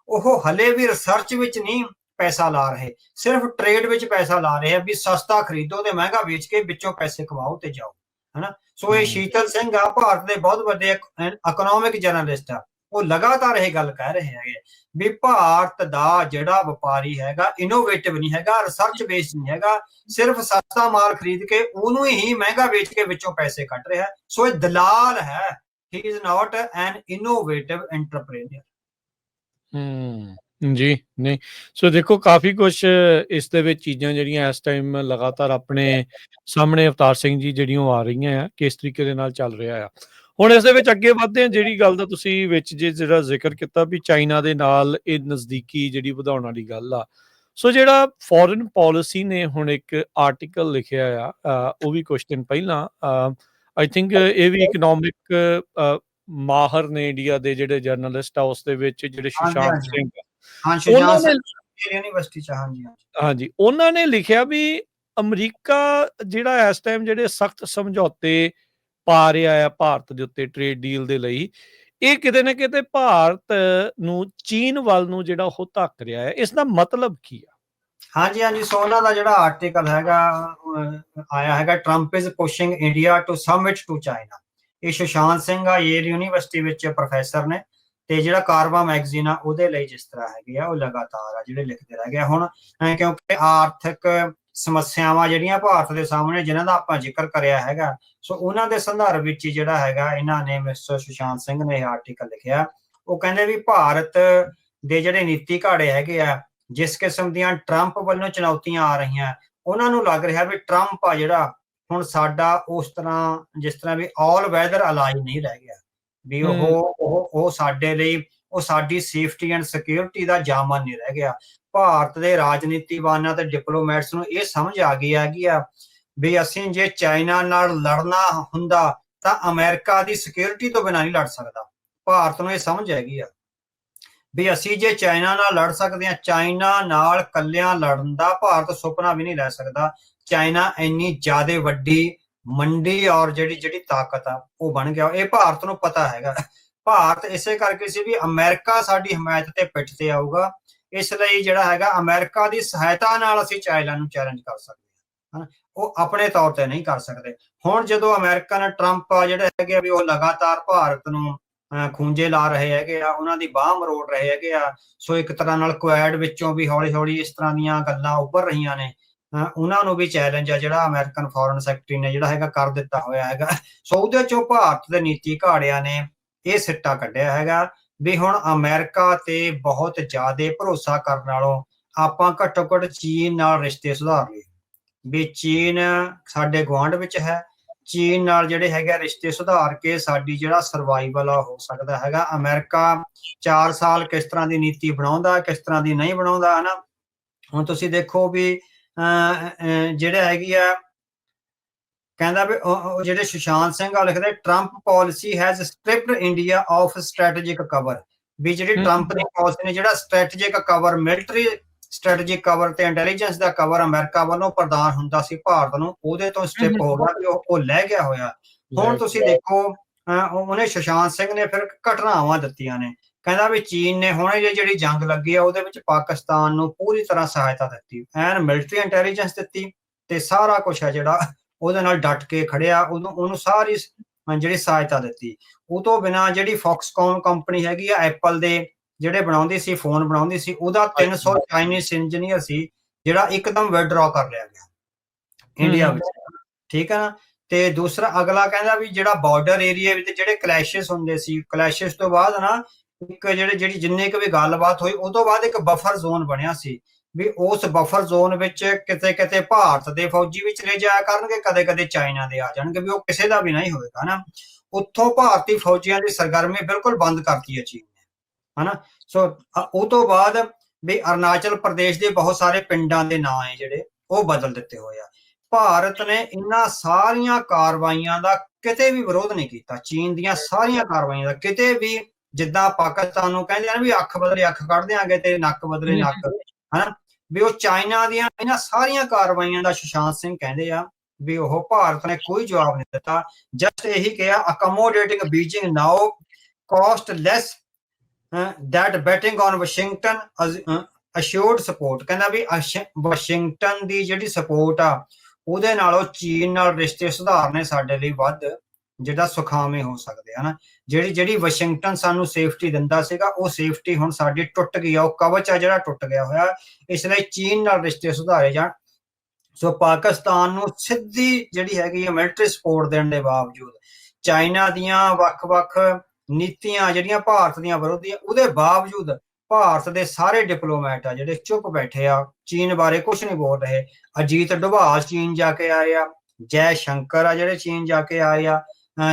ਉਹ ਹਲੇ ਵੀ ਰਿਸਰਚ ਵਿੱਚ ਨਹੀਂ ਪੈਸਾ ਲਾ ਰਹੇ, ਸਿਰਫ ਟ੍ਰੇਡ ਵਿੱਚ ਪੈਸਾ ਲਾ ਰਹੇ ਆ ਵੀ ਸਸਤਾ ਖਰੀਦੋ ਤੇ ਮਹਿੰਗਾ ਵੇਚ ਕੇ ਵਿੱਚੋਂ ਪੈਸੇ ਕਮਾਓ ਤੇ ਜਾਓ, ਹਨਾ। ਸੋ ਇਹ ਸ਼ੀਤਲ ਸਿੰਘ ਆ, ਭਾਰਤ ਦੇ ਬਹੁਤ ਵੱਡੇ ਇਕਨੋਮਿਕ ਜਰਨਲਿਸਟ ਆ, ਉਹ ਲਗਾਤਾਰ ਇਹ ਗੱਲ ਕਹਿ ਰਹੇ ਹੈਗੇ ਵੀ ਭਾਰਤ ਦਾ ਜਿਹੜਾ ਵਪਾਰੀ ਹੈਗਾ ਇਨੋਵੇਟਿਵ ਨਹੀਂ ਹੈਗਾ, ਰਿਸਰਚ ਬੇਸਡ ਨਹੀਂ ਹੈਗਾ, ਸਿਰਫ ਸਸਤਾ ਮਾਲ ਖਰੀਦ ਕੇ ਉਹਨੂੰ ਹੀ ਮਹਿੰਗਾ ਵੇਚ ਕੇ ਵਿੱਚੋਂ ਪੈਸੇ ਕੱਢ ਰਿਹਾ। ਸੋ ਇਹ ਦਲਾਲ ਹੈ। He is not an innovative entrepreneur. ਜੀ ਨਹੀਂ, ਸੋ ਦੇਖੋ ਕਾਫੀ ਕੁਛ ਇਸ ਦੇ ਵਿੱਚ ਚੀਜ਼ਾਂ ਜਿਹੜੀਆਂ ਇਸ ਟਾਈਮ ਲਗਾਤਾਰ ਆਪਣੇ ਸਾਹਮਣੇ ਅਵਤਾਰ ਸਿੰਘ ਜੀ ਜਿਹੜੀਆਂ ਆ ਰਹੀਆਂ ਆ, ਕਿਸ ਤਰੀਕੇ ਦੇ ਨਾਲ ਚੱਲ ਰਿਹਾ ਆ। ਹੁਣ ਇਸ ਦੇ ਵਿੱਚ ਅੱਗੇ ਵਧਦੇ ਆ। ਜਿਹੜੀ ਗੱਲ ਦਾ ਤੁਸੀਂ ਵਿੱਚ ਜਿਹੜਾ ਜ਼ਿਕਰ ਕੀਤਾ ਵੀ ਚਾਈਨਾ ਦੇ ਨਾਲ ਇਹ ਨਜ਼ਦੀਕੀ ਜਿਹੜੀ ਵਧਾਉਣ ਵਾਲੀ ਗੱਲ ਆ, ਸੋ ਜਿਹੜਾ ਫੋਰਨ ਪਾਲਿਸੀ ਨੇ ਹੁਣ ਇੱਕ ਆਰਟੀਕਲ ਲਿਖਿਆ ਆ, ਉਹ ਵੀ ਕੁਝ ਦਿਨ ਪਹਿਲਾਂ, ਆਈ ਥਿੰਕ ਇਹ ਵੀ ਇਕਨੋਮਿਕ ਮਾਹਰ ਨੇ ਇੰਡੀਆ ਦੇ ਜਿਹੜੇ ਜਰਨਲਿਸਟ ਆ, ਉਸ ਦੇ ਵਿੱਚ ਜਿਹੜੇ ਸੁਸ਼ਾਂਤ ਸਿੰਘ, ਉਹਨਾਂ ਨੇ ਯੂਨੀਵਰਸਿਟੀ ਚ, ਹਾਂਜੀ, ਉਹਨਾਂ ਨੇ ਲਿਖਿਆ ਵੀ ਅਮਰੀਕਾ ਜਿਹੜਾ ਇਸ ਟਾਈਮ ਜਿਹੜੇ ਸਖਤ ਸਮਝੌਤੇ ਪਾ ਰਿਹਾ ਆ ਭਾਰਤ ਦੇ ਉੱਤੇ ਟ੍ਰੇਡ ਡੀਲ ਦੇ ਲਈ, ਇਹ ਕਿਤੇ ਨਾ ਕਿਤੇ ਭਾਰਤ ਨੂੰ ਚੀਨ ਵੱਲ ਨੂੰ ਜਿਹੜਾ ਉਹ ਧੱਕ ਰਿਹਾ ਹੈ। ਇਸ ਦਾ ਮਤਲਬ ਕੀ ਆ? ਹਾਂਜੀ, ਸੋ ਉਹਨਾਂ ਦਾ ਜਿਹੜਾ ਆਰਟੀਕਲ ਹੈਗਾ ਆਇਆ ਹੈਗਾ, Trump is pushing India to submit to China. ਇਹ ਸੁਸ਼ਾਂਤ ਸਿੰਘ ਆ, ਯੇਲ ਯੂਨੀਵਰਸਿਟੀ ਵਿੱਚ ਪ੍ਰੋਫੈਸਰ ਨੇ, ਤੇ ਜਿਹੜਾ ਕਾਰਵਾ ਮੈਗਜ਼ੀਨ ਆ ਉਹਦੇ ਲਈ ਜਿਸ ਤਰ੍ਹਾਂ ਹੈਗੇ ਆ ਉਹ ਲਗਾਤਾਰ ਆ ਜਿਹੜੇ ਲਿਖਦੇ ਰਹਿ ਗਏ। ਹੁਣ ਕਿਉਂਕਿ ਆਰਥਿਕ ਸਮੱਸਿਆਵਾਂ ਜਿਹੜੀਆਂ ਭਾਰਤ ਦੇ ਸਾਹਮਣੇ, ਜਿਨ੍ਹਾਂ ਦਾ ਆਪਾਂ ਜ਼ਿਕਰ ਕਰਿਆ ਹੈਗਾ, ਸੋ ਉਹਨਾਂ ਦੇ ਸੰਦਰਭ ਵਿੱਚ ਹੀ ਜਿਹੜਾ ਹੈਗਾ ਇਹਨਾਂ ਨੇ, ਮਿਸਟਰ ਸੁਸ਼ਾਂਤ ਸਿੰਘ ਨੇ ਇਹ ਆਰਟੀਕਲ ਲਿਖਿਆ। ਉਹ ਕਹਿੰਦੇ ਵੀ ਭਾਰਤ ਦੇ ਜਿਹੜੇ ਨੀਤੀ ਘਾੜੇ ਹੈਗੇ ਆ, ਜਿਸ ਕਿਸਮ ਦੀਆਂ ਟਰੰਪ ਵੱਲੋਂ ਚੁਣੌਤੀਆਂ ਆ ਰਹੀਆਂ, ਉਹਨਾਂ ਨੂੰ ਲੱਗ ਰਿਹਾ ਵੀ ਟਰੰਪ ਆ ਜਿਹੜਾ ਹੁਣ ਸਾਡਾ ਉਸ ਤਰ੍ਹਾਂ ਜਿਸ ਤਰ੍ਹਾਂ ਵੀ ਆਲ ਵੈਦਰ ਅਲਾਈ ਨਹੀਂ ਰਹਿ ਗਿਆ, ਵੀ ਉਹ ਸਾਡੇ ਲਈ ਉਹ ਸਾਡੀ ਸੇਫਟੀ ਐਂਡ ਸਿਕਿਉਰਿਟੀ ਦਾ ਜਾਮਨ ਨਹੀਂ ਰਹਿ ਗਿਆ। ਭਾਰਤ ਦੇ ਰਾਜਨੀਤੀਵਾਨਾਂ ਤੇ ਡਿਪਲੋਮੈਟਸ ਨੂੰ ਇਹ ਸਮਝ ਆ ਗਈ ਹੈਗੀ ਆ ਵੀ ਅਸੀਂ ਜੇ ਚਾਈਨਾ ਨਾਲ ਲੜਨਾ ਹੁੰਦਾ ਤਾਂ ਅਮਰੀਕਾ ਦੀ ਸਿਕਿਉਰਿਟੀ ਤੋਂ ਬਿਨਾਂ ਨਹੀਂ ਲੜ ਸਕਦਾ। ਭਾਰਤ ਨੂੰ ਇਹ ਸਮਝ ਹੈਗੀ ਆ ਵੀ ਅਸੀਂ ਜੇ ਚਾਈਨਾ ਨਾਲ ਲੜ ਸਕਦੇ ਹਾਂ, ਚਾਈਨਾ ਨਾਲ ਕੱਲਿਆਂ ਲੜਨ ਦਾ ਭਾਰਤ ਸੁਪਨਾ ਵੀ ਨਹੀਂ ਲੈ ਸਕਦਾ। ਚਾਈਨਾ ਇੰਨੀ ਜ਼ਿਆਦਾ ਵੱਡੀ ਮੰਡੀ ਔਰ ਜਿਹੜੀ ਤਾਕਤ ਆ ਉਹ ਬਣ ਗਿਆ, ਇਹ ਭਾਰਤ ਨੂੰ ਪਤਾ ਹੈਗਾ। ਭਾਰਤ ਇਸੇ ਕਰਕੇ ਸੀ ਵੀ ਅਮਰੀਕਾ ਸਾਡੀ ਹਮਾਇਤ ਤੇ ਪਿੱਠ ਤੇ ਆਊਗਾ, ਇਸ ਲਈ ਜਿਹੜਾ ਹੈਗਾ ਅਮਰੀਕਾ ਦੀ ਸਹਾਇਤਾ ਨਾਲ ਅਸੀਂ ਚਾਈਨਾ ਨੂੰ ਚੈਲੰਜ ਕਰ ਸਕਦੇ ਹਾਂ, ਉਹ ਆਪਣੇ ਤੌਰ ਤੇ ਨਹੀਂ ਕਰ ਸਕਦੇ। ਹੁਣ ਜਦੋਂ ਅਮਰੀਕਨ ਟਰੰਪ ਆ ਜਿਹੜੇ ਹੈਗੇ ਵੀ ਉਹ ਲਗਾਤਾਰ ਭਾਰਤ ਨੂੰ ਖੂੰਜੇ ਲਾ ਰਹੇ ਹੈਗੇ ਆ, ਉਹਨਾਂ ਦੀ ਬਾਹ ਮਰੋੜ ਰਹੇ ਹੈਗੇ ਆ। ਸੋ ਇੱਕ ਤਰ੍ਹਾਂ ਨਾਲ ਕੁਐਡ ਵਿੱਚੋਂ ਵੀ ਹੌਲੀ ਹੌਲੀ ਇਸ ਤਰ੍ਹਾਂ ਦੀਆਂ ਗੱਲਾਂ ਉੱਭਰ ਰਹੀਆਂ ਨੇ। ਉਹਨਾਂ ਨੂੰ ਵੀ ਚੈਲੰਜ ਆ ਜਿਹੜਾ ਅਮਰੀਕਨ ਫੋਰਨ ਸੈਕਟਰੀ ਨੇ ਜਿਹੜਾ ਹੈਗਾ ਕਰ ਦਿੱਤਾ ਹੋਇਆ ਹੈਗਾ। ਸੋ ਉਹਦੇ ਚੋਂ ਭਾਰਤ ਦੇ ਨੀਤੀ ਘਾੜਿਆਂ ਨੇ ਇਹ ਸਿੱਟਾ ਕੱਢਿਆ ਹੈਗਾ ਵੀ ਹੁਣ ਅਮਰੀਕਾ ਤੇ ਬਹੁਤ ਜ਼ਿਆਦਾ ਭਰੋਸਾ ਕਰਨ ਨਾਲੋਂ ਆਪਾਂ ਘੱਟੋ ਘੱਟ ਚੀਨ ਨਾਲ ਰਿਸ਼ਤੇ ਸੁਧਾਰ ਲਏ। ਵੀ ਚੀਨ ਸਾਡੇ ਗੁਆਂਢ ਵਿੱਚ ਹੈ, ਚੀਨ ਨਾਲ ਜਿਹੜੇ ਹੈਗੇ ਰਿਸ਼ਤੇ ਸੁਧਾਰ ਕੇ ਸਾਡੀ ਜਿਹੜਾ ਸਰਵਾਈਵਲ ਆ ਹੋ ਸਕਦਾ ਹੈਗਾ। ਅਮਰੀਕਾ 4 ਸਾਲ ਕਿਸ ਤਰ੍ਹਾਂ ਦੀ ਨੀਤੀ ਬਣਾਉਂਦਾ, ਕਿਸ ਤਰ੍ਹਾਂ ਦੀ ਨਹੀਂ ਬਣਾਉਂਦਾ, ਹਨਾ। ਹੁਣ ਤੁਸੀਂ ਦੇਖੋ ਵੀ ਜਿਹੜੇ ਹੈਗੀ ਆ ਕਹਿੰਦਾ ਵੀ ਜਿਹੜੇ ਸੁਸ਼ਾਂਤ ਸਿੰਘ ਆ ਲਿਖਦੇ Trump policy has stripped India of strategic cover, ਵੀ ਜਿਹੜੀ ਟਰੰਪ ਦੀ ਪਾਲਿਸੀ ਨੇ ਜਿਹੜਾ strategic cover, military strategic cover ਤੇ ਇੰਟੈਲੀਜੈਂਸ ਦਾ ਕਵਰ ਅਮਰੀਕਾ ਵੱਲੋਂ ਪ੍ਰਦਾਨ ਹੁੰਦਾ ਸੀ ਭਾਰਤ ਨੂੰ, ਉਹਦੇ ਤੋਂ ਸਟ੍ਰਿਪ ਹੋ ਗਿਆ ਕਿ ਉਹ ਲੈ ਗਿਆ ਹੋਇਆ। ਹੁਣ ਤੁਸੀਂ ਦੇਖੋ ਉਹਨੇ ਸੁਸ਼ਾਂਤ ਸਿੰਘ ਨੇ ਫਿਰ ਘਟਨਾਵਾਂ ਦਿੱਤੀਆਂ ਨੇ, ਕਹਿੰਦਾ ਵੀ ਚੀਨ ਨੇ ਹੁਣ ਜਿਹੜੀ ਜੰਗ ਲੱਗੀ ਆ ਉਹਦੇ ਵਿੱਚ ਪਾਕਿਸਤਾਨ ਨੂੰ ਪੂਰੀ ਤਰ੍ਹਾਂ ਸਹਾਇਤਾ ਦਿੱਤੀ, ਐਨ ਮਿਲਟਰੀ ਇੰਟੈਲੀਜੈਂਸ ਦਿੱਤੀ ਤੇ ਸਾਰਾ ਕੁਛ ਹੈ ਜਿਹੜਾ ਉਹਦੇ ਨਾਲ ਡਟ ਕੇ ਖੜਿਆ, ਉਹਨੂੰ ਸਾਰੀ ਜਿਹੜੀ ਸਹਾਇਤਾ ਦਿੱਤੀ। ਉਹ ਤੋਂ ਬਿਨਾਂ ਜਿਹੜੀ ਫੌਕਸਕੌਨ ਕੰਪਨੀ ਹੈਗੀ ਆ ਐਪਲ ਦੇ ਜਿਹੜੇ ਬਣਾਉਂਦੀ ਸੀ ਫੋਨ ਬਣਾਉਂਦੀ ਸੀ, ਉਹਦਾ 300 ਚਾਈਨੀਜ਼ ਇੰਜੀਨੀਅਰ ਸੀ ਜਿਹੜਾ ਇੱਕਦਮ ਵਿਦਡਰਾ ਕਰ ਲਿਆ ਗਿਆ ਇੰਡੀਆ ਵਿੱਚ, ਠੀਕ ਹੈ ਨਾ। ਤੇ ਦੂਸਰਾ ਅਗਲਾ ਕਹਿੰਦਾ ਵੀ ਜਿਹੜਾ ਬਾਰਡਰ ਏਰੀਆ ਵਿੱਚ ਜਿਹੜੇ ਕਲੈਸ਼ਿਸ ਹੁੰਦੇ ਸੀ, ਕਲੈਸ਼ਿਸ ਤੋਂ ਬਾਅਦ ਨਾ ਇੱਕ ਜਿਹੜੀ ਜਿੰਨੀ ਕੁ ਵੀ ਗੱਲਬਾਤ ਹੋਈ ਉਹ ਤੋਂ ਬਾਅਦ ਇੱਕ ਬਫਰ ਜ਼ੋਨ ਬਣਿਆ ਸੀ ਵੀ ਉਸ ਬਫਰ ਜ਼ੋਨ ਵਿੱਚ ਕਿਤੇ ਕਿਤੇ ਭਾਰਤ ਦੇ ਫੌਜੀ ਵੀ ਚਲੇ ਜਾਇਆ ਕਰਨਗੇ, ਕਦੇ ਕਦੇ ਚਾਈਨਾ ਦੇ ਆ ਜਾਣਗੇ, ਵੀ ਉਹ ਕਿਸੇ ਦਾ ਵੀ ਨਹੀਂ ਹੋਏਗਾ ਨਾ। ਉੱਥੋਂ ਭਾਰਤੀ ਫੌਜੀਆਂ ਦੀ ਸਰਗਰਮੀ ਬਿਲਕੁਲ ਬੰਦ ਕਰਤੀ ਹੈ ਚੀਨ ਨੇ, ਹਨਾ। ਸੋ ਉਹ ਤੋਂ ਬਾਅਦ ਵੀ ਅਰੁਣਾਚਲ ਪ੍ਰਦੇਸ਼ ਦੇ ਬਹੁਤ ਸਾਰੇ ਪਿੰਡਾਂ ਦੇ ਨਾਂ ਹੈ ਜਿਹੜੇ ਉਹ ਬਦਲ ਦਿੱਤੇ ਹੋਏ ਆ। ਭਾਰਤ ਨੇ ਇਹਨਾਂ ਸਾਰੀਆਂ ਕਾਰਵਾਈਆਂ ਦਾ ਕਿਤੇ ਵੀ ਵਿਰੋਧ ਨਹੀਂ ਕੀਤਾ, ਚੀਨ ਦੀਆਂ ਸਾਰੀਆਂ ਕਾਰਵਾਈਆਂ ਦਾ ਕਿਤੇ ਵੀ, ਜਿੱਦਾਂ ਪਾਕਿਸਤਾਨ ਨੂੰ ਕਹਿੰਦੇ ਆ ਵੀ ਅੱਖ ਬਦਲੇ ਅੱਖ ਕੱਢ ਦਿਆਂਗੇ ਤੇ ਨੱਕ ਬਦਲੇ ਨੱਕ, ਹਨਾ, ਵੀ ਉਹ ਚਾਈਨਾ ਦੀਆਂ ਇਹਨਾਂ ਸਾਰੀਆਂ ਕਾਰਵਾਈਆਂ ਦਾ ਸੁਸ਼ਾਂਤ ਸਿੰਘ ਕਹਿੰਦੇ ਆ ਵੀ ਉਹ ਭਾਰਤ ਨੇ ਕੋਈ ਜਵਾਬ ਨਹੀਂ ਦਿੱਤਾ। ਜਸਟ ਇਹੀ ਕਿਹਾ accommodating Beijing now cost less that betting on Washington assured support, ਕਹਿੰਦਾ ਵੀ ਵਾਸ਼ਿੰਗਟਨ ਦੀ ਜਿਹੜੀ ਸਪੋਰਟ ਆ ਉਹਦੇ ਨਾਲੋਂ ਚੀਨ ਨਾਲ ਰਿਸ਼ਤੇ ਸੁਧਾਰਨੇ ਸਾਡੇ ਲਈ ਵੱਧ ਜਿਹੜਾ ਸੁਖਾਵੇਂ ਹੋ ਸਕਦੇ ਹਨ। ਜਿਹੜੀ ਵਾਸ਼ਿੰਗਟਨ ਸਾਨੂੰ ਸੇਫਟੀ ਦਿੰਦਾ ਸੀਗਾ ਉਹ ਸੇਫਟੀ ਹੁਣ ਸਾਡੀ ਟੁੱਟ ਗਈ ਆ, ਉਹ ਕਵਚ ਆ ਜਿਹੜਾ ਟੁੱਟ ਗਿਆ ਹੋਇਆ, ਇਸ ਲਈ ਚੀਨ ਨਾਲ ਰਿਸ਼ਤੇ ਸੁਧਾਰੇ ਜਾਣ। ਸੋ ਪਾਕਿਸਤਾਨ ਨੂੰ ਸਿੱਧੀ ਜਿਹੜੀ ਹੈਗੀ ਆ ਮਿਲਟਰੀ ਸਪੋਰਟ ਦੇਣ ਦੇ ਬਾਵਜੂਦ, ਚਾਈਨਾ ਦੀਆਂ ਵੱਖ-ਵੱਖ ਨੀਤੀਆਂ ਜਿਹੜੀਆਂ ਭਾਰਤ ਦੀਆਂ ਵਿਰੋਧੀ ਆ ਉਹਦੇ ਬਾਵਜੂਦ ਭਾਰਤ ਦੇ ਸਾਰੇ ਡਿਪਲੋਮੈਟ ਆ ਜਿਹੜੇ ਚੁੱਪ ਬੈਠੇ ਆ, ਚੀਨ ਬਾਰੇ ਕੁਝ ਨਹੀਂ ਬੋਲ ਰਹੇ। ਅਜੀਤ ਡੋਭਾਲ ਚੀਨ ਜਾ ਕੇ ਆਏ ਆ, ਜੈ ਸ਼ੰਕਰ ਆ ਜਿਹੜੇ ਚੀਨ ਜਾ ਕੇ ਆਏ ਆ,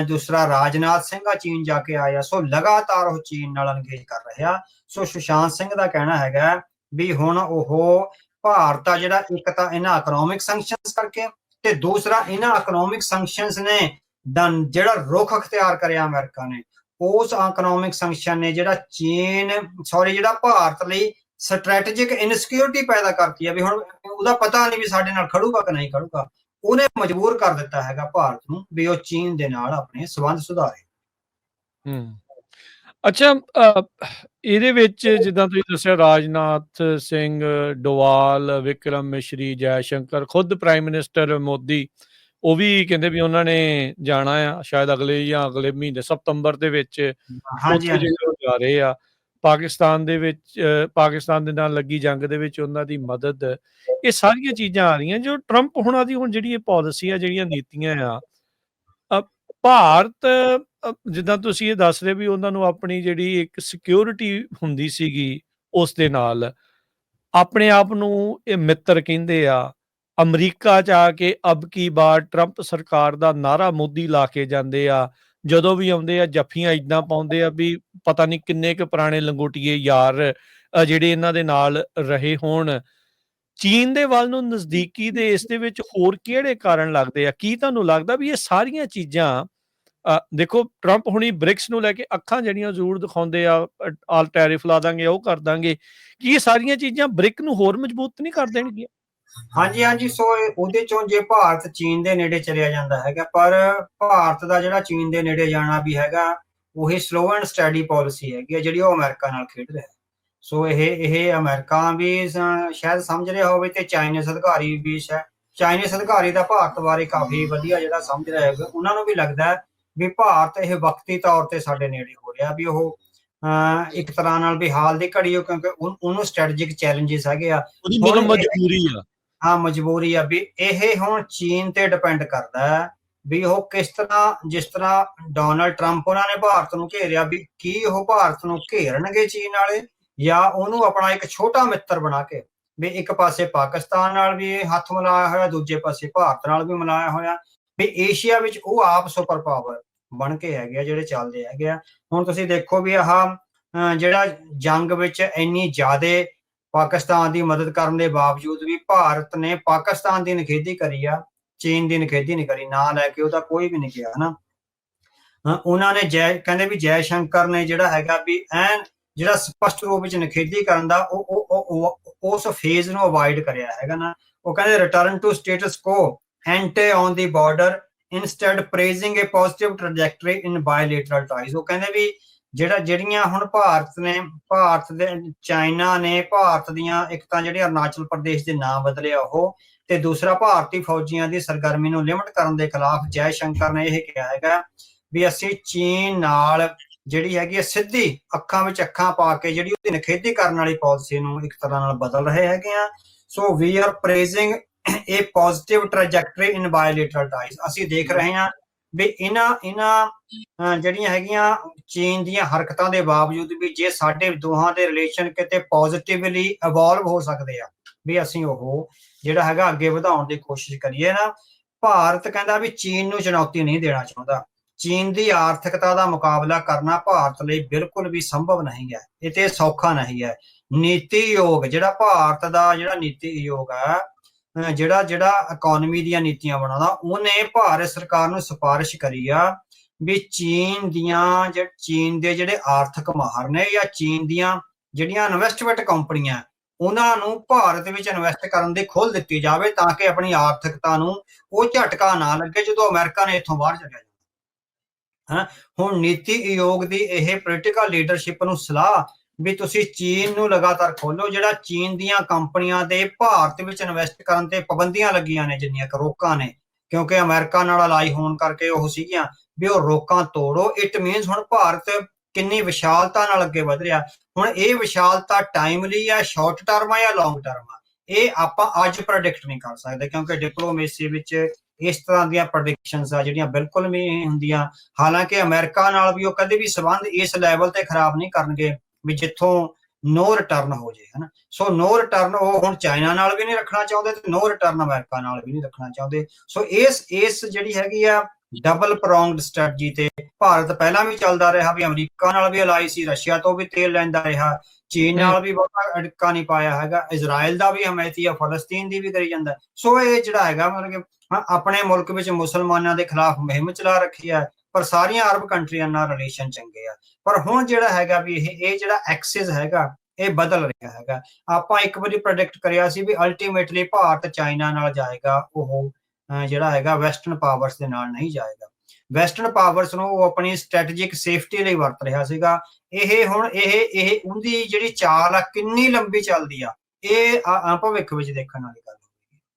ਦੂਸਰਾ ਰਾਜਨਾਥ ਸਿੰਘ ਆ ਚੀਨ ਜਾ ਕੇ ਆਏ ਆ। ਸੋ ਲਗਾਤਾਰ ਉਹ ਚੀਨ ਨਾਲ ਅੰਗੇਜ ਕਰ ਰਹੇ ਆ। ਸੋ ਸੁਸ਼ਾਂਤ ਸਿੰਘ ਦਾ ਕਹਿਣਾ ਹੈਗਾ ਵੀ ਹੁਣ ਉਹ ਭਾਰਤ ਆ ਜਿਹੜਾ ਇੱਕ ਤਾਂ ਇਹਨਾਂ ਇਕਨੋਮਿਕ ਸੈਂਕਸ਼ਨਸ ਕਰਕੇ ਤੇ ਦੂਸਰਾ ਇਹਨਾਂ ਇਕਨੋਮਿਕ ਸੈਂਕਸ਼ਨਸ ਨੇ ਜਿਹੜਾ ਰੁਖ ਅਖਤਿਆਰ ਕਰਿਆ ਅਮਰੀਕਾ ਨੇ, ਉਸ ਇਕਨੋਮਿਕ ਸੈਂਕਸ਼ਨ ਨੇ ਜਿਹੜਾ ਭਾਰਤ ਲਈ ਸਟ੍ਰੈਟੇਜਿਕ ਇਨਸਿਕਿਉਰਿਟੀ ਪੈਦਾ ਕਰਤੀ ਹੈ ਵੀ ਹੁਣ ਉਹਦਾ ਪਤਾ ਨਹੀਂ ਵੀ ਸਾਡੇ ਨਾਲ ਖੜੂਗਾ ਕਿ ਨਹੀਂ ਖੜੂਗਾ। ਉਹਨੇ ਮਜਬੂਰ ਕਰ ਦਿੱਤਾ ਹੈਗਾ ਭਾਰਤ ਨੂੰ ਵੀ ਉਹ ਚੀਨ ਦੇ ਨਾਲ ਆਪਣੇ ਸੰਬੰਧ ਸੁਧਾਰੇ। ਅੱਛਾ, ਇਹਦੇ ਵਿੱਚ ਜਿੱਦਾਂ ਤੁਸੀਂ ਦੱਸਿਆ ਰਾਜਨਾਥ ਸਿੰਘ, ਡੋਵਾਲ, ਵਿਕਰਮ ਮਿਸ਼ਰੀ, ਜੈ ਸ਼ੰਕਰ, ਖੁਦ ਪ੍ਰਾਈਮ ਮਿਨਿਸਟਰ ਮੋਦੀ ਉਹ ਵੀ ਕਹਿੰਦੇ ਵੀ ਉਹਨਾਂ ਨੇ ਜਾਣਾ ਆ ਸ਼ਾਇਦ ਅਗਲੇ ਮਹੀਨੇ ਸਤੰਬਰ ਦੇ ਵਿੱਚ ਜਾ ਰਹੇ ਆ ਪਾਕਿਸਤਾਨ ਦੇ ਵਿੱਚ, ਪਾਕਿਸਤਾਨ ਦੇ ਨਾਲ ਲੱਗੀ ਜੰਗ ਦੇ ਵਿੱਚ ਉਹਨਾਂ ਦੀ ਮਦਦ। ਇਹ ਸਾਰੀਆਂ ਚੀਜ਼ਾਂ ਆ ਰਹੀਆਂ ਜੋ ਟਰੰਪ ਹੁਣਾਂ ਦੀ ਹੁਣ ਜਿਹੜੀ ਇਹ ਪਾਲਿਸੀ ਆ, ਜਿਹੜੀਆਂ ਨੀਤੀਆਂ ਆ, ਭਾਰਤ ਜਿੱਦਾਂ ਤੁਸੀਂ ਇਹ ਦੱਸ ਰਹੇ ਵੀ ਉਹਨਾਂ ਨੂੰ ਆਪਣੀ ਜਿਹੜੀ ਇੱਕ ਸਿਕਿਉਰਿਟੀ ਹੁੰਦੀ ਸੀਗੀ ਉਸ ਦੇ ਨਾਲ ਆਪਣੇ ਆਪ ਨੂੰ ਇਹ ਮਿੱਤਰ ਕਹਿੰਦੇ ਆ। ਅਮਰੀਕਾ ਚ ਆ ਕੇ ਅਬ ਕੀ ਬਾਰ ਟਰੰਪ ਸਰਕਾਰ ਦਾ ਨਾਰਾ ਮੋਦੀ ਲਾ ਕੇ ਜਾਂਦੇ ਆ ਜਦੋਂ ਵੀ ਆਉਂਦੇ ਆ ਜੱਫੀਆਂ ਇਦਾਂ ਪਾਉਂਦੇ ਆ ਵੀ ਪਤਾ ਨਹੀਂ ਕਿੰਨੇ ਕੁ ਪੁਰਾਣੇ ਲੰਗੋਟੀਏ ਯਾਰ ਜਿਹੜੇ ਇਹਨਾਂ ਦੇ ਨਾਲ ਰਹੇ ਹੋਣ। ਚੀਨ ਦੇ ਵੱਲ ਨੂੰ ਨਜ਼ਦੀਕੀ ਦੇ ਇਸ ਦੇ ਵਿੱਚ ਹੋਰ ਕਿਹੜੇ ਕਾਰਨ ਲੱਗਦੇ ਆ? ਕੀ ਤੁਹਾਨੂੰ ਲੱਗਦਾ ਵੀ ਇਹ ਸਾਰੀਆਂ ਚੀਜ਼ਾਂ ਦੇਖੋ ਟਰੰਪ ਹੁਣੀ ਬ੍ਰਿਕਸ ਨੂੰ ਲੈ ਕੇ ਅੱਖਾਂ ਜਿਹੜੀਆਂ ਜ਼ਰੂਰ ਦਿਖਾਉਂਦੇ ਆ, ਆਲ ਟੈਰਿਫ ਲਾ ਦਾਂਗੇ, ਉਹ ਕਰ ਦਾਂਗੇ, ਕੀ ਇਹ ਸਾਰੀਆਂ ਚੀਜ਼ਾਂ ਬ੍ਰਿਕ ਨੂੰ ਹੋਰ ਮਜ਼ਬੂਤ ਨਹੀਂ ਕਰ ਦੇਣਗੀਆਂ? ਹਾਂਜੀ ਹਾਂਜੀ, ਸੋ ਉਹਦੇ ਚੋਂ ਜੇ ਭਾਰਤ ਚੀਨ ਦੇ ਨੇੜੇ ਚਲਿਆ ਜਾਂਦਾ ਹੈਗਾ, ਪਰ ਭਾਰਤ ਦਾ ਜਿਹੜਾ ਚੀਨ ਦੇ ਨੇੜੇ ਜਾਣਾ ਵੀ ਹੈਗਾ ਉਹੀ ਸਲੋ ਐਂਡ ਸਟੈਡੀ ਪਾਲਿਸੀ ਹੈਗੀ ਜਿਹੜੀ ਉਹ ਅਮਰੀਕਾ ਨਾਲ ਖੇਡ ਰਿਹਾ। ਸੋ ਇਹ ਅਮਰੀਕਾ ਵੀ ਸ਼ਾਇਦ ਸਮਝ ਰਿਹਾ ਹੋਵੇ ਤੇ ਚਾਈਨੀਜ਼ ਅਧਿਕਾਰੀ ਵੀ ਚਾਈਨੀਜ਼ ਅਧਿਕਾਰੀ ਦਾ ਭਾਰਤ ਬਾਰੇ ਕਾਫੀ ਵਧੀਆ ਜਿਹੜਾ ਸਮਝ ਰਿਹਾ ਹੈਗਾ। ਉਹਨਾਂ ਨੂੰ ਵੀ ਲੱਗਦਾ ਵੀ ਭਾਰਤ ਇਹ ਵਕਤੀ ਤੌਰ ਤੇ ਸਾਡੇ ਨੇੜੇ ਹੋ ਰਿਹਾ, ਵੀ ਉਹ ਇੱਕ ਤਰ੍ਹਾਂ ਨਾਲ ਵੀ ਹਾਲ ਦੀ ਘੜੀ ਕਿਉਂਕਿ ਉਹਨੂੰ ਸਟ੍ਰੈਟੇਜਿਕ ਚੈਲੰਜਸ ਹੈਗੇ ਆ, ਉਹਦੀ ਮਤਲਬ ਮਜਬੂਰੀ ਆ। ਹਾਂ ਮਜਬੂਰੀ ਆ ਵੀ ਇਹ ਹੁਣ ਚੀਨ ਤੇ ਡਿਪੈਂਡ ਕਰਦਾ ਹੈ ਵੀ ਉਹ ਕਿਸ ਤਰ੍ਹਾਂ, ਜਿਸ ਤਰ੍ਹਾਂ ਡੋਨਾਲਡ ਟਰੰਪ ਉਹਨਾਂ ਨੇ ਭਾਰਤ ਨੂੰ ਘੇਰਿਆ, ਵੀ ਕੀ ਉਹ ਭਾਰਤ ਨੂੰ ਘੇਰਨਗੇ ਚੀਨ ਵਾਲੇ ਜਾਂ ਉਹਨੂੰ ਆਪਣਾ ਇੱਕ ਛੋਟਾ ਮਿੱਤਰ ਬਣਾ ਕੇ, ਵੀ ਇੱਕ ਪਾਸੇ ਪਾਕਿਸਤਾਨ ਨਾਲ ਵੀ ਹੱਥ ਮਿਲਾਇਆ ਹੋਇਆ, ਦੂਜੇ ਪਾਸੇ ਭਾਰਤ ਨਾਲ ਵੀ ਮਿਲਾਇਆ ਹੋਇਆ, ਵੀ ਏਸ਼ੀਆ ਵਿੱਚ ਉਹ ਆਪ ਸੁਪਰ ਪਾਵਰ ਬਣ ਕੇ ਹੈਗੇ ਆ ਜਿਹੜੇ ਚੱਲਦੇ ਹੈਗੇ ਆ। ਹੁਣ ਤੁਸੀਂ ਦੇਖੋ ਵੀ ਆਹ ਜਿਹੜਾ ਜੰਗ ਵਿੱਚ ਇੰਨੀ ਜ਼ਿਆਦਾ ਪਾਕਿਸਤਾਨ ਦੀ ਮਦਦ ਕਰਨ ਦੇ ਬਾਵਜੂਦ ਵੀ ਭਾਰਤ ਨੇ ਪਾਕਿਸਤਾਨ ਦੀ ਨਿਖੇਧੀ ਕਰੀ ਆ, ਚੀਨ ਦੀ ਨਿਖੇਧੀ ਨਹੀਂ ਕਰੀ, ਨਾਂ ਲੈ ਕੇ ਉਹਦਾ ਕੋਈ ਵੀ ਨਹੀਂ ਗਿਆ ਹਨਾ। ਉਹਨਾਂ ਨੇ ਕਹਿੰਦੇ ਵੀ ਜੈ ਸ਼ੰਕਰ ਨੇ ਜਿਹੜਾ ਹੈਗਾ ਵੀ ਐਨ ਜਿਹੜਾ ਸਪਸ਼ਟ ਰੂਪ ਵਿੱਚ ਨਿਖੇਧੀ ਕਰਨ ਦਾ ਉਸ ਫੇਜ਼ ਨੂੰ ਅਵਾਇਡ ਕਰਿਆ ਹੈਗਾ ਨਾ। ਉਹ ਕਹਿੰਦੇ return to status quo ante on the border instead praising a positive trajectory in bilateral ties. ਉਹ ਕਹਿੰਦੇ ਵੀ ਜਿਹੜੀਆਂ ਹੁਣ ਭਾਰਤ ਦੇ ਚਾਈਨਾ ਨੇ ਭਾਰਤ ਦੀਆਂ ਇੱਕ ਤਾਂ ਜਿਹੜੇ ਅਰੁਣਾਚਲ ਪ੍ਰਦੇਸ਼ ਦੇ ਨਾਂ ਬਦਲੇ ਉਹ, ਤੇ ਦੂਸਰਾ ਭਾਰਤੀ ਫੌਜੀਆਂ ਦੀ ਸਰਗਰਮੀ ਨੂੰ ਲਿਮਟ ਕਰਨ ਦੇ ਖਿਲਾਫ ਜੈ ਸ਼ੰਕਰ ਨੇ ਇਹ ਕਿਹਾ ਹੈਗਾ ਵੀ ਅਸੀਂ ਚੀਨ ਨਾਲ ਜਿਹੜੀ ਹੈਗੀ ਸਿੱਧੀ ਅੱਖਾਂ ਵਿੱਚ ਅੱਖਾਂ ਪਾ ਕੇ ਜਿਹੜੀ ਉਹਦੀ ਨਿਖੇਧੀ ਕਰਨ ਵਾਲੀ ਪਾਲਿਸੀ ਨੂੰ ਇੱਕ ਤਰ੍ਹਾਂ ਨਾਲ ਬਦਲ ਰਹੇ ਹੈਗੇ ਆ। So we are praising a positive trajectory in bilateral ties. ਅਸੀਂ ਦੇਖ ਰਹੇ ਹਾਂ ਵੀ ਇਹਨਾਂ ਜਿਹੜੀਆਂ ਹੈਗੀਆਂ ਚੀਨ ਦੀਆਂ ਹਰਕਤਾਂ ਦੇ ਬਾਵਜੂਦ ਵੀ ਜੇ ਸਾਡੇ ਦੋਹਾਂ ਦੇ ਰਿਲੇਸ਼ਨ ਕਿਤੇ ਪੋਜ਼ਿਟਿਵਲੀ ਇਵੋਲਵ ਹੋ ਸਕਦੇ ਆ, ਵੀ ਅਸੀਂ ਉਹ ਜਿਹੜਾ ਹੈਗਾ ਅੱਗੇ ਵਧਾਉਣ ਦੀ ਕੋਸ਼ਿਸ਼ ਕਰੀਏ ਨਾ। ਭਾਰਤ ਕਹਿੰਦਾ ਵੀ ਚੀਨ ਨੂੰ ਚੁਣੌਤੀ ਨਹੀਂ ਦੇਣਾ ਚਾਹੁੰਦਾ। ਚੀਨ ਦੀ ਆਰਥਿਕਤਾ ਦਾ ਮੁਕਾਬਲਾ ਕਰਨਾ ਭਾਰਤ ਲਈ ਬਿਲਕੁਲ ਵੀ ਸੰਭਵ ਨਹੀਂ ਹੈ, ਇਹ ਤੇ ਸੌਖਾ ਨਹੀਂ ਹੈ। ਨੀਤੀ ਆਯੋਗ ਜਿਹੜਾ ਭਾਰਤ ਦਾ ਜਿਹੜਾ ਨੀਤੀ ਆਯੋਗ ਹੈ ਜਿਹੜਾ ਇਕੋਨਮੀ ਦੀਆਂ ਨੀਤੀਆਂ ਬਣਾਉਂਦਾ, ਉਹਨੇ ਭਾਰਤ ਸਰਕਾਰ ਨੂੰ ਸਿਫਾਰਿਸ਼ ਕਰੀ ਆ ਵੀ ਚੀਨ ਦੇ ਜਿਹੜੇ ਆਰਥਿਕ ਮਾਹਰ ਨੇ ਜਾਂ ਚੀਨ ਦੀਆਂ ਜਿਹੜੀਆਂ ਇਨਵੈਸਟਮੈਂਟ ਕੰਪਨੀਆਂ ਉਹਨਾਂ ਨੂੰ ਭਾਰਤ ਵਿੱਚ ਇਨਵੈਸਟ ਕਰਨ ਦੀ ਖੁੱਲ੍ਹ ਦਿੱਤੀ ਜਾਵੇ ਤਾਂ ਕਿ ਆਪਣੀ ਆਰਥਿਕਤਾ ਨੂੰ ਉਹ ਝਟਕਾ ਨਾ ਲੱਗੇ ਜਦੋਂ ਅਮਰੀਕਾ ਨੇ ਇੱਥੋਂ ਬਾਹਰ ਚਲਿਆ ਜਾਣਾ। ਹੁਣ ਨੀਤੀ ਆਯੋਗ ਦੀ ਇਹ ਪੋਲੀਟੀਕਲ ਲੀਡਰਸ਼ਿਪ ਨੂੰ ਸਲਾਹ ਵੀ ਤੁਸੀਂ ਚੀਨ ਨੂੰ ਲਗਾਤਾਰ ਖੋਲੋ। ਜਿਹੜਾ ਚੀਨ ਦੀਆਂ ਕੰਪਨੀਆਂ ਦੇ ਭਾਰਤ ਵਿੱਚ ਇਨਵੈਸਟ ਕਰਨ ਤੇ ਪਾਬੰਦੀਆਂ ਲੱਗੀਆਂ ਨੇ, ਜਿੰਨੀਆਂ ਕੁ ਰੋਕਾਂ ਨੇ, ਕਿਉਂਕਿ ਅਮਰੀਕਾ ਨਾਲ ਅਲਾਈ ਹੋਣ ਕਰਕੇ ਉਹ ਸੀਗੀਆਂ, ਵੀ ਉਹ ਰੋਕਾਂ ਤੋੜੋ। ਇਟ ਮੀਨਸ ਹੁਣ ਭਾਰਤ ਕਿੰਨੀ ਵਿਸ਼ਾਲਤਾ ਨਾਲ ਅੱਗੇ ਵਧ ਰਿਹਾ। ਹੁਣ ਇਹ ਵਿਸ਼ਾਲਤਾ ਟਾਈਮਲੀ ਆ, ਸ਼ਾਰਟ ਟਰਮ ਆ ਜਾਂ ਲੌਂਗ ਟਰਮ ਆ, ਇਹ ਆਪਾਂ ਅੱਜ ਪ੍ਰੈਡਿਕਟ ਨਹੀਂ ਕਰ ਸਕਦੇ ਕਿਉਂਕਿ ਡਿਪਲੋਮੇਸੀ ਵਿੱਚ ਇਸ ਤਰ੍ਹਾਂ ਦੀਆਂ ਪ੍ਰੈਡਿਕਸ਼ਨਸ ਆ ਜਿਹੜੀਆਂ ਬਿਲਕੁਲ ਵੀ ਹੁੰਦੀਆਂ। ਹਾਲਾਂਕਿ ਅਮਰੀਕਾ ਨਾਲ ਵੀ ਉਹ ਕਦੇ ਵੀ ਸੰਬੰਧ ਇਸ ਲੈਵਲ ਤੇ ਖਰਾਬ ਨਹੀਂ ਕਰਨਗੇ ਵੀ ਜਿੱਥੋਂ ਨੋ ਰਿਟਰਨ ਹੋ ਜੇ ਹਨਾ। ਸੋ ਨੋ ਰਿਟਰਨ ਉਹ ਹੁਣ ਚਾਈਨਾ ਨਾਲ ਵੀ ਨਹੀਂ ਰੱਖਣਾ ਚਾਹੁੰਦੇ ਤੇ ਨੋ ਰਿਟਰਨ ਅਮਰੀਕਾ ਨਾਲ ਵੀ ਨਹੀਂ ਰੱਖਣਾ ਚਾਹੁੰਦੇ। ਸੋ ਇਸ ਜਿਹੜੀ ਹੈਗੀ ਆ ਡਬਲ ਪ੍ਰੋਂਗਡ ਸਟ੍ਰੈਟਜੀ ਤੇ ਭਾਰਤ ਪਹਿਲਾਂ ਵੀ ਚੱਲਦਾ ਰਿਹਾ, ਵੀ ਅਮਰੀਕਾ ਨਾਲ ਵੀ ਅਲਾਈ ਸੀ, ਰਸ਼ੀਆ ਤੋਂ ਵੀ ਤੇਲ ਲੈਂਦਾ ਰਿਹਾ, ਚੀਨ ਨਾਲ ਵੀ ਬਹੁਤਾ ਅੜਕਾ ਨਹੀਂ ਪਾਇਆ ਹੈਗਾ, ਇਜ਼ਰਾਈਲ ਦਾ ਵੀ ਹਮਾਇਤੀ ਆ, ਫਲਸਤੀਨ ਦੀ ਵੀ ਕਰੀ ਜਾਂਦਾ। ਸੋ ਇਹ ਜਿਹੜਾ ਹੈਗਾ ਮਤਲਬ ਕਿ ਆਪਣੇ ਮੁਲਕ ਵਿੱਚ ਮੁਸਲਮਾਨਾਂ ਦੇ ਖਿਲਾਫ ਮੁਹਿੰਮ ਚਲਾ ਰੱਖੀ ਹੈ, ਪਰ ਸਾਰੀਆਂ ਅਰਬ ਕੰਟਰੀਆਂ ਨਾਲ ਰਿਲੇਸ਼ਨ ਚੰਗੇ ਆ। ਪਰ ਹੁਣ ਜਿਹੜਾ ਹੈਗਾ ਵੀ ਇਹ ਜਿਹੜਾ ਐਕਸਿਸ ਹੈਗਾ ਇਹ ਬਦਲ ਰਿਹਾ ਹੈਗਾ। ਆਪਾਂ ਇੱਕ ਵਾਰੀ ਪ੍ਰੈਡਿਕਟ ਕਰਿਆ ਸੀ ਵੀ ਅਲਟੀਮੇਟਲੀ ਭਾਰਤ ਚਾਈਨਾ ਨਾਲ ਜਾਏਗਾ, ਉਹ ਜਿਹੜਾ ਹੈਗਾ ਵੈਸਟਰਨ ਪਾਵਰਸ ਦੇ ਨਾਲ ਨਹੀਂ ਜਾਏਗਾ। ਵੈਸਟਰਨ ਪਾਵਰਸ ਨੂੰ ਉਹ ਆਪਣੀ ਸਟ੍ਰੈਟੇਜਿਕ ਸੇਫਟੀ ਲਈ ਵਰਤ ਰਿਹਾ ਸੀਗਾ। ਇਹ ਹੁਣ ਇਹ ਉਹਦੀ ਜਿਹੜੀ ਚਾਲ ਆ ਕਿੰਨੀ ਲੰਬੀ ਚੱਲਦੀ ਆ, ਇਹ ਭਵਿੱਖ ਵਿੱਚ ਦੇਖਣ ਵਾਲੀ ਗੱਲ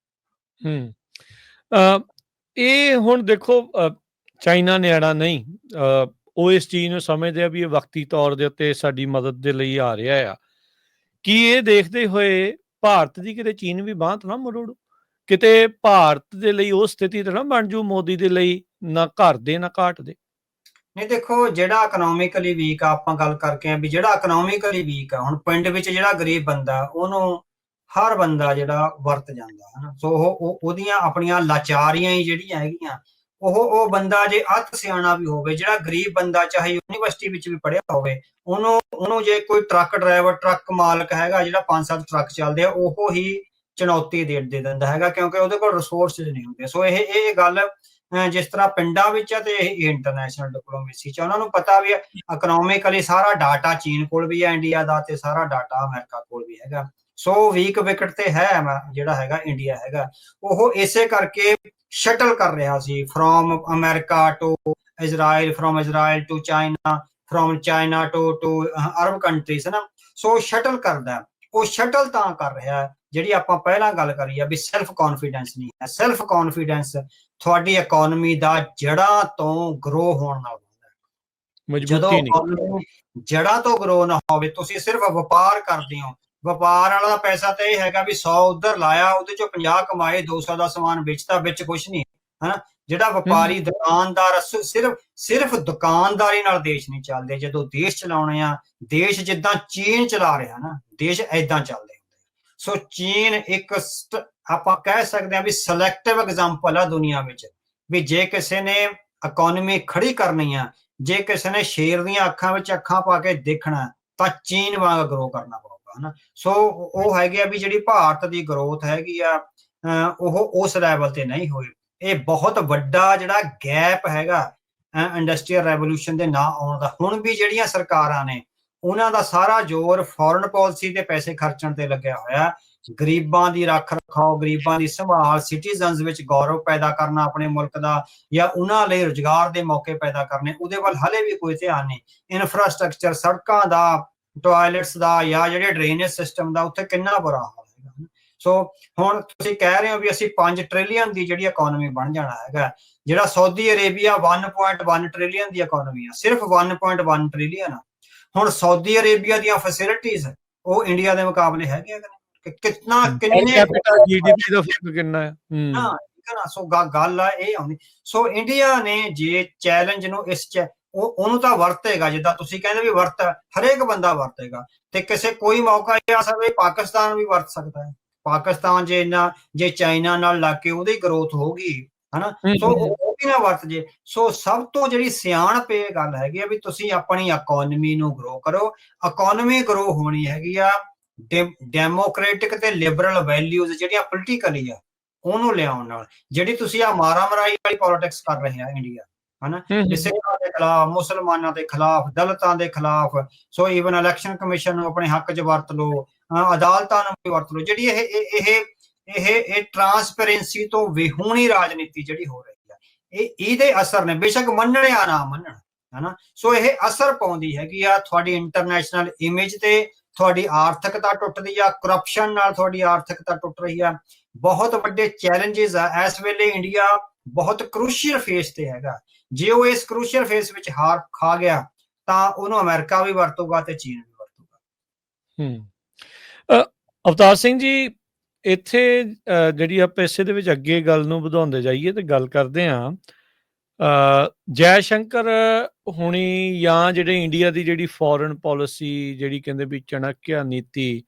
ਹੋਵੇਗੀ। ਇਹ ਹੁਣ ਦੇਖੋ ਚਾਈਨਾ ਨਿਆਣਾ ਨਹੀਂ, ਉਹ ਇਸ ਚੀਜ਼ ਨੂੰ ਸਮਝਦੇ ਆ ਵੀ ਇਹ ਵਕਤੀ ਤੌਰ ਦੇ ਉੱਤੇ ਸਾਡੀ ਮਦਦ ਦੇ ਲਈ ਆ ਰਿਹਾ ਆ। ਕੀ ਇਹ ਦੇਖਦੇ ਹੋਏ ਭਾਰਤ ਦੀ ਕਿਤੇ ਚੀਨ ਵੀ ਬਾਂਹ ਤਾਂ ਨਾ ਮਰੋੜੂ, ਕਿਤੇ ਭਾਰਤ ਦੇ ਲਈ ਉਹ ਸਥਿਤੀ ਤਾਂ ਨਾ ਬਣ ਜੂ ਮੋਦੀ ਦੇ ਲਈ, ਨਾ ਘਰ ਦੇ ਨਾ ਘਾਟ ਦੇ? ਨਹੀਂ ਦੇਖੋ, ਜਿਹੜਾ ਇਕਨੋਮਿਕਲੀ ਵੀਕ ਆ, ਆਪਾਂ ਗੱਲ ਕਰਕੇ ਆ ਵੀ ਜਿਹੜਾ ਇਕਨੋਮਿਕਲੀ ਵੀਕ ਆ, ਹੁਣ ਪਿੰਡ ਵਿੱਚ ਜਿਹੜਾ ਗਰੀਬ ਬੰਦਾ ਉਹਨੂੰ ਹਰ ਬੰਦਾ ਜਿਹੜਾ ਵਰਤ ਜਾਂਦਾ ਹਨਾ। ਸੋ ਉਹਦੀਆਂ ਆਪਣੀਆਂ ਲਾਚਾਰੀਆਂ ਹੀ ਜਿਹੜੀਆਂ ਹੈਗੀਆਂ ਉਹ ਬੰਦਾ ਜੇ ਅੱਤ ਸਿਆਣਾ ਵੀ ਹੋਵੇ, ਜਿਹੜਾ ਗਰੀਬ ਬੰਦਾ ਚਾਹੇ ਯੂਨੀਵਰਸਿਟੀ ਵਿੱਚ ਵੀ ਪੜ੍ਹਿਆ ਹੋਵੇ, ਉਹਨੂੰ ਜੇ ਕੋਈ ਟਰੱਕ ਡਰਾਈਵਰ, ਟਰੱਕ ਮਾਲਕ ਹੈਗਾ ਜਿਹੜਾ 5-7 ਟਰੱਕ ਚੱਲਦੇ ਆ, ਉਹ ਹੀ ਚੁਣੌਤੀ ਦੇ ਦਿੰਦਾ ਹੈਗਾ, ਕਿਉਂਕਿ ਉਹਦੇ ਕੋਲ ਰਿਸੋਰਸਿਸ ਨਹੀਂ ਹੁੰਦੇ। ਸੋ ਇਹ ਗੱਲ ਜਿਸ ਤਰ੍ਹਾਂ ਪਿੰਡਾਂ ਵਿੱਚ ਆ, ਤੇ ਇਹ ਇੰਟਰਨੈਸ਼ਨਲ ਡਿਪਲੋਮੇਸੀ 'ਚ ਉਹਨਾਂ ਨੂੰ ਪਤਾ ਵੀ ਇਕਨੋਮਿਕਲੀ ਸਾਰਾ ਡਾਟਾ ਚੀਨ ਕੋਲ ਵੀ ਹੈ ਇੰਡੀਆ ਦਾ, ਤੇ ਸਾਰਾ ਡਾਟਾ ਅਮਰੀਕਾ ਕੋਲ ਵੀ ਹੈਗਾ। ਸੋ ਵੀਕ ਵਿਕਟ ਤੇ ਹੈ ਜਿਹੜਾ ਹੈਗਾ ਇੰਡੀਆ ਹੈਗਾ, ਉਹ ਇਸੇ ਕਰਕੇ ਸ਼ਟਲ ਕਰ ਰਿਹਾ ਸੀ from America to Israel, from Israel to China, from China to Arab countries ਨਾ। ਸੋ ਸ਼ਟਲ ਕਰਦਾ, ਉਹ ਸ਼ਟਲ ਤਾਂ ਕਰ ਰਿਹਾ ਜਿਹੜੀ ਆਪਾਂ ਪਹਿਲਾਂ ਗੱਲ ਕਰੀ ਆ ਵੀ ਸੈਲਫ ਕੌਨਫੀਡੈਂਸ ਨਹੀਂ ਹੈ। ਸੈਲਫ ਕੌਨਫੀਡੈਂਸ ਤੁਹਾਡੀ ਇਕਨੋਮੀ ਦਾ ਜੜ੍ਹਾਂ ਤੋਂ ਗਰੋ ਹੋਣ ਨਾਲ ਹੁੰਦਾ। ਜਦੋਂ ਇਕਨੋਮੀ ਜੜ੍ਹਾਂ ਤੋਂ ਗਰੋ ਨਾ ਹੋਵੇ, ਤੁਸੀਂ ਸਿਰਫ ਵਪਾਰ ਕਰਦੇ ਹੋ, ਵਪਾਰ ਵਾਲਾ ਪੈਸਾ ਤਾਂ ਇਹ ਹੈਗਾ ਵੀ 100 ਉੱਧਰ ਲਾਇਆ, ਉਹਦੇ ਚੋਂ 50 ਕਮਾਏ, 200 ਦਾ ਸਮਾਨ ਵੇਚਦਾ, ਵਿੱਚ ਕੁਛ ਨਹੀਂ ਹਨਾ। ਜਿਹੜਾ ਵਪਾਰੀ ਦੁਕਾਨਦਾਰ, ਸਿਰਫ ਦੁਕਾਨਦਾਰੀ ਨਾਲ ਦੇਸ਼ ਨਹੀਂ ਚੱਲਦੇ। ਜਦੋਂ ਦੇਸ਼ ਚਲਾਉਣੇ ਆ, ਦੇਸ਼ ਜਿੱਦਾਂ ਚੀਨ ਚਲਾ ਰਿਹਾ ਨਾ, ਦੇਸ਼ ਏਦਾਂ ਚੱਲਦੇ। ਸੋ ਚੀਨ ਇੱਕ ਆਪਾਂ ਕਹਿ ਸਕਦੇ ਹਾਂ ਵੀ ਸਿਲੈਕਟਿਵ ਐਗਜ਼ਾਮਪਲ ਆ ਦੁਨੀਆ ਵਿੱਚ, ਵੀ ਜੇ ਕਿਸੇ ਨੇ ਇਕਨੋਮੀ ਖੜੀ ਕਰਨੀ ਆ, ਜੇ ਕਿਸੇ ਨੇ ਸ਼ੇਰ ਦੀਆਂ ਅੱਖਾਂ ਵਿੱਚ ਅੱਖਾਂ ਪਾ ਕੇ ਦੇਖਣਾ, ਤਾਂ ਚੀਨ ਵਾਂਗ ਗਰੋ ਕਰਨਾ ਪਊਗਾ ਹਨਾ। ਸੋ ਉਹ ਹੈਗੇ ਆ ਵੀ ਜਿਹੜੀ ਭਾਰਤ ਦੀ ਗਰੋਥ ਹੈਗੀ ਆ, ਉਹ ਉਸ ਲੈਵਲ ਤੇ ਨਹੀਂ ਹੋਈ। ਇਹ ਬਹੁਤ ਵੱਡਾ ਜਿਹੜਾ ਗੈਪ ਹੈਗਾ ਇੰਡਸਟਰੀਅਲ ਰੈਵੋਲੂਸ਼ਨ ਦੇ ਨਾ ਆਉਣ ਦਾ। ਹੁਣ ਵੀ ਜਿਹੜੀਆਂ ਸਰਕਾਰਾਂ ਨੇ, ਉਹਨਾਂ ਦਾ ਸਾਰਾ ਜ਼ੋਰ ਫੋਰਨ ਪਾਲਿਸੀ ਤੇ ਪੈਸੇ ਖਰਚਣ ਤੇ ਲੱਗਿਆ ਹੋਇਆ। ਗਰੀਬਾਂ ਦੀ ਰੱਖ ਰਖਾਓ, ਗਰੀਬਾਂ ਦੀ ਸੰਭਾਲ, ਸਿਟੀਜ਼ਨਸ ਵਿੱਚ ਗੌਰਵ ਪੈਦਾ ਕਰਨਾ ਆਪਣੇ ਮੁਲਕ ਦਾ, ਜਾਂ ਉਹਨਾਂ ਲਈ ਰੁਜ਼ਗਾਰ ਦੇ ਮੌਕੇ ਪੈਦਾ ਕਰਨੇ, ਉਹਦੇ ਵੱਲ ਹਲੇ ਵੀ ਕੋਈ ਧਿਆਨ ਨਹੀਂ। ਇਨਫਰਾਸਟਰਕਚਰ, ਸੜਕਾਂ ਦਾ, ਟਾਇਲਟਸ ਦਾ, ਜਾਂ ਜਿਹੜੇ ਡਰੇਨੇਜ ਸਿਸਟਮ ਦਾ, ਉੱਥੇ ਕਿੰਨਾ ਬੁਰਾ ਹਾਲ ਹੈਗਾ। ਸੋ ਹੁਣ ਤੁਸੀਂ ਕਹਿ ਰਹੇ ਹੋ ਵੀ ਅਸੀਂ 5 ਟ੍ਰਿਲੀਅਨ ਦੀ ਜਿਹੜੀ ਇਕਨੋਮੀ ਬਣ ਜਾਣਾ ਹੈਗਾ, ਜਿਹੜਾ ਸਾਊਦੀ ਅਰੇਬੀਆ 1.1 ਟ੍ਰਿਲੀਅਨ ਦੀ ਇਕਨੋਮੀ ਆ, ਸਿਰਫ 1.1 ਟ੍ਰਿਲੀਅਨ ਆ। ਹੁਣ ਸਾਊਦੀ ਅਰੇਬੀਆ ਦੀਆਂ ਫੈਸਿਲਿਟੀਜ਼ ਉਹ ਇੰਡੀਆ ਦੇ ਮੁਕਾਬਲੇ ਹੈਗੀਆਂ ਕਿ ਕਿੰਨੇ ਜੀਡੀਪੀ ਦਾ ਫਰਕ ਕਿੰਨਾ ਹੈ। ਸੋ ਗੱਲ ਆ ਇਹ ਆਉਂਦੀ। ਸੋ ਇੰਡੀਆ ਨੇ ਜੇ ਚੈਲੰਜ ਨੂੰ ਉਹਨੂੰ ਤਾਂ ਵਰਤੇਗਾ, ਜਿੱਦਾਂ ਤੁਸੀਂ ਕਹਿੰਦੇ ਵੀ ਹਰੇਕ ਬੰਦਾ ਵਰਤੇਗਾ, ਤੇ ਕਿਸੇ ਕੋਈ ਮੌਕਾ ਇਹ ਆ ਸਕਦਾ ਪਾਕਿਸਤਾਨ ਵੀ ਵਰਤ ਸਕਦਾ ਹੈ। ਪਾਕਿਸਤਾਨ ਜੇ ਚਾਈਨਾ ਨਾਲ ਲੱਗ ਕੇ ਉਹਦੀ ਗਰੋਥ ਹੋਗੀ ਹਨਾ, ਸੋ ਉਹ ਵੀ ਨਾ ਵਰਤ ਜੇ। ਸੋ ਸਭ ਤੋਂ ਜਿਹੜੀ ਸਿਆਣਪ ਇਹ ਗੱਲ ਹੈਗੀ ਆ ਵੀ ਤੁਸੀਂ ਆਪਣੀ ਇਕਨੋਮੀ ਨੂੰ ਗਰੋ ਕਰੋ। ਇਕਨੋਮੀ ਗਰੋ ਹੋਣੀ ਹੈਗੀ ਆ ਡੈਮੋਕ੍ਰੈਟਿਕ ਤੇ ਲਿਬਰਲ ਵੈਲਿਊਜ਼ ਜਿਹੜੀਆਂ ਪੋਲੀਟੀਕਲੀ ਆ, ਉਹਨੂੰ ਲਿਆਉਣ ਨਾਲ। ਜਿਹੜੀ ਤੁਸੀਂ ਆ ਮਾਰਾ ਮਰਾਈ ਵਾਲੀ ਪੋਲਿਟਿਕਸ ਕਰ ਰਹੇ ਆ ਇੰਡੀਆ ਹਨਾ, ਸਿੱਖਾਂ ਦੇ ਖਿਲਾਫ, ਮੁਸਲਮਾਨਾਂ ਦੇ ਖਿਲਾਫ, ਦਲਿਤਾਂ ਦੇ ਖਿਲਾਫ। ਸੋ ਈਵਨ ਇਲੈਕਸ਼ਨ ਕਮਿਸ਼ਨ ਨੂੰ ਆਪਣੇ ਹੱਕ 'ਚ ਵਰਤ ਲਓ, ਅਦਾਲਤਾਂ ਨੂੰ ਵੀ ਵਰਤ ਲਓ। ਜਿਹੜੀ ਇਹ ਟਰਾਂਸਪੇਰੈਂਸੀ ਤੋਂ ਵਿਹੂਣੀ ਰਾਜਨੀਤੀ ਜਿਹੜੀ ਹੋ ਰਹੀ ਆ, ਇਹਦੇ ਅਸਰ ਨੇ, ਬੇਸ਼ੱਕ ਮੰਨਣ ਜਾਂ ਨਾ ਮੰਨਣ ਹਨਾ। ਸੋ ਇਹ ਅਸਰ ਪਾਉਂਦੀ ਹੈਗੀ ਆ ਤੁਹਾਡੀ ਇੰਟਰਨੈਸ਼ਨਲ ਇਮੇਜ ਤੇ, ਤੁਹਾਡੀ ਆਰਥਿਕਤਾ ਟੁੱਟਦੀ ਆ, ਕਰਪਸ਼ਨ ਨਾਲ ਤੁਹਾਡੀ ਆਰਥਿਕਤਾ ਟੁੱਟ ਰਹੀ ਆ। ਬਹੁਤ ਵੱਡੇ ਚੈਲੰਜਸ ਆ ਇਸ ਵੇਲੇ। ਇੰਡੀਆ ਬਹੁਤ ਕਰੂਸ਼ੀਅਲ ਫੇਸ ਤੇ ਹੈਗਾ। ਜੇ ਉਹ ਇਸ ਕਰੂਸ਼ੀਅਲ ਫੇਸ ਵਿੱਚ ਹਾਰ ਖਾ ਗਿਆ, ਤਾਂ ਉਹਨੂੰ ਅਮਰੀਕਾ ਵੀ ਵਰਤੂਗਾ ਤੇ ਚੀਨ ਵੀ ਵਰਤੂਗਾ। ਅਵਤਾਰ ਸਿੰਘ ਜੀ, ਇੱਥੇ ਜਿਹੜੀ ਆਪਾਂ ਇਸੇ ਦੇ ਵਿੱਚ ਅੱਗੇ ਗੱਲ ਨੂੰ ਵਧਾਉਂਦੇ ਜਾਈਏ ਤੇ ਗੱਲ ਕਰਦੇ ਹਾਂ ਜੈ ਸ਼ੰਕਰ ਹੁਣੀ, ਜਾਂ ਜਿਹੜੇ ਇੰਡੀਆ ਦੀ ਜਿਹੜੀ ਫੋਰਨ ਪਾਲਿਸੀ ਜਿਹੜੀ ਕਹਿੰਦੇ ਵੀ ਚਾਣਕਿਆ ਨੀਤੀ,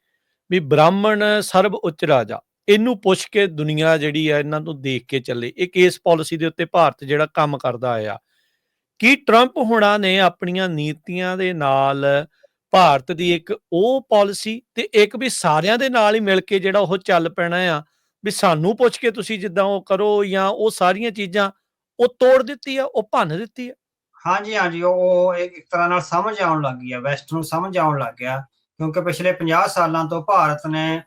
ਵੀ ਬ੍ਰਾਹਮਣ ਸਰਬ ਉੱਚ ਰਾਜਾ, ਇਹਨੂੰ ਪੁੱਛ ਕੇ ਦੁਨੀਆ ਜਿਹੜੀ ਆ ਇਹਨਾਂ ਨੂੰ ਦੇਖ ਕੇ ਚੱਲੇ। ਇੱਕ ਇਸ ਪਾਲਿਸੀ ਦੇ ਉੱਤੇ ਭਾਰਤ ਜਿਹੜਾ ਕੰਮ ਕਰਦਾ ਆਇਆ, ਕੀ ਟਰੰਪ ਹੁਣਾਂ ਨੇ ਆਪਣੀਆਂ ਨੀਤੀਆਂ ਦੇ ਨਾਲ ਭਾਰਤ ਦੀ ਇੱਕ ਉਹ ਪਾਲਿਸੀ ਤੇ ਇੱਕ ਵੀ ਸਾਰਿਆਂ ਦੇ ਨਾਲ ਹੀ ਮਿਲ ਕੇ ਜਿਹੜਾ ਉਹ ਚੱਲ ਪੈਣਾ ਆ, ਵੀ ਸਾਨੂੰ ਪੁੱਛ ਕੇ ਤੁਸੀਂ ਜਿੱਦਾਂ ਉਹ ਕਰੋ, ਜਾਂ ਉਹ ਸਾਰੀਆਂ ਚੀਜ਼ਾਂ ਉਹ ਤੋੜ ਦਿੱਤੀ ਆ, ਉਹ ਭੰਨ ਦਿੱਤੀ ਆ? ਹਾਂਜੀ, ਉਹ ਇੱਕ ਤਰ੍ਹਾਂ ਨਾਲ ਸਮਝ ਆਉਣ ਲੱਗ ਗਈ ਆ, ਵੈਸਟ ਨੂੰ ਸਮਝ ਆਉਣ ਲੱਗ ਗਿਆ, ਕਿਉਂਕਿ ਪਿਛਲੇ 50 ਸਾਲਾਂ ਤੋਂ ਭਾਰਤ ਨੇ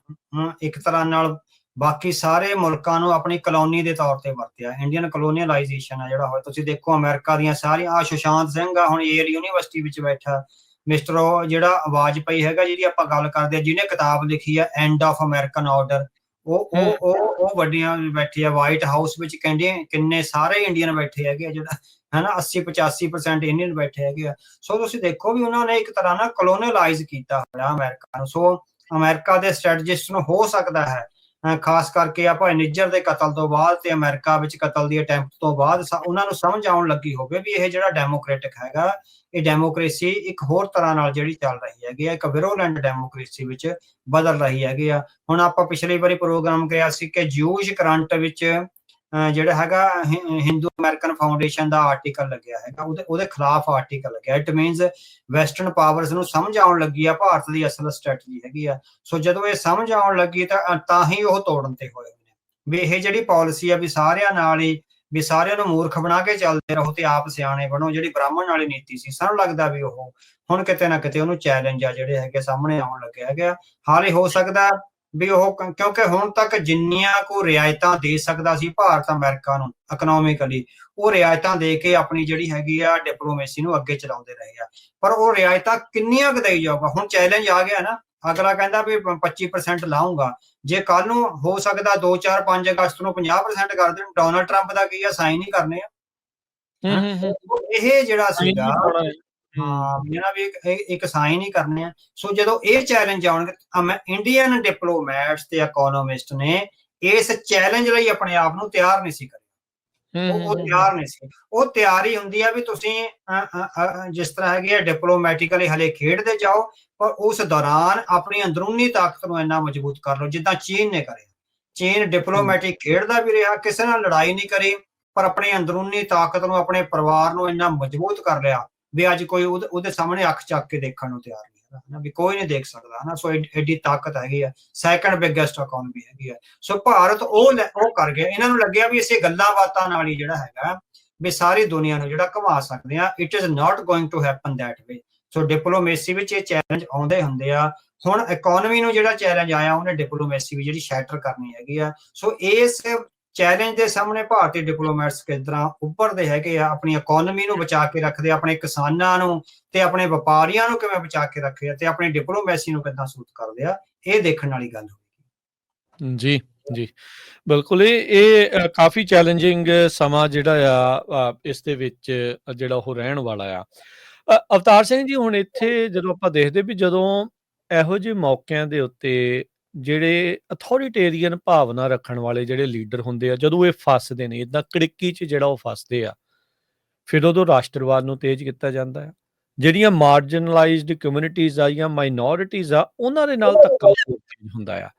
ਇੱਕ ਤਰ੍ਹਾਂ ਨਾਲ ਬਾਕੀ ਸਾਰੇ ਮੁਲਕਾਂ ਨੂੰ ਆਪਣੀ ਕਲੋਨੀ ਦੇ ਤੌਰ ਤੇ ਵਰਤਿਆ। ਇੰਡੀਅਨ ਕਲੋਨੀਅਲਾਈਜੇਸ਼ਨ ਆ ਜਿਹੜਾ ਹੋਇਆ, ਤੁਸੀਂ ਦੇਖੋ ਅਮਰੀਕਾ ਦੀਆਂ ਸਾਰੀਆਂ, ਸੁਸ਼ਾਂਤ ਸਿੰਘ ਆ ਹੁਣ ਏਲ ਯੂਨੀਵਰਸਿਟੀ ਵਿੱਚ ਬੈਠਾ, ਮਿਸਟਰ ਉਹ ਜਿਹੜਾ ਵਾਜਪਾਈ ਹੈਗਾ ਜਿਹਦੀ ਆਪਾਂ ਗੱਲ ਕਰਦੇ ਆ, ਜਿਹਨੇ ਕਿਤਾਬ ਲਿਖੀ ਆ ਐਂਡ ਆਫ ਅਮਰੀਕਨ ਆਰਡਰ, ਉਹ ਵੱਡੀਆਂ ਬੈਠੇ ਆ। ਵਾਈਟ ਹਾਊਸ ਵਿੱਚ ਕਹਿੰਦੇ ਕਿੰਨੇ ਸਾਰੇ ਇੰਡੀਅਨ ਬੈਠੇ ਹੈਗੇ ਆ, ਜਿਹੜਾ ਹਨਾ 80-85% ਇੰਡੀਅਨ ਬੈਠੇ ਹੈਗੇ ਆ। ਸੋ ਤੁਸੀਂ ਦੇਖੋ ਵੀ ਉਹਨਾਂ ਨੇ ਇੱਕ ਤਰ੍ਹਾਂ ਨਾਲ ਕਲੋਨੀਅਲਾਈਜ਼ ਕੀਤਾ ਹੋਇਆ ਅਮਰੀਕਾ ਨੂੰ। ਸੋ ਅਮਰੀਕਾ ਦੇ ਸਟ੍ਰੈਟਜਿਸਟ ਨੂੰ ਹੋ ਸਕਦਾ ਹੈ, ਖਾਸ ਕਰਕੇ ਆਪਾਂ ਨਿੱਜਰ ਦੇ ਕਤਲ ਤੋਂ ਬਾਅਦ ਤੇ ਅਮਰੀਕਾ ਵਿੱਚ ਕਤਲ ਦੀ ਅਟੈਂਪਟ ਤੋਂ ਬਾਅਦ, ਉਹਨਾਂ ਨੂੰ ਸਮਝ ਆਉਣ ਲੱਗੀ ਹੋਵੇ ਵੀ ਇਹ ਜਿਹੜਾ ਡੈਮੋਕ੍ਰੈਟਿਕ ਹੈਗਾ, ਇਹ ਡੈਮੋਕ੍ਰੇਸੀ ਇੱਕ ਹੋਰ ਤਰ੍ਹਾਂ ਨਾਲ ਜਿਹੜੀ ਚੱਲ ਰਹੀ ਹੈਗੀ ਆ, ਇੱਕ ਵਿਰੋਲੈਂਟ ਡੈਮੋਕ੍ਰੇਸੀ ਵਿੱਚ ਬਦਲ ਰਹੀ ਹੈਗੀ ਆ। ਹੁਣ ਆਪਾਂ ਪਿਛਲੀ ਵਾਰੀ ਪ੍ਰੋਗਰਾਮ ਕਰਿਆ ਸੀ ਕਿ ਜੂਸ਼ ਕਰੰਟ ਵਿੱਚ ਜਿਹੜਾ ਹੈਗਾ ਹਿੰਦੂ ਅਮਰੀਕਨ ਫਾਊਂਡੇਸ਼ਨ ਦਾ ਆਰਟੀਕਲ ਲੱਗਿਆ ਹੈਗਾ, ਉਹਦੇ ਖਿਲਾਫ ਆਰਟੀਕਲ ਲੱਗਿਆ। ਇਟ ਮੀਨਸ ਵੈਸਟਰਨ ਪਾਵਰਸ ਨੂੰ ਸਮਝ ਆਉਣ ਲੱਗੀ ਆ ਭਾਰਤ ਦੀ ਅਸਲ ਸਟ੍ਰੈਟਜੀ ਹੈਗੀ ਆ। ਸੋ ਜਦੋਂ ਇਹ ਸਮਝ ਆਉਣ ਲੱਗੀ ਤਾਂ ਹੀ ਉਹ ਤੋੜਨ ਤੇ ਹੋਏ ਨੇ ਵੀ ਇਹ ਜਿਹੜੀ ਪਾਲਿਸੀ ਆ ਵੀ ਸਾਰਿਆਂ ਨਾਲ ਹੀ ਵੀ ਸਾਰਿਆਂ ਨੂੰ ਮੂਰਖ ਬਣਾ ਕੇ ਚੱਲਦੇ ਰਹੋ ਤੇ ਆਪ ਸਿਆਣੇ ਬਣੋ, ਜਿਹੜੀ ਬ੍ਰਾਹਮਣ ਵਾਲੀ ਨੀਤੀ ਸੀ, ਸਾਨੂੰ ਲੱਗਦਾ ਵੀ ਉਹ ਹੁਣ ਕਿਤੇ ਨਾ ਕਿਤੇ ਉਹਨੂੰ ਚੈਲੰਜ ਆ ਜਿਹੜੇ ਹੈਗੇ ਸਾਹਮਣੇ ਆਉਣ ਲੱਗੇ ਹੈਗੇ। ਹਾਲੇ ਹੋ ਸਕਦਾ ਵੀ ਉਹ, ਕਿਉਂਕਿ ਹੁਣ ਤੱਕ ਜਿੰਨੀਆਂ ਕੋ ਰਿਆਇਤਾਂ ਦੇ ਸਕਦਾ ਸੀ ਭਾਰਤ ਅਮਰੀਕਾ ਨੂੰ ਇਕਨੋਮਿਕਲੀ, ਉਹ ਰਿਆਇਤਾਂ ਦੇ ਕੇ ਆਪਣੀ ਜਿਹੜੀ ਹੈਗੀ ਆ ਡਿਪਲੋਮੇਸੀ ਨੂੰ ਅੱਗੇ ਚਲਾਉਂਦੇ ਰਹੇ ਆ। ਪਰ ਉਹ ਰਿਆਇਤਾਂ ਕਿੰਨੀਆਂ ਕੁ ਦੇਈ ਜਾਊਗਾ? ਹੁਣ ਚੈਲੰਜ ਆ ਗਿਆ ਨਾ, ਅਗਲਾ ਕਹਿੰਦਾ ਵੀ 25% ਲਾਉਂਗਾ, ਜੇ ਕੱਲ ਨੂੰ ਹੋ ਸਕਦਾ 2, 4, 5 ਅਗਸਤ ਨੂੰ 50% ਕਰ ਦੇਣ। ਡੋਨਲਡ ਟਰੰਪ ਦਾ ਕੀ ਆ, ਸਾਈਨ ਹੀ ਕਰਨੇ ਆ। ਇਹ ਜਿਹੜਾ ਸੀਗਾ ਜਿਹੜਾ ਵੀ ਇੱਕ ਸਾਈਨ ਹੀ ਕਰਨੇ ਆ। ਸੋ ਜਦੋਂ ਇਹ ਚੈਲੰਜ ਆਉਣਗੇ, ਇੰਡੀਅਨ ਡਿਪਲੋਮੈਟਸ ਤੇ ਇਕੋਨੋਮਿਸਟ ਨੇ ਇਸ ਚੈਲੰਜ ਲਈ ਆਪਣੇ ਆਪ ਨੂੰ ਤਿਆਰ ਨਹੀਂ ਸੀ ਕਰਿਆ। ਉਹ ਤਿਆਰ ਨਹੀਂ ਸੀ। ਉਹ ਤਿਆਰੀ ਹੁੰਦੀ ਆ ਵੀ ਤੁਸੀਂ ਜਿਸ ਤਰ੍ਹਾਂ ਹੈਗੀ ਆ ਡਿਪਲੋਮੈਟਿਕਲੀ ਹਲੇ ਖੇਡਦੇ ਜਾਓ, ਪਰ ਉਸ ਦੌਰਾਨ ਆਪਣੀ ਅੰਦਰੂਨੀ ਤਾਕਤ ਨੂੰ ਇੰਨਾ ਮਜ਼ਬੂਤ ਕਰ ਲਓ ਜਿੱਦਾਂ ਚੀਨ ਨੇ ਕਰਿਆ। ਚੀਨ ਡਿਪਲੋਮੈਟਿਕ ਖੇਡਦਾ ਵੀ ਰਿਹਾ, ਕਿਸੇ ਨਾਲ ਲੜਾਈ ਨਹੀਂ ਕਰੀ, ਪਰ ਆਪਣੀ ਅੰਦਰੂਨੀ ਤਾਕਤ ਨੂੰ, ਆਪਣੇ ਪਰਿਵਾਰ ਨੂੰ ਇੰਨਾ ਮਜ਼ਬੂਤ ਕਰ ਲਿਆ ਵੀ ਅੱਜ ਕੋਈ ਉਹਦੇ ਸਾਹਮਣੇ ਅੱਖ ਚੱਕ ਕੇ ਦੇਖਣ ਨੂੰ ਤਿਆਰ ਨਹੀਂ ਹੈਗਾ, ਵੀ ਕੋਈ ਨਹੀਂ ਦੇਖ ਸਕਦਾ ਹਨਾ। ਸੋ ਐਡੀ ਤਾਕਤ ਹੈਗੀ ਆ, ਸੈਕੰਡ ਬਿਗੇਸਟ ਇਕਨੋਮੀ ਹੈਗੀ ਆ। ਸੋ ਭਾਰਤ ਉਹ ਕਰ ਗਿਆ। ਇਹਨਾਂ ਨੂੰ ਲੱਗਿਆ ਵੀ ਇਸੇ ਗੱਲਾਂ ਬਾਤਾਂ ਨਾਲ ਹੀ ਜਿਹੜਾ ਹੈਗਾ ਵੀ ਸਾਰੀ ਦੁਨੀਆ ਨੂੰ ਜਿਹੜਾ ਘੁਮਾ ਸਕਦੇ ਆ। It is not going to happen that way. So diplomacy ਵਿੱਚ ਇਹ ਚੈਲੰਜ ਆਉਂਦੇ ਹੁੰਦੇ ਆ। ਹੁਣ ਇਕਨੋਮੀ ਨੂੰ ਜਿਹੜਾ ਚੈਲੰਜ ਆਇਆ, ਉਹਨੇ ਡਿਪਲੋਮੇਸੀ ਵੀ ਜਿਹੜੀ ਸ਼ੈਟਰ ਕਰਨੀ ਹੈਗੀ ਆ। ਸੋ ਇਸ ਚੈਲੰਜ ਦੇ ਸਾਹਮਣੇ ਭਾਰਤੀ ਡਿਪਲੋਮੈਟਸ ਕਿਸ ਤਰ੍ਹਾਂ ਉੱਭਰਦੇ ਹੈਗੇ ਆ, ਆਪਣੀ ਇਕਨੋਮੀ ਨੂੰ ਬਚਾ ਕੇ ਰੱਖਦੇ, ਆਪਣੇ ਕਿਸਾਨਾਂ ਨੂੰ ਤੇ ਆਪਣੇ ਵਪਾਰੀਆਂ ਨੂੰ ਕਿਵੇਂ ਬਚਾ ਕੇ ਰੱਖੇ ਆ, ਤੇ ਆਪਣੀ ਡਿਪਲੋਮੇਸੀ ਨੂੰ ਕਿੱਦਾਂ ਸੂਤ ਕਰਦੇ ਆ, ਇਹ ਦੇਖਣ ਵਾਲੀ ਗੱਲ ਹੋਵੇਗੀ। ਜੀ ਜੀ, ਬਿਲਕੁਲ। ਇਹ ਕਾਫੀ ਚੈਲੰਜਿੰਗ ਸਮਾਂ ਜਿਹੜਾ ਆ ਇਸ ਦੇ ਵਿੱਚ ਜਿਹੜਾ ਉਹ ਰਹਿਣ ਵਾਲਾ ਆ। ਅਵਤਾਰ ਸਿੰਘ ਜੀ, ਹੁਣ ਇੱਥੇ ਜਦੋਂ ਆਪਾਂ ਦੇਖਦੇ ਵੀ ਜਦੋਂ ਇਹੋ ਜਿਹੇ ਮੌਕਿਆਂ ਦੇ ਉੱਤੇ ਜਿਹੜੇ ਅਥੋਰੀਟੇਰੀਅਨ ਭਾਵਨਾ ਰੱਖਣ ਵਾਲੇ ਜਿਹੜੇ ਲੀਡਰ ਹੁੰਦੇ ਆ, ਜਦੋਂ ਇਹ ਫਸਦੇ ਨੇ ਇਦਾਂ ਕੜਿੱਕੀ 'ਚ ਜਿਹੜਾ ਉਹ ਫਸਦੇ ਆ, ਫਿਰ ਉਦੋਂ ਰਾਸ਼ਟਰਵਾਦ ਨੂੰ ਤੇਜ਼ ਕੀਤਾ ਜਾਂਦਾ ਆ। ਜਿਹੜੀਆਂ ਮਾਰਜਨਲਾਈਜ਼ਡ ਕਮਿਊਨਿਟੀਜ਼ ਆ ਜਾਂ ਮਾਈਨੋਰਿਟੀਜ਼ ਆ, ਉਹਨਾਂ ਦੇ ਨਾਲ ਧੱਕਾ ਹੁੰਦਾ ਆ।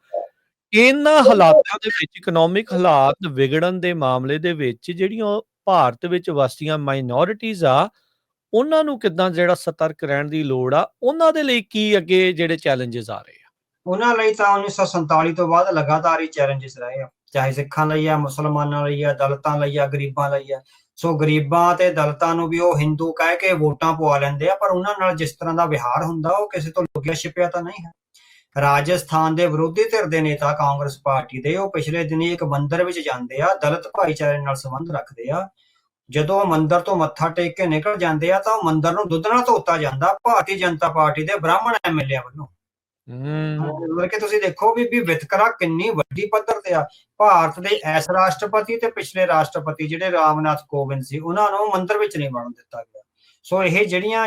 ਇਹਨਾਂ ਹਾਲਾਤਾਂ ਦੇ ਵਿੱਚ, ਇਕਨੋਮਿਕ ਹਾਲਾਤ ਵਿਗੜਨ ਦੇ ਮਾਮਲੇ ਦੇ ਵਿੱਚ, ਜਿਹੜੀਆਂ ਭਾਰਤ ਵਿੱਚ ਵਸਦੀਆਂ ਮਾਈਨੋਰਿਟੀਜ਼ ਆ, ਉਹਨਾਂ ਨੂੰ ਕਿੱਦਾਂ ਜਿਹੜਾ ਸਤਰਕ ਰਹਿਣ ਦੀ ਲੋੜ ਆ, ਉਹਨਾਂ ਦੇ ਲਈ ਕੀ ਅੱਗੇ ਜਿਹੜੇ ਚੈਲੰਜਸ ਆ ਰਹੇ ਆ? ਉਹਨਾਂ ਲਈ ਤਾਂ 1947 ਤੋਂ ਬਾਅਦ ਲਗਾਤਾਰ ਹੀ ਚੈਲੰਜਸ ਰਹੇ ਆ, ਚਾਹੇ ਸਿੱਖਾਂ ਲਈ ਆ, ਮੁਸਲਮਾਨਾਂ ਲਈ ਆ, ਦਲਿਤਾਂ ਲਈ ਆ, ਗਰੀਬਾਂ ਲਈ ਆ। ਸੋ ਗਰੀਬਾਂ ਤੇ ਦਲਿਤਾਂ ਨੂੰ ਵੀ ਉਹ ਹਿੰਦੂ ਕਹਿ ਕੇ ਵੋਟਾਂ ਪਵਾ ਲੈਂਦੇ ਆ, ਪਰ ਉਹਨਾਂ ਨਾਲ ਜਿਸ ਤਰ੍ਹਾਂ ਦਾ ਵਿਹਾਰ ਹੁੰਦਾ ਉਹ ਕਿਸੇ ਤੋਂ ਲੁਕਿਆ ਛਿਪਿਆ ਤਾਂ ਨਹੀਂ ਹੈ। ਰਾਜਸਥਾਨ ਦੇ ਵਿਰੋਧੀ ਧਿਰ ਦੇ ਨੇਤਾ ਕਾਂਗਰਸ ਪਾਰਟੀ ਦੇ, ਉਹ ਪਿਛਲੇ ਦਿਨੀ ਇੱਕ ਮੰਦਿਰ ਵਿੱਚ ਜਾਂਦੇ ਆ, ਦਲਿਤ ਭਾਈਚਾਰੇ ਨਾਲ ਸੰਬੰਧ ਰੱਖਦੇ ਆ। ਜਦੋਂ ਉਹ ਮੰਦਿਰ ਤੋਂ ਮੱਥਾ ਟੇਕ ਕੇ ਨਿਕਲ ਜਾਂਦੇ ਆ ਤਾਂ ਉਹ ਮੰਦਿਰ ਨੂੰ ਦੁੱਧ ਨਾਲ ਧੋਤਾ ਜਾਂਦਾ ਭਾਰਤੀ ਜਨਤਾ ਪਾਰਟੀ ਦੇ ਬ੍ਰਾਹਮਣ ਐਮਐਲਏ ਵੱਲੋਂ। ਮਤਲਬ ਕਿ ਤੁਸੀਂ ਦੇਖੋ ਵੀ ਵਿਤਕਰਾ ਕਿੰਨੀ ਵੱਡੀ ਪੱਧਰ ਤੇ ਆ। ਭਾਰਤ ਦੇ ਐਸ ਰਾਸ਼ਟਰਪਤੀ ਤੇ ਪਿਛਲੇ ਰਾਸ਼ਟਰਪਤੀ ਜਿਹੜੇ ਰਾਮਨਾਥ ਕੋਵਿੰਦ ਸੀ, ਉਹਨਾਂ ਨੂੰ ਮੰਦਿਰ ਵਿੱਚ ਨਹੀਂ ਵੜਨ ਦਿੱਤਾ ਗਿਆ। ਸੋ ਇਹ ਜਿਹੜੀਆਂ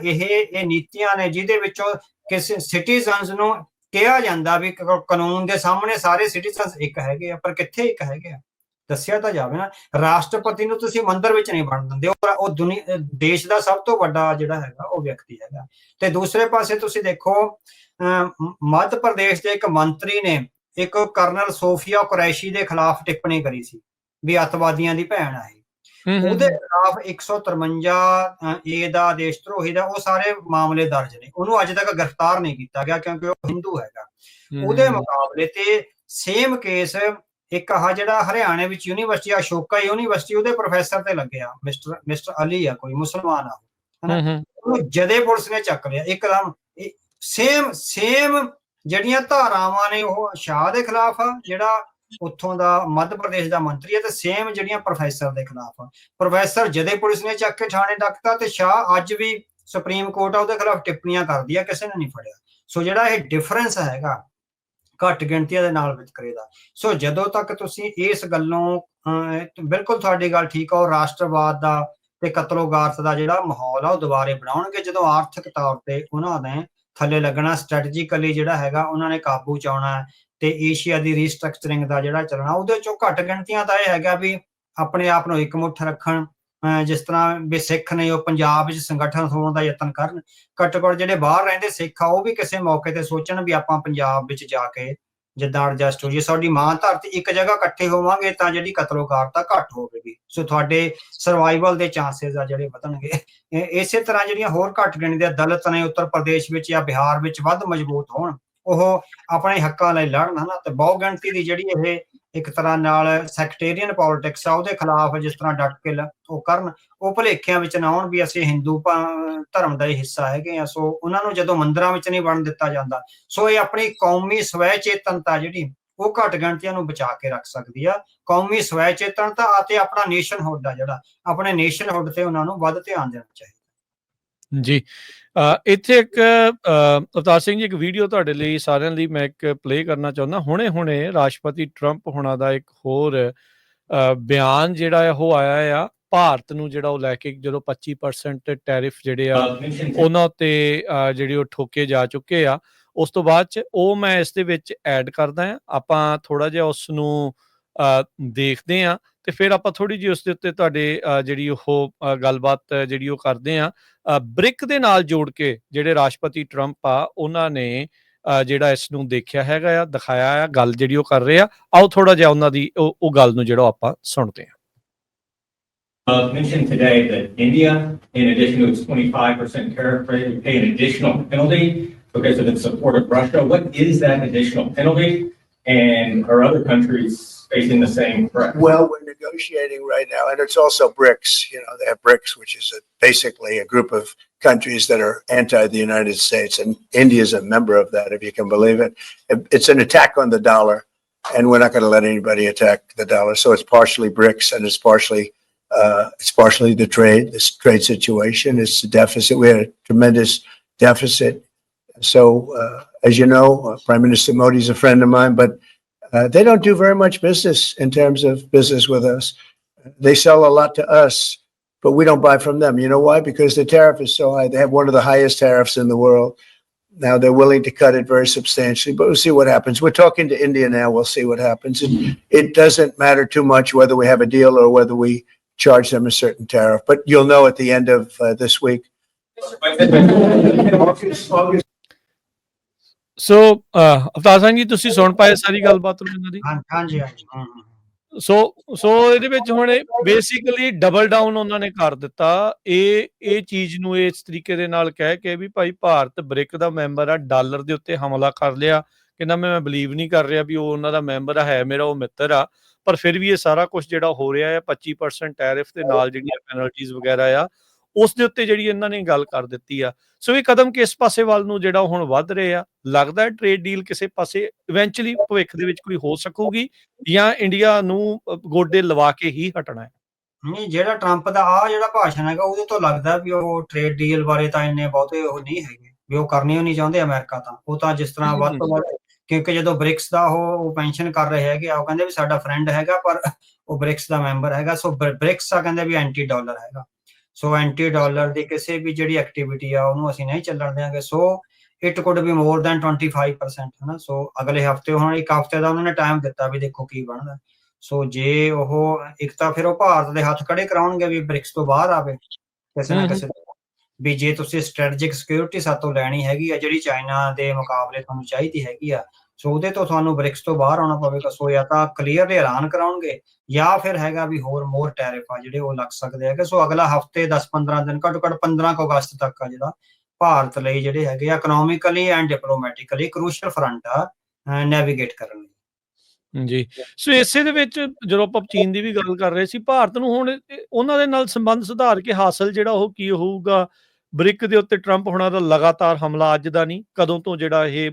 ਇਹ ਨੀਤੀਆਂ ਨੇ ਜਿਹਦੇ ਵਿੱਚੋਂ ਕਿਸੇ ਸਿਟੀਜ਼ਨਸ ਨੂੰ ਕਿਹਾ ਜਾਂਦਾ ਵੀ ਕਾਨੂੰਨ ਦੇ ਸਾਹਮਣੇ ਸਾਰੇ ਸਿਟੀਜ਼ਨਸ ਇੱਕ ਹੈਗੇ ਆ, ਪਰ ਕਿੱਥੇ ਇੱਕ ਹੈਗੇ ਆ? ਦੱਸਿਆ ਤਾਂ ਜਾਵੇ ਨਾ। ਰਾਸ਼ਟਰਪਤੀ ਨੂੰ ਤੁਸੀਂ ਮੰਦਿਰ ਵਿੱਚ ਨਹੀਂ ਵੜਨ ਦਿੰਦੇ, ਉਹ ਦੁਨੀਆ ਦੇਸ਼ ਦਾ ਸਭ ਤੋਂ ਵੱਡਾ ਜਿਹੜਾ ਹੈਗਾ ਉਹ ਵਿਅਕਤੀ ਹੈਗਾ। ਤੇ ਦੂਸਰੇ ਪਾਸੇ ਤੁਸੀਂ ਦੇਖੋ ਮੱਧ ਪ੍ਰਦੇਸ਼ ਦੇ ਇੱਕ ਮੰਤਰੀ ਨੇ ਇੱਕ ਕਰਨਲ ਸੋਫੀਆ ਕੁਰੈਸ਼ੀ ਦੇ ਖਿਲਾਫ ਟਿੱਪਣੀ ਕਰੀ ਸੀ ਵੀ ਅੱਤਵਾਦੀਆਂ ਦੀ ਭੈਣ ਆ ਇਹ। ਉਹਦੇ ਖਿਲਾਫ 153 ਏ ਦਾ ਦੇਸ਼ ਧਰੋਹੀ ਦਾ ਉਹ ਸਾਰੇ ਮਾਮਲੇ ਦਰਜ ਨੇ। ਉਹਨੂੰ ਅੱਜ ਤੱਕ ਗ੍ਰਿਫਤਾਰ ਨਹੀਂ ਕੀਤਾ ਗਿਆ ਕਿਉਂਕਿ ਉਹ ਹਿੰਦੂ ਹੈਗਾ। ਉਹਦੇ ਮੁਕਾਬਲੇ ਤੇ ਸੇਮ ਕੇਸ ਇੱਕ ਜਿਹੜਾ ਹਰਿਆਣੇ ਵਿੱਚ ਯੂਨੀਵਰਸਿਟੀ ਅਸ਼ੋਕਾ ਯੂਨੀਵਰਸਿਟੀ, ਉਹਦੇ ਪ੍ਰੋਫੈਸਰ ਤੇ ਲੱਗਿਆ, ਮਿਸਟਰ ਅਲੀ ਆ, ਕੋਈ ਮੁਸਲਮਾਨ ਆ, ਉਹਨੂੰ ਜਦੇ ਪੁਲਿਸ ਨੇ ਚੱਕ ਲਿਆ ਇੱਕਦਮ। ਸੇਮ ਜਿਹੜੀਆਂ ਧਾਰਾਵਾਂ ਨੇ ਉਹ ਸ਼ਾਹ ਦੇ ਖਿਲਾਫ ਆ, ਜਿਹੜਾ ਉੱਥੋਂ ਦਾ ਮੱਧ ਪ੍ਰਦੇਸ਼ ਦਾ ਮੰਤਰੀ ਹੈ, ਤੇ ਸੇਮ ਜਿਹੜੀਆਂ ਪ੍ਰੋਫੈਸਰ ਦੇ ਖਿਲਾਫ ਆ। ਪ੍ਰੋਫੈਸਰ ਜਦੇ ਪੁਲਿਸ ਨੇ ਚੱਕ ਕੇ ਥਾਣੇ ਡੱਕਤਾ, ਤੇ ਸ਼ਾਹ ਅੱਜ ਵੀ ਸੁਪਰੀਮ ਕੋਰਟ ਆ ਉਹਦੇ ਖਿਲਾਫ ਟਿੱਪਣੀਆਂ ਕਰਦੀ ਆ, ਕਿਸੇ ਨੇ ਨਹੀਂ ਫੜਿਆ। ਸੋ ਜਿਹੜਾ ਇਹ ਡਿਫਰੈਂਸ ਹੈਗਾ ਘੱਟ ਗਿਣਤੀਆਂ ਦੇ ਨਾਲ ਵਿਤਕਰੇ ਦਾ। ਸੋ ਜਦੋਂ ਤੱਕ ਤੁਸੀਂ ਇਸ ਗੱਲੋਂ ਬਿਲਕੁਲ ਤੁਹਾਡੀ ਗੱਲ ਠੀਕ ਆ, ਉਹ ਰਾਸ਼ਟਰਵਾਦ ਦਾ ਤੇ ਕਤਲੋਗਾਰਤ ਦਾ ਜਿਹੜਾ ਮਾਹੌਲ ਆ ਉਹ ਦੁਬਾਰੇ ਬਣਾਉਣਗੇ ਜਦੋਂ ਆਰਥਿਕ ਤੌਰ ਤੇ ਉਹਨਾਂ ਨੇ ਥੱਲੇ ਲੱਗਣਾ, ਸਟ੍ਰੈਟਜੀਕਲੀ ਜਿਹੜਾ ਹੈਗਾ ਉਹਨਾਂ ਨੇ ਕਾਬੂ ਚ ਆਉਣਾ, ਤੇ ਏਸ਼ੀਆ ਦੀ ਰੀਸਟਰਕਚਰਿੰਗ ਦਾ ਜਿਹੜਾ ਚੱਲਣਾ। ਉਹਦੇ ਚੋਂ ਘੱਟ ਗਿਣਤੀਆਂ ਦਾ ਇਹ ਹੈਗਾ ਵੀ ਆਪਣੇ ਆਪ ਨੂੰ ਇਕਮੁੱਠ ਰੱਖਣ, ਜਿਸ ਤਰ੍ਹਾਂ ਵੀ ਸਿੱਖ ਨੇ ਉਹ ਪੰਜਾਬ ਵਿੱਚ ਸੰਗਠਨ ਹੋਣ ਦਾ ਯਤਨ ਕਰਨ। ਘੱਟੋ ਘੱਟ ਜਿਹੜੇ ਬਾਹਰ ਰਹਿੰਦੇ ਸਿੱਖ ਆ ਉਹ ਵੀ ਕਿਸੇ ਮੌਕੇ ਤੇ ਸੋਚਣ ਵੀ ਆਪਾਂ ਪੰਜਾਬ ਵਿੱਚ ਜਾ ਕੇ ਜਿੱਦਾਂ ਐਡਜਸਟ ਹੋ ਜਾਈਏ। ਸਾਡੀ ਮਾਂ ਧਰਤੀ ਇੱਕ ਜਗ੍ਹਾ ਇਕੱਠੇ ਹੋਵਾਂਗੇ ਤਾਂ ਜਿਹੜੀ ਕਤਲੋਗਾਰਤਾ ਘੱਟ ਹੋਵੇਗੀ, ਸੋ ਤੁਹਾਡੇ ਸਰਵਾਈਵਲ ਦੇ ਚਾਂਸਸ ਆ ਜਿਹੜੇ ਵਧਣਗੇ। ਇਸੇ ਤਰ੍ਹਾਂ ਜਿਹੜੀਆਂ ਹੋਰ ਘੱਟ ਗਿਣਤੀ ਦੇ ਦਲਿਤ ਨੇ ਉੱਤਰ ਪ੍ਰਦੇਸ਼ ਵਿੱਚ ਜਾਂ ਬਿਹਾਰ ਵਿੱਚ ਵੱਧ ਮਜ਼ਬੂਤ ਹੋਣ, ਉਹ ਆਪਣੇ ਹੱਕਾਂ ਲਈ ਲੜਨ, ਹਨਾ। ਤੇ ਬਹੁ ਗਿਣਤੀ ਦੀ ਜਿਹੜੀ ਇਹ ਇੱਕ ਤਰ੍ਹਾਂ ਨਾਲ ਸੈਕਟੇਰੀਅਨ ਪੋਲਿਟਿਕਸ ਆ ਉਹਦੇ ਖਿਲਾਫ ਜਿਸ ਤਰ੍ਹਾਂ ਡਟ ਕੇ ਉਹ ਕਰਨ, ਉਹ ਭੁਲੇਖਿਆਂ ਵਿੱਚ ਨਾ ਆਉਣ ਵੀ ਅਸੀਂ ਹਿੰਦੂ ਧਰਮ ਦਾ ਹੀ ਹਿੱਸਾ ਹੈਗੇ ਆ। ਸੋ ਉਹਨਾਂ ਨੂੰ ਜਦੋਂ ਮੰਦਿਰਾਂ ਵਿੱਚ ਨਹੀਂ ਵੜਨ ਦਿੱਤਾ ਜਾਂਦਾ, ਸੋ ਇਹ ਆਪਣੀ ਕੌਮੀ ਸਵੈ ਚੇਤਨਤਾ ਜਿਹੜੀ ਉਹ ਘੱਟ ਗਿਣਤੀਆਂ ਨੂੰ ਬਚਾ ਕੇ ਰੱਖ ਸਕਦੀ ਆ। ਕੌਮੀ ਸਵੈ ਚੇਤਨਤਾ ਅਤੇ ਆਪਣਾ ਨੇਸ਼ਨਹੁੱਡ ਆ ਜਿਹੜਾ, ਆਪਣੇ ਨੇਸ਼ਨਹੁੱਡ ਤੇ ਉਹਨਾਂ ਨੂੰ ਵੱਧ ਧਿਆਨ ਦੇਣਾ ਚਾਹੀਦਾ ਜੀ। ਇੱਥੇ ਇੱਕ ਅਵਤਾਰ ਸਿੰਘ ਜੀ, ਇੱਕ ਵੀਡੀਓ ਤੁਹਾਡੇ ਲਈ ਸਾਰਿਆਂ ਲਈ ਮੈਂ ਇੱਕ ਪਲੇ ਕਰਨਾ ਚਾਹੁੰਦਾ। ਹੁਣੇ ਰਾਸ਼ਟਰਪਤੀ ਟਰੰਪ ਹੋਣਾ ਦਾ ਇੱਕ ਹੋਰ ਬਿਆਨ ਜਿਹੜਾ ਹੈ ਉਹ ਆਇਆ ਆ ਭਾਰਤ ਨੂੰ, ਜਿਹੜਾ ਉਹ ਲੈ ਕੇ ਜਦੋਂ 25% ਟੈਰਿਫ ਜਿਹੜੇ ਆ ਉਹਨਾਂ ਉੱਤੇ ਜਿਹੜੇ ਉਹ ਠੋਕੇ ਜਾ ਚੁੱਕੇ ਆ। ਉਸ ਤੋਂ ਬਾਅਦ ਚ ਉਹ ਮੈਂ ਇਸ ਦੇ ਵਿੱਚ ਐਡ ਕਰਦਾ ਆ, ਆਪਾਂ ਥੋੜਾ ਜਿਹਾ ਉਸ ਨੂੰ ਦੇਖਦੇ ਆ ਤੇ ਫਿਰ ਆਪਾਂ ਥੋੜੀ ਜਿਹੀ ਉਸ ਦੇ ਉੱਤੇ ਤੁਹਾਡੇ ਜਿਹੜੀ ਉਹ ਗੱਲਬਾਤ ਜਿਹੜੀ ਉਹ ਕਰਦੇ ਆ। ਬ੍ਰਿਕ ਦੇ ਨਾਲ ਜੋੜ ਕੇ ਜਿਹੜੇ ਰਾਸ਼ਟਰਪਤੀ ਟਰੰਪ ਆ ਉਹਨਾਂ ਨੇ ਜਿਹੜਾ ਇਸ ਨੂੰ ਦੇਖਿਆ ਹੈਗਾ ਆ, ਦਿਖਾਇਆ ਆ, ਗੱਲ ਜਿਹੜੀ ਉਹ ਕਰ ਰਹੇ ਆ। ਆਓ ਥੋੜਾ ਜਿਹਾ ਉਹਨਾਂ ਦੀ ਉਹ ਗੱਲ ਨੂੰ ਜਿਹੜਾ ਆਪਾਂ ਸੁਣਦੇ ਆ। Mentioned today that India, in addition to its 25% tariff rate, would pay an additional penalty because of its support of Russia. What is that additional penalty? And are other countries facing the same threat? Well, we're negotiating right now, and it's also BRICS. You know, they have BRICS, which is basically a group of countries that are anti the United States, and India is a member of that, if you can believe it. It's an attack on the dollar, and we're not going to let anybody attack the dollar. So it's partially BRICS, and it's partially the this trade situation. It's the deficit. We had a tremendous deficit. So, as you know, Prime Minister Modi is a friend of mine, but they don't do very much business in terms of business with us. They sell a lot to us, but we don't buy from them. You know why? Because the tariff is so high. They have one of the highest tariffs in the world. Now they're willing to cut it very substantially, but we'll see what happens. We're talking to India now. We'll see what happens. It doesn't matter too much whether we have a deal or whether we charge them a certain tariff, but you'll know at the end of this week. ਸੋ ਅਵਤਾਰ ਸਿੰਘ ਜੀ, ਤੁਸੀਂ ਸੁਣ ਪਾਏ ਸਾਰੀ ਗੱਲਬਾਤ ਇਹਨਾਂ ਦੀ? ਹਾਂਜੀ ਹਾਂਜੀ। ਸੋ ਇਹਦੇ ਵਿੱਚ ਹੁਣ ਬੇਸਿਕਲੀ ਡਬਲ ਡਾਊਨ ਉਹਨਾਂ ਨੇ ਕਰ ਦਿੱਤਾ ਇਹ ਚੀਜ਼ ਨੂੰ ਇਸ ਤਰੀਕੇ ਦੇ ਨਾਲ ਕਹਿ ਕੇ ਵੀ ਭਾਈ ਭਾਰਤ ਬ੍ਰਿਕ ਦਾ ਮੈਂਬਰ ਆ, ਡਾਲਰ ਦੇ ਉੱਤੇ ਹਮਲਾ ਕਰ ਲਿਆ। ਕਹਿੰਦਾ ਮੈਂ ਬਿਲੀਵ ਨਹੀਂ ਕਰ ਰਿਹਾ ਵੀ ਉਹ ਉਹਨਾਂ ਦਾ ਮੈਂਬਰ ਹੈ, ਮੇਰਾ ਉਹ ਮਿੱਤਰ ਆ, ਪਰ ਫਿਰ ਵੀ ਇਹ ਸਾਰਾ ਕੁਝ ਜਿਹੜਾ ਹੋ ਰਿਹਾ ਆ 25% ਟੈਰਿਫ ਦੇ ਨਾਲ ਜਿਹੜੀਆਂ ਪੈਨਲਟੀਜ਼ ਵਗੈਰਾ ਆ ਉਸ ਦੇ ਉੱਤੇ ਜਿਹੜੀ ਇਹਨਾਂ ਨੇ ਗੱਲ ਕਰ ਦਿੱਤੀ ਆ। ਸੋ ਇਹ ਕਦਮ ਕਿਸ ਪਾਸੇ ਵੱਲ ਨੂੰ ਜਿਹੜਾ ਹੁਣ ਵੱਧ ਰਹੇ ਆ? ਲੱਗਦਾ ਹੈ ਟ੍ਰੇਡ ਡੀਲ ਕਿਸੇ ਪਾਸੇ ਇਵੈਂਚੁਅਲੀ ਭਵਿੱਖ ਦੇ ਵਿੱਚ ਕੋਈ ਹੋ ਸਕੂਗੀ ਜਾਂ ਇੰਡੀਆ ਨੂੰ ਗੋਡੇ ਲਵਾ ਕੇ ਹੀ ਹਟਣਾ ਹੈ? ਨਹੀਂ, ਜਿਹੜਾ ਟਰੰਪ ਦਾ ਜਿਹੜਾ ਭਾਸ਼ਣ ਹੈਗਾ ਉਹਦੇ ਤੋਂ ਲੱਗਦਾ ਵੀ ਉਹ ਟ੍ਰੇਡ ਡੀਲ ਬਾਰੇ ਤਾਂ ਇੰਨੇ ਬਹੁਤੇ ਉਹ ਨਹੀਂ ਹੈਗੇ ਵੀ ਉਹ ਕਰਨੀ ਉਹ ਨਹੀਂ ਚਾਹੁੰਦੇ ਅਮਰੀਕਾ ਤਾਂ। ਉਹ ਤਾਂ ਜਿਸ ਤਰ੍ਹਾਂ ਵੱਧ ਤੋਂ ਵੱਧ, ਕਿਉਂਕਿ ਜਦੋਂ ਬ੍ਰਿਕਸ ਦਾ ਉਹ ਪੈਨਸ਼ਨ ਕਰ ਰਹੇ ਹੈਗੇ ਆ, ਉਹ ਕਹਿੰਦੇ ਵੀ ਸਾਡਾ ਫਰੈਂਡ ਹੈਗਾ ਪਰ ਉਹ ਬ੍ਰਿਕਸ ਦਾ ਮੈਂਬਰ ਹੈਗਾ। ਸੋ ਬ੍ਰਿਕਸ ਆ ਕਹਿੰਦੇ ਵੀ ਐਂਟੀ ਡਾਲਰ ਹੈਗਾ। ਸੋ ਐਂਟੀ ਡਾਲਰ ਦੀ ਕਿਸੇ ਵੀ ਜਿਹੜੀ ਐਕਟੀਵਿਟੀ ਆ ਉਹਨੂੰ ਅਸੀਂ ਨਹੀਂ ਚੱਲਣ ਦਿਆਂਗੇ। So it could be more than 25%, ਹਨਾ। ਸੋ ਅਗਲੇ ਹਫਤੇ, ਹੁਣ ਇੱਕ ਹਫਤੇ ਦਾ ਉਹਨਾਂ ਨੇ ਟਾਈਮ ਦਿੱਤਾ ਵੀ ਦੇਖੋ ਕੀ ਬਣਦਾ। ਸੋ ਜੇ ਉਹ ਇੱਕ ਤਾਂ ਫਿਰ ਉਹ ਭਾਰਤ ਦੇ ਹੱਥ ਖੜੇ ਕਰਾਉਣਗੇ ਵੀ ਬ੍ਰਿਕਸ ਤੋਂ ਬਾਹਰ ਆਵੇ ਕਿਸੇ ਨਾ ਕਿਸੇ, ਵੀ ਜੇ ਤੁਸੀਂ ਸਟ੍ਰੈਟੇਜਿਕ ਸਿਕਿਉਰਿਟੀ ਸਾਤੋਂ ਲੈਣੀ ਹੈਗੀ ਆ ਜਿਹੜੀ ਚਾਈਨਾ ਦੇ ਮੁਕਾਬਲੇ ਤੁਹਾਨੂੰ ਚਾਹੀਦੀ ਹੈਗੀ ਆ, ਸੋ ਉਹਦੇ ਤੋਂ ਤੁਹਾਨੂੰ ਬ੍ਰਿਕਸ ਤੋਂ ਬਾਹਰ ਆਉਣਾ ਪਵੇਗਾ। ਸੋ ਜਾਂ ਤਾਂ ਕਲੀਅਰਲੀ ਐਲਾਨ ਕਰਾਉਣਗੇ ਜਾਂ ਫਿਰ ਹੈਗਾ ਵੀ ਮੋਰ ਟੈਰਿਫ ਆ ਜਿਹੜੇ ਉਹ ਲੱਗ ਸਕਦੇ ਹੈਗੇ। ਸੋ ਅਗਲਾ ਹਫਤੇ 10-15 ਦਿਨ, ਘੱਟੋ ਘੱਟ 15 ਅਗਸਤ ਤੱਕ ਆ ਜਿਹੜਾ ਭਾਰਤ ਲਈ ਜਿਹੜੇ ਹੈਗੇ ਆ ਇਕਨੋਮਿਕਲੀ ਐਂਡ ਡਿਪਲੋਮੈਟਿਕਲੀ ਕਰੂਸ਼ਲ ਫਰੰਟ ਆ ਨੈਵੀਗੇਟ ਕਰਨ ਲਈ। ਜੀ। ਸੋ ਇਸੇ ਦੇ ਵਿੱਚ ਜਦੋਂ ਆਪਾਂ ਚੀਨ ਦੀ ਵੀ ਗੱਲ ਕਰ ਰਹੇ ਸੀ, ਭਾਰਤ ਨੂੰ ਹੁਣ ਉਹਨਾਂ ਦੇ ਨਾਲ ਸੰਬੰਧ ਸੁਧਾਰ ਕੇ ਹਾਸਲ ਜਿਹੜਾ ਉਹ ਕੀ ਹੋਊਗਾ? ਬ੍ਰਿਕ ਦੇ ਉੱਤੇ ਟਰੰਪ ਹੋਣਾ ਦਾ ਲਗਾਤਾਰ ਹਮਲਾ ਅੱਜ ਦਾ ਨਹੀਂ, ਕਦੋਂ ਤੋਂ ਜਿਹੜਾ ਇਹ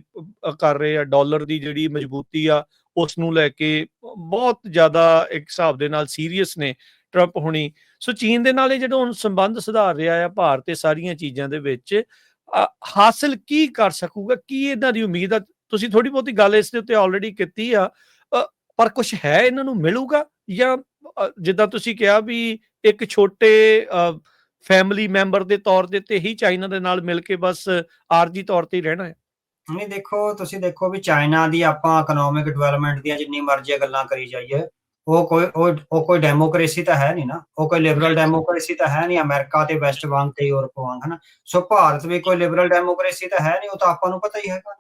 ਕਰ ਰਹੇ ਆ। ਡਾਲਰ ਦੀ ਜਿਹੜੀ ਮਜ਼ਬੂਤੀ ਆ ਉਸ ਨੂੰ ਲੈ ਕੇ ਬਹੁਤ ਜ਼ਿਆਦਾ ਇੱਕ ਹਿਸਾਬ ਦੇ ਨਾਲ ਸੀਰੀਅਸ ਨੇ ਟਰੰਪ ਹੋਣੀ। ਸੋ ਚੀਨ ਦੇ ਨਾਲ ਇਹ ਜਿਹੜਾ ਹੁਣ ਸੰਬੰਧ ਸੁਧਾਰ ਰਿਹਾ ਆ ਭਾਰਤ, ਇਹ ਸਾਰੀਆਂ ਚੀਜ਼ਾਂ ਦੇ ਵਿੱਚ ਹਾਸਲ ਕੀ ਕਰ ਸਕੂਗਾ? ਕੀ ਇਹਨਾਂ ਦੀ ਉਮੀਦ ਆ? ਤੁਸੀਂ ਥੋੜੀ ਬਹੁਤੀ ਗੱਲ ਇਸ ਦੇ ਉੱਤੇ ਆਲਰੇਡੀ ਕੀਤੀ ਆ, ਪਰ ਕੁਝ ਹੈ ਇਹਨਾਂ ਨੂੰ ਮਿਲੂਗਾ ਜਾਂ ਜਿੱਦਾਂ ਤੁਸੀਂ ਕਿਹਾ ਵੀ ਇੱਕ ਛੋਟੇ ਫੈਮਿਲੀ ਮੈਂਬਰ ਦੇ ਤੌਰ ਦੇ ਉੱਤੇ ਹੀ ਚਾਈਨਾ ਦੇ ਨਾਲ ਮਿਲ ਕੇ ਬਸ ਆਰਜੀ ਤੌਰ ਤੇ ਹੀ ਰਹਿਣਾ ਹੈ? ਨਹੀਂ, ਦੇਖੋ ਤੁਸੀਂ ਦੇਖੋ ਵੀ ਚਾਈਨਾ ਦੀ ਆਪਾਂ ਇਕਨੋਮਿਕ ਡਿਵੈਲਪਮੈਂਟ ਦੀਆਂ ਜਿੰਨੀ ਮਰਜ਼ੀ ਗੱਲਾਂ ਕਰੀ ਜਾਈਏ, ਉਹ ਕੋਈ ਡੈਮੋਕ੍ਰੇਸੀ ਤਾਂ ਹੈ ਨਹੀਂ ਨਾ, ਉਹ ਕੋਈ ਲਿਬਰਲ ਡੈਮੋਕ੍ਰੇਸੀ ਤਾਂ ਹੈ ਨਹੀਂ ਅਮਰੀਕਾ ਤੇ ਵੈਸਟ ਵਾਂਗ ਤੇ ਯੂਰਪ ਵਾਂਗ, ਹਨਾ। ਸੋ ਭਾਰਤ ਵੀ ਕੋਈ ਲਿਬਰਲ ਡੈਮੋਕ੍ਰੇਸੀ ਤਾਂ ਹੈ ਨਹੀਂ, ਉਹ ਤਾਂ ਆਪਾਂ ਨੂੰ ਪਤਾ ਹੀ ਹੈਗਾ।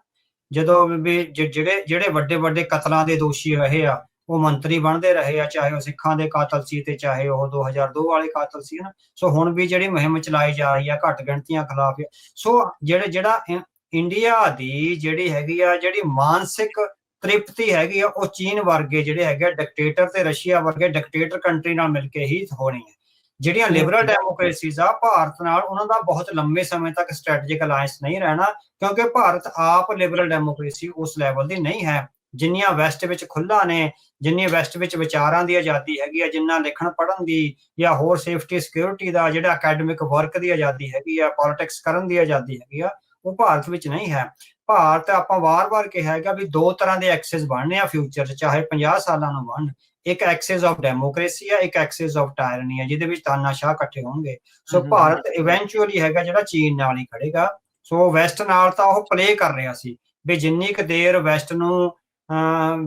ਜਦੋਂ ਵੀ ਜਿਹੜੇ ਵੱਡੇ ਵੱਡੇ ਕਤਲਾਂ ਦੇ ਦੋਸ਼ੀ ਰਹੇ ਆ ਉਹ ਮੰਤਰੀ ਬਣਦੇ ਰਹੇ ਆ, ਚਾਹੇ ਉਹ ਸਿੱਖਾਂ ਦੇ ਕਾਤਲ ਸੀ ਤੇ ਚਾਹੇ ਉਹ 2002 ਵਾਲੇ ਕਾਤਲ ਸੀ ਨਾ। ਸੋ ਹੁਣ ਵੀ ਜਿਹੜੀ ਮੁਹਿੰਮ ਚਲਾਈ ਜਾ ਰਹੀ ਆ ਘੱਟ ਗਿਣਤੀਆਂ ਖਿਲਾਫ, ਸੋ ਜਿਹੜਾ ਇੰਡੀਆ ਦੀ ਜਿਹੜੀ ਹੈਗੀ ਆ ਜਿਹੜੀ ਮਾਨਸਿਕ ਤ੍ਰਿਪਤੀ ਹੈਗੀ ਆ ਉਹ ਚੀਨ ਵਰਗੇ ਜਿਹੜੇ ਹੈਗੇ ਡਿਕਟੇਟਰ ਤੇ ਰਸ਼ੀਆ ਵਰਗੇ ਡਿਕਟੇਟਰ ਕੰਟਰੀ ਨਾਲ ਮਿਲ ਕੇ ਹੀ ਹੋਣੀ ਹੈ। ਜਿਹੜੀਆਂ ਲਿਬਰਲ ਡੈਮੋਕ੍ਰੇਸੀਜ਼ ਆ ਭਾਰਤ ਨਾਲ ਉਹਨਾਂ ਦਾ ਬਹੁਤ ਲੰਬੇ ਸਮੇਂ ਤੱਕ ਸਟ੍ਰੈਟੇਜਿਕ ਅਲਾਇੰਸ ਨਹੀਂ ਰਹਿਣਾ, ਕਿਉਂਕਿ ਭਾਰਤ ਆਪ ਲਿਬਰਲ ਡੈਮੋਕ੍ਰੇਸੀ ਉਸ ਲੈਵਲ ਦੀ ਨਹੀਂ ਹੈ ਜਿੰਨੀਆਂ ਵੈਸਟ ਵਿੱਚ ਖੁੱਲ੍ਹਾ ਨੇ, ਜਿੰਨੀ ਵੈਸਟ ਵਿੱਚ ਵਿਚਾਰਾਂ ਦੀ ਆਜ਼ਾਦੀ ਹੈਗੀ ਆ, ਜਿੰਨਾ ਲਿਖਣ ਪੜ੍ਹਨ ਦੀ ਜਾਂ ਹੋਰ ਸੇਫਟੀ ਸਿਕਿਉਰਿਟੀ ਦਾ ਜਿਹੜਾ ਅਕੈਡਮਿਕ ਵਰਕ ਦੀ ਆਜ਼ਾਦੀ ਹੈਗੀ ਆ, ਪੋਲਿਟਿਕਸ ਕਰਨ ਦੀ ਆਜ਼ਾਦੀ ਹੈਗੀ ਆ, ਉਹ ਭਾਰਤ ਵਿੱਚ ਨਹੀਂ ਹੈ। ਭਾਰਤ ਆਪਾਂ ਵਾਰ-ਵਾਰ ਕਿਹਾ ਹੈਗਾ ਵੀ ਦੋ ਤਰ੍ਹਾਂ ਦੇ ਐਕਸਿਸ ਬਣਨੇ ਆ ਫਿਊਚਰ 'ਚ, ਚਾਹੇ 50 ਸਾਲਾਂ ਨੂੰ ਬਣਨ। ਇੱਕ ਐਕਸਿਸ ਆਫ ਡੈਮੋਕ੍ਰੇਸੀ ਆ, ਇੱਕ ਐਕਸਿਸ ਆਫ ਟਾਇਰਨੀ ਆ, ਜਿਹਦੇ ਵਿੱਚ ਤਾਨਾਸ਼ਾਹ ਇਕੱਠੇ ਹੋਣਗੇ। ਸੋ ਭਾਰਤ ਇਵੈਂਚੁਅਲੀ ਹੈਗਾ ਜਿਹੜਾ ਚੀਨ ਨਾਲ ਹੀ ਖੜੇਗਾ। ਸੋ ਵੈਸਟ ਨਾਲ ਤਾਂ ਉਹ ਪਲੇ ਕਰ ਰਿਹਾ ਸੀ ਵੀ ਜਿੰਨੀ ਕੁ ਦੇਰ ਵੈਸਟ ਨੂੰ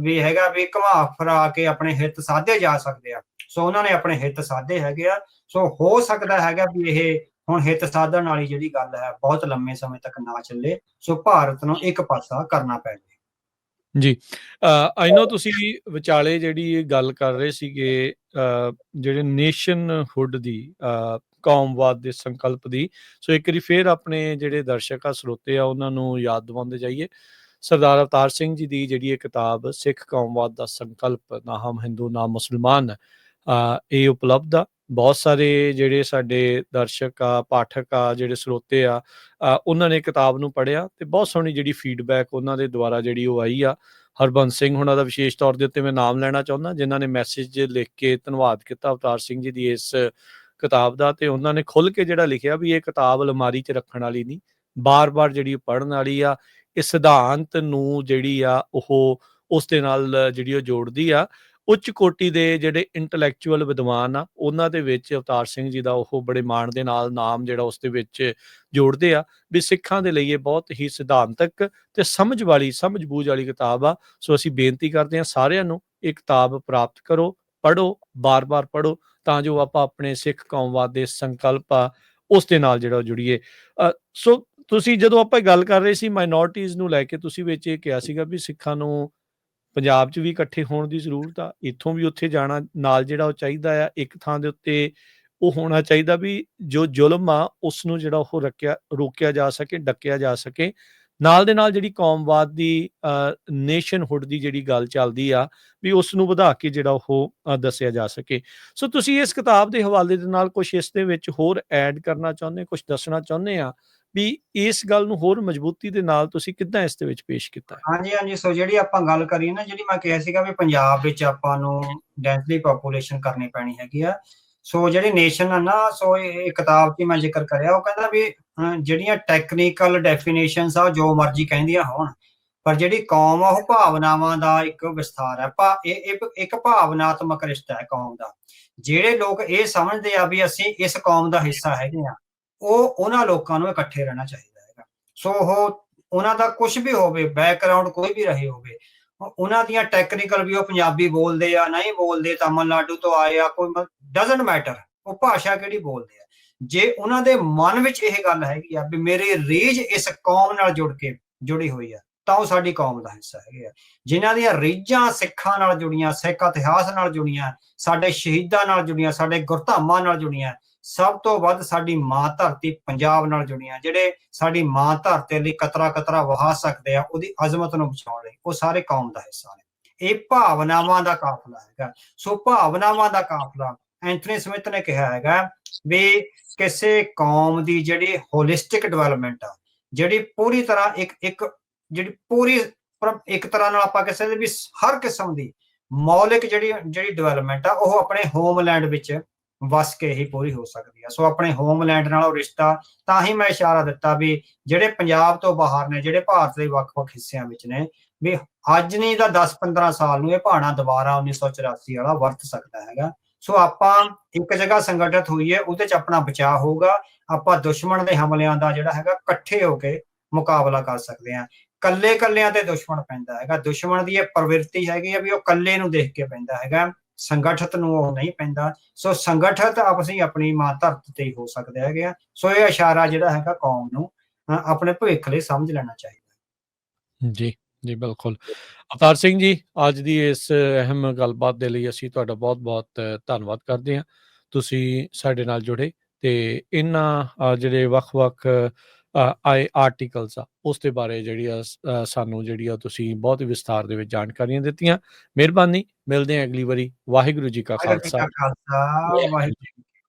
ਵੀ ਹੈਗਾ ਵੀ ਘੁਮਾ ਫਿਰਾ ਕੇ ਆਪਣੇ ਹਿੱਤ ਸਾਧੇ ਜਾ ਸਕਦੇ ਆ, ਸੋ ਉਹਨਾਂ ਨੇ ਆਪਣੇ ਹਿੱਤ ਸਾਧੇ ਹੈਗੇ ਆ। ਸੋ ਹੋ ਸਕਦਾ ਹੈਗਾ ਵੀ ਇਹ ਹੁਣ ਹਿੱਤ ਸਾਧਨ ਵਾਲੀ ਜਿਹੜੀ ਗੱਲ ਹੈ ਬਹੁਤ ਲੰਮੇ ਸਮੇਂ ਤੱਕ ਨਾ ਚੱਲੇ, ਸੋ ਭਾਰਤ ਨੂੰ ਇੱਕ ਪਾਸਾ ਕਰਨਾ ਪੈ ਜਾਵੇ। ਜੀ, ਆਈ ਨੋ ਤੁਸੀਂ ਵਿਚਾਲੇ ਜਿਹੜੀ ਇਹ ਗੱਲ ਕਰ ਰਹੇ ਸੀਗੇ ਜਿਹੜੇ ਨੇਸ਼ਨਹੁੱਡ ਦੀ, ਕੌਮਵਾਦ ਦੇ ਸੰਕਲਪ ਦੀ, ਸੋ ਇੱਕ ਵਾਰੀ ਫੇਰ ਆਪਣੇ ਜਿਹੜੇ ਦਰਸ਼ਕ ਆ ਸਰੋਤੇ ਆ ਉਹਨਾਂ ਨੂੰ ਯਾਦ ਦਿਵਾਉਂਦੇ ਜਾਈਏ। ਸਰਦਾਰ ਅਵਤਾਰ ਸਿੰਘ ਜੀ ਦੀ ਜਿਹੜੀ ਇਹ ਕਿਤਾਬ ਸਿੱਖ ਕੌਮਵਾਦ ਦਾ ਸੰਕਲਪ, ਨਾ ਹਮ ਹਿੰਦੂ ਨਾ ਮੁਸਲਮਾਨ, ਇਹ ਉਪਲਬਧ ਆ। ਬਹੁਤ ਸਾਰੇ ਜਿਹੜੇ ਸਾਡੇ ਦਰਸ਼ਕ ਆ, ਪਾਠਕ ਆ, ਜਿਹੜੇ ਸਰੋਤੇ ਆ, ਉਹਨਾਂ ਨੇ ਕਿਤਾਬ ਨੂੰ ਪੜ੍ਹਿਆ ਤੇ ਬਹੁਤ ਸੋਹਣੀ ਜਿਹੜੀ ਫੀਡਬੈਕ ਉਹਨਾਂ ਦੇ ਦੁਆਰਾ ਜਿਹੜੀ ਉਹ ਆਈ ਆ। ਹਰਬੰਸ ਸਿੰਘ ਹੁਣਾਂ ਦਾ ਵਿਸ਼ੇਸ਼ ਤੌਰ ਦੇ ਉੱਤੇ ਮੈਂ ਨਾਮ ਲੈਣਾ ਚਾਹੁੰਦਾ, ਜਿਨ੍ਹਾਂ ਨੇ ਮੈਸੇਜ ਲਿਖ ਕੇ ਧੰਨਵਾਦ ਕੀਤਾ ਅਵਤਾਰ ਸਿੰਘ ਜੀ ਦੀ ਇਸ ਕਿਤਾਬ ਦਾ, ਤੇ ਉਹਨਾਂ ਨੇ ਖੁੱਲ੍ਹ ਕੇ ਜਿਹੜਾ ਲਿਖਿਆ ਵੀ ਇਹ ਕਿਤਾਬ ਅਲਮਾਰੀ 'ਚ ਰੱਖਣ ਵਾਲੀ ਨਹੀਂ, ਬਾਰ-ਬਾਰ ਜਿਹੜੀ ਪੜ੍ਹਨ ਵਾਲੀ ਆ। ਇਹ ਸਿਧਾਂਤ ਨੂੰ ਜਿਹੜੀ ਆ ਉਹ ਉਸ ਦੇ ਨਾਲ ਜਿਹੜੀ ਉਹ ਜੋੜਦੀ ਆ। ਉੱਚ ਕੋਟੀ ਦੇ ਜਿਹੜੇ ਇੰਟੈਲੈਕਚੁਅਲ ਵਿਦਵਾਨ ਆ ਉਹਨਾਂ ਦੇ ਵਿੱਚ ਅਵਤਾਰ ਸਿੰਘ ਜੀ ਦਾ ਉਹ ਬੜੇ ਮਾਣ ਦੇ ਨਾਲ ਨਾਮ ਜਿਹੜਾ ਉਸ ਦੇ ਵਿੱਚ ਜੋੜਦੇ ਆ ਵੀ ਸਿੱਖਾਂ ਦੇ ਲਈ ਇਹ ਬਹੁਤ ਹੀ ਸਿਧਾਂਤਕ ਤੇ ਸਮਝ ਬੂਝ ਵਾਲੀ ਕਿਤਾਬ ਆ। ਸੋ ਅਸੀਂ ਬੇਨਤੀ ਕਰਦੇ ਹਾਂ ਸਾਰਿਆਂ ਨੂੰ ਇਹ ਕਿਤਾਬ ਪ੍ਰਾਪਤ ਕਰੋ, ਪੜ੍ਹੋ, ਬਾਰ-ਬਾਰ ਪੜ੍ਹੋ, ਤਾਂ ਜੋ ਆਪਾਂ ਆਪਣੇ ਸਿੱਖ ਕੌਮਵਾਦ ਦੇ ਸੰਕਲਪ ਆ ਉਸ ਦੇ ਨਾਲ ਜਿਹੜਾ ਜੁੜੀਏ। ਸੋ ਤੁਸੀਂ ਜਦੋਂ ਆਪਾਂ ਗੱਲ ਕਰ ਰਹੇ ਸੀ ਮਾਈਨੋਰਟੀਜ਼ ਨੂੰ ਲੈ ਕੇ, ਤੁਸੀਂ ਵਿੱਚ ਇਹ ਕਿਹਾ ਸੀਗਾ ਵੀ ਸਿੱਖਾਂ ਨੂੰ ਪੰਜਾਬ 'ਚ ਵੀ ਇਕੱਠੇ ਹੋਣ ਦੀ ਜ਼ਰੂਰਤ ਆ, ਇੱਥੋਂ ਵੀ ਉੱਥੇ ਜਾਣਾ ਨਾਲ ਜਿਹੜਾ ਉਹ ਚਾਹੀਦਾ ਆ। ਇੱਕ ਥਾਂ ਦੇ ਉੱਤੇ ਉਹ ਹੋਣਾ ਚਾਹੀਦਾ ਵੀ ਜੋ ਜ਼ੁਲਮ ਆ ਉਸ ਨੂੰ ਜਿਹੜਾ ਉਹ ਰੋਕਿਆ ਜਾ ਸਕੇ, ਡੱਕਿਆ ਜਾ ਸਕੇ। ਨਾਲ ਦੇ ਨਾਲ ਜਿਹੜੀ ਕੌਮਵਾਦ ਦੀ ਨੇਸ਼ਨਹੁੱਡ ਦੀ ਜਿਹੜੀ ਗੱਲ ਚੱਲਦੀ ਆ ਵੀ ਉਸ ਨੂੰ ਵਧਾ ਕੇ ਜਿਹੜਾ ਉਹ ਦੱਸਿਆ ਜਾ ਸਕੇ। ਸੋ ਤੁਸੀਂ ਇਸ ਕਿਤਾਬ ਦੇ ਹਵਾਲੇ ਦੇ ਨਾਲ ਕੁਛ ਇਸ ਦੇ ਵਿੱਚ ਹੋਰ ਐਡ ਕਰਨਾ ਚਾਹੁੰਦੇ, ਕੁਛ ਦੱਸਣਾ ਚਾਹੁੰਦੇ ਆ ਵੀ ਇਸ ਗੱਲ ਨੂੰ ਹੋਰ ਮਜ਼ਬੂਤੀ ਦੇ ਨਾਲ ਤੁਸੀਂ ਕਿੱਦਾਂ ਇਸ ਦੇ ਵਿੱਚ ਪੇਸ਼ ਕੀਤਾ? ਹਾਂਜੀ। ਸੋ ਜਿਹੜੀ ਆਪਾਂ ਗੱਲ ਕਰੀਏ ਨਾ, ਜਿਹੜੀ ਮੈਂ ਕਿਹਾ ਸੀਗਾ ਵੀ ਪੰਜਾਬ ਵਿੱਚ ਆਪਾਂ ਨੂੰ ਡੈਂਸਲੀ ਪੋਪੂਲੇਸ਼ਨ ਕਰਨੀ ਪੈਣੀ ਹੈਗੀ ਆ। ਸੋ ਜਿਹੜੀ ਨੇਸ਼ਨ ਆ ਨਾ, ਸੋ ਇਹ ਕਿਤਾਬ 'ਚ ਮੈਂ ਜ਼ਿਕਰ ਕਰਿਆ, ਉਹ ਕਹਿੰਦਾ ਵੀ ਜਿਹੜੀਆਂ ਟੈਕਨੀਕਲ ਡੈਫੀਨੇਸ਼ਨਸ ਆ ਜੋ ਮਰਜ਼ੀ ਕਹਿੰਦੀਆਂ ਹੋਣ, ਪਰ ਜਿਹੜੀ ਕੌਮ ਆ ਉਹ ਭਾਵਨਾਵਾਂ ਦਾ ਇੱਕ ਵਿਸਥਾਰ ਹੈ। ਇਹ ਇੱਕ ਭਾਵਨਾਤਮਕ ਰਿਸ਼ਤਾ ਹੈ ਕੌਮ ਦਾ। ਜਿਹੜੇ ਲੋਕ ਇਹ ਸਮਝਦੇ ਆ ਵੀ ਅਸੀਂ ਇਸ ਕੌਮ ਦਾ ਹਿੱਸਾ ਹੈਗੇ ਆ, ਉਹਨਾਂ ਲੋਕਾਂ ਨੂੰ ਇਕੱਠੇ ਰਹਿਣਾ ਚਾਹੀਦਾ ਹੈਗਾ। ਸੋ ਉਹਨਾਂ ਦਾ ਕੁਝ ਵੀ ਹੋਵੇ, ਬੈਕਗਰਾਉਂਡ ਕੋਈ ਵੀ ਰਹੇ ਹੋਵੇ, ਉਹਨਾਂ ਦੀਆਂ ਟੈਕਨੀਕਲ ਵੀ ਉਹ ਪੰਜਾਬੀ ਬੋਲਦੇ ਆ, ਨਹੀਂ ਬੋਲਦੇ, ਤਮਿਲਨਾਡੂ ਤੋਂ ਆਏ ਆ, ਕੋਈ ਡਜ਼ਨਟ ਮੈਟਰ ਉਹ ਭਾਸ਼ਾ ਕਿਹੜੀ ਬੋਲਦੇ ਆ, ਜੇ ਉਹਨਾਂ ਦੇ ਮਨ ਵਿੱਚ ਇਹ ਗੱਲ ਹੈਗੀ ਆ ਵੀ ਮੇਰੀ ਰੀਝ ਇਸ ਕੌਮ ਨਾਲ ਜੁੜੀ ਹੋਈ ਆ, ਤਾਂ ਉਹ ਸਾਡੀ ਕੌਮ ਦਾ ਹਿੱਸਾ ਹੈਗੇ ਆ। ਜਿਨ੍ਹਾਂ ਦੀਆਂ ਰੀਝਾਂ ਸਿੱਖਾਂ ਨਾਲ ਜੁੜੀਆਂ, ਸਿੱਖ ਇਤਿਹਾਸ ਨਾਲ ਜੁੜੀਆਂ, ਸਾਡੇ ਸ਼ਹੀਦਾਂ ਨਾਲ ਜੁੜੀਆਂ, ਸਾਡੇ ਗੁਰਧਾਮਾਂ ਨਾਲ ਜੁੜੀਆਂ, ਸਭ ਤੋਂ ਵੱਧ ਸਾਡੀ ਮਾਂ ਧਰਤੀ ਪੰਜਾਬ ਨਾਲ ਜੁੜੀਆਂ, ਜਿਹੜੇ ਸਾਡੀ ਮਾਂ ਧਰਤੀ ਲਈ ਕਤਰਾ ਵਹਾ ਸਕਦੇ ਆ ਉਹਦੀ ਅਜ਼ਮਤ ਨੂੰ ਬਚਾਉਣ ਲਈ, ਉਹ ਸਾਰੇ ਕੌਮ ਦਾ ਹਿੱਸਾ ਨੇ। ਇਹ ਭਾਵਨਾਵਾਂ ਦਾ ਕਾਫਲਾ ਹੈਗਾ। ਸੋ ਭਾਵਨਾਵਾਂ ਦਾ ਕਾਫਲਾ, ਐਂਥਨੀ ਸਮਿਥ ਨੇ ਕਿਹਾ ਹੈਗਾ ਵੀ ਕਿਸੇ ਕੌਮ ਦੀ ਜਿਹੜੀ ਹੋਲਿਸਟਿਕ ਡਿਵੈਲਪਮੈਂਟ ਆ, ਜਿਹੜੀ ਪੂਰੀ ਤਰ੍ਹਾਂ ਇੱਕ ਤਰ੍ਹਾਂ ਨਾਲ ਆਪਾਂ ਕਿਸੇ ਦੇ ਵੀ ਹਰ ਕਿਸਮ ਦੀ ਮੌਲਿਕ ਜਿਹੜੀ ਡਿਵੈਲਪਮੈਂਟ ਆ ਉਹ ਆਪਣੇ ਹੋਮਲੈਂਡ ਵਿੱਚ ਵਸ ਕੇ ਹੀ ਪੂਰੀ ਹੋ ਸਕਦੀ ਆ। ਸੋ ਆਪਣੇ ਹੋਮਲੈਂਡ ਨਾਲ ਉਹ ਰਿਸ਼ਤਾ, ਤਾਂ ਹੀ ਮੈਂ ਇਸ਼ਾਰਾ ਦਿੱਤਾ ਵੀ ਜਿਹੜੇ ਪੰਜਾਬ ਤੋਂ ਬਾਹਰ ਨੇ, ਜਿਹੜੇ ਭਾਰਤ ਦੇ ਵੱਖ-ਵੱਖ ਹਿੱਸਿਆਂ ਵਿੱਚ ਨੇ, ਵੀ ਅੱਜ ਨਹੀਂ ਤਾਂ 10-15 ਸਾਲ ਨੂੰ ਇਹ ਭਾਣਾ ਦੁਬਾਰਾ 1984 ਵਾਲਾ ਵਰਤ ਸਕਦਾ ਹੈਗਾ। ਸੋ ਆਪਾਂ ਇੱਕ ਜਗ੍ਹਾ ਸੰਗਠਿਤ ਹੋਈਏ, ਉਹਦੇ 'ਚ ਆਪਣਾ ਬਚਾਅ ਹੋਊਗਾ। ਆਪਾਂ ਦੁਸ਼ਮਣ ਦੇ ਹਮਲਿਆਂ ਦਾ ਜਿਹੜਾ ਹੈਗਾ ਇਕੱਠੇ ਹੋ ਕੇ ਮੁਕਾਬਲਾ ਕਰ ਸਕਦੇ ਹਾਂ। ਕੱਲਿਆਂ ਤੇ ਦੁਸ਼ਮਣ ਪੈਂਦਾ ਹੈਗਾ। ਦੁਸ਼ਮਣ ਦੀ ਇਹ ਪ੍ਰਵਿਰਤੀ ਹੈਗੀ ਆ ਵੀ ਉਹ ਕੱਲੇ ਨੂੰ ਦੇਖ ਕੇ ਪੈਂਦਾ ਹੈਗਾ, ਸੰਗਠਿਤ ਨੂੰ ਉਹ ਨਹੀਂ ਪੈਂਦਾ। ਸੋ ਸੰਗਠਿਤ ਅਸੀਂ ਆਪਣੀ ਮਾਂ ਧਰਤੀ ਤੇ ਹੀ ਹੋ ਸਕਦੇ ਹੈਗੇ ਆ। ਸੋ ਇਹ ਇਸ਼ਾਰਾ ਜਿਹੜਾ ਹੈਗਾ ਕੌਮ ਨੂੰ ਆਪਣੇ ਭਵਿੱਖ ਲਈ ਸਮਝ ਲੈਣਾ ਚਾਹੀਦਾ। ਜੀ, ਜੀ ਬਿਲਕੁਲ। ਅਵਤਾਰ ਸਿੰਘ ਜੀ, ਅੱਜ ਦੀ ਇਸ ਅਹਿਮ ਗੱਲਬਾਤ ਦੇ ਲਈ ਅਸੀਂ ਤੁਹਾਡਾ ਬਹੁਤ-ਬਹੁਤ ਧੰਨਵਾਦ ਕਰਦੇ ਹਾਂ। ਤੁਸੀਂ ਸਾਡੇ ਨਾਲ ਜੁੜੇ ਤੇ ਇਹਨਾਂ ਜਿਹੜੇ ਵੱਖ-ਵੱਖ ਆਏ ਆਰਟੀਕਲਸ ਆ, ਉਸ ਦੇ ਬਾਰੇ ਜਿਹੜੀ ਆ ਸਾਨੂੰ ਜਿਹੜੀ ਆ ਤੁਸੀਂ ਬਹੁਤ ਹੀ ਵਿਸਥਾਰ ਦੇ ਵਿੱਚ ਜਾਣਕਾਰੀਆਂ ਦਿੱਤੀਆਂ। ਮਿਹਰਬਾਨੀ, ਮਿਲਦੇ ਹਾਂ ਅਗਲੀ ਵਾਰੀ। ਵਾਹਿਗੁਰੂ ਜੀ ਕਾ ਵਾਹਿਗੁਰੂ ਜੀ ਖਾਲਸਾ। ਕਾ ਖਾਲਸਾ, ਵਾਹਿਗੁਰੂ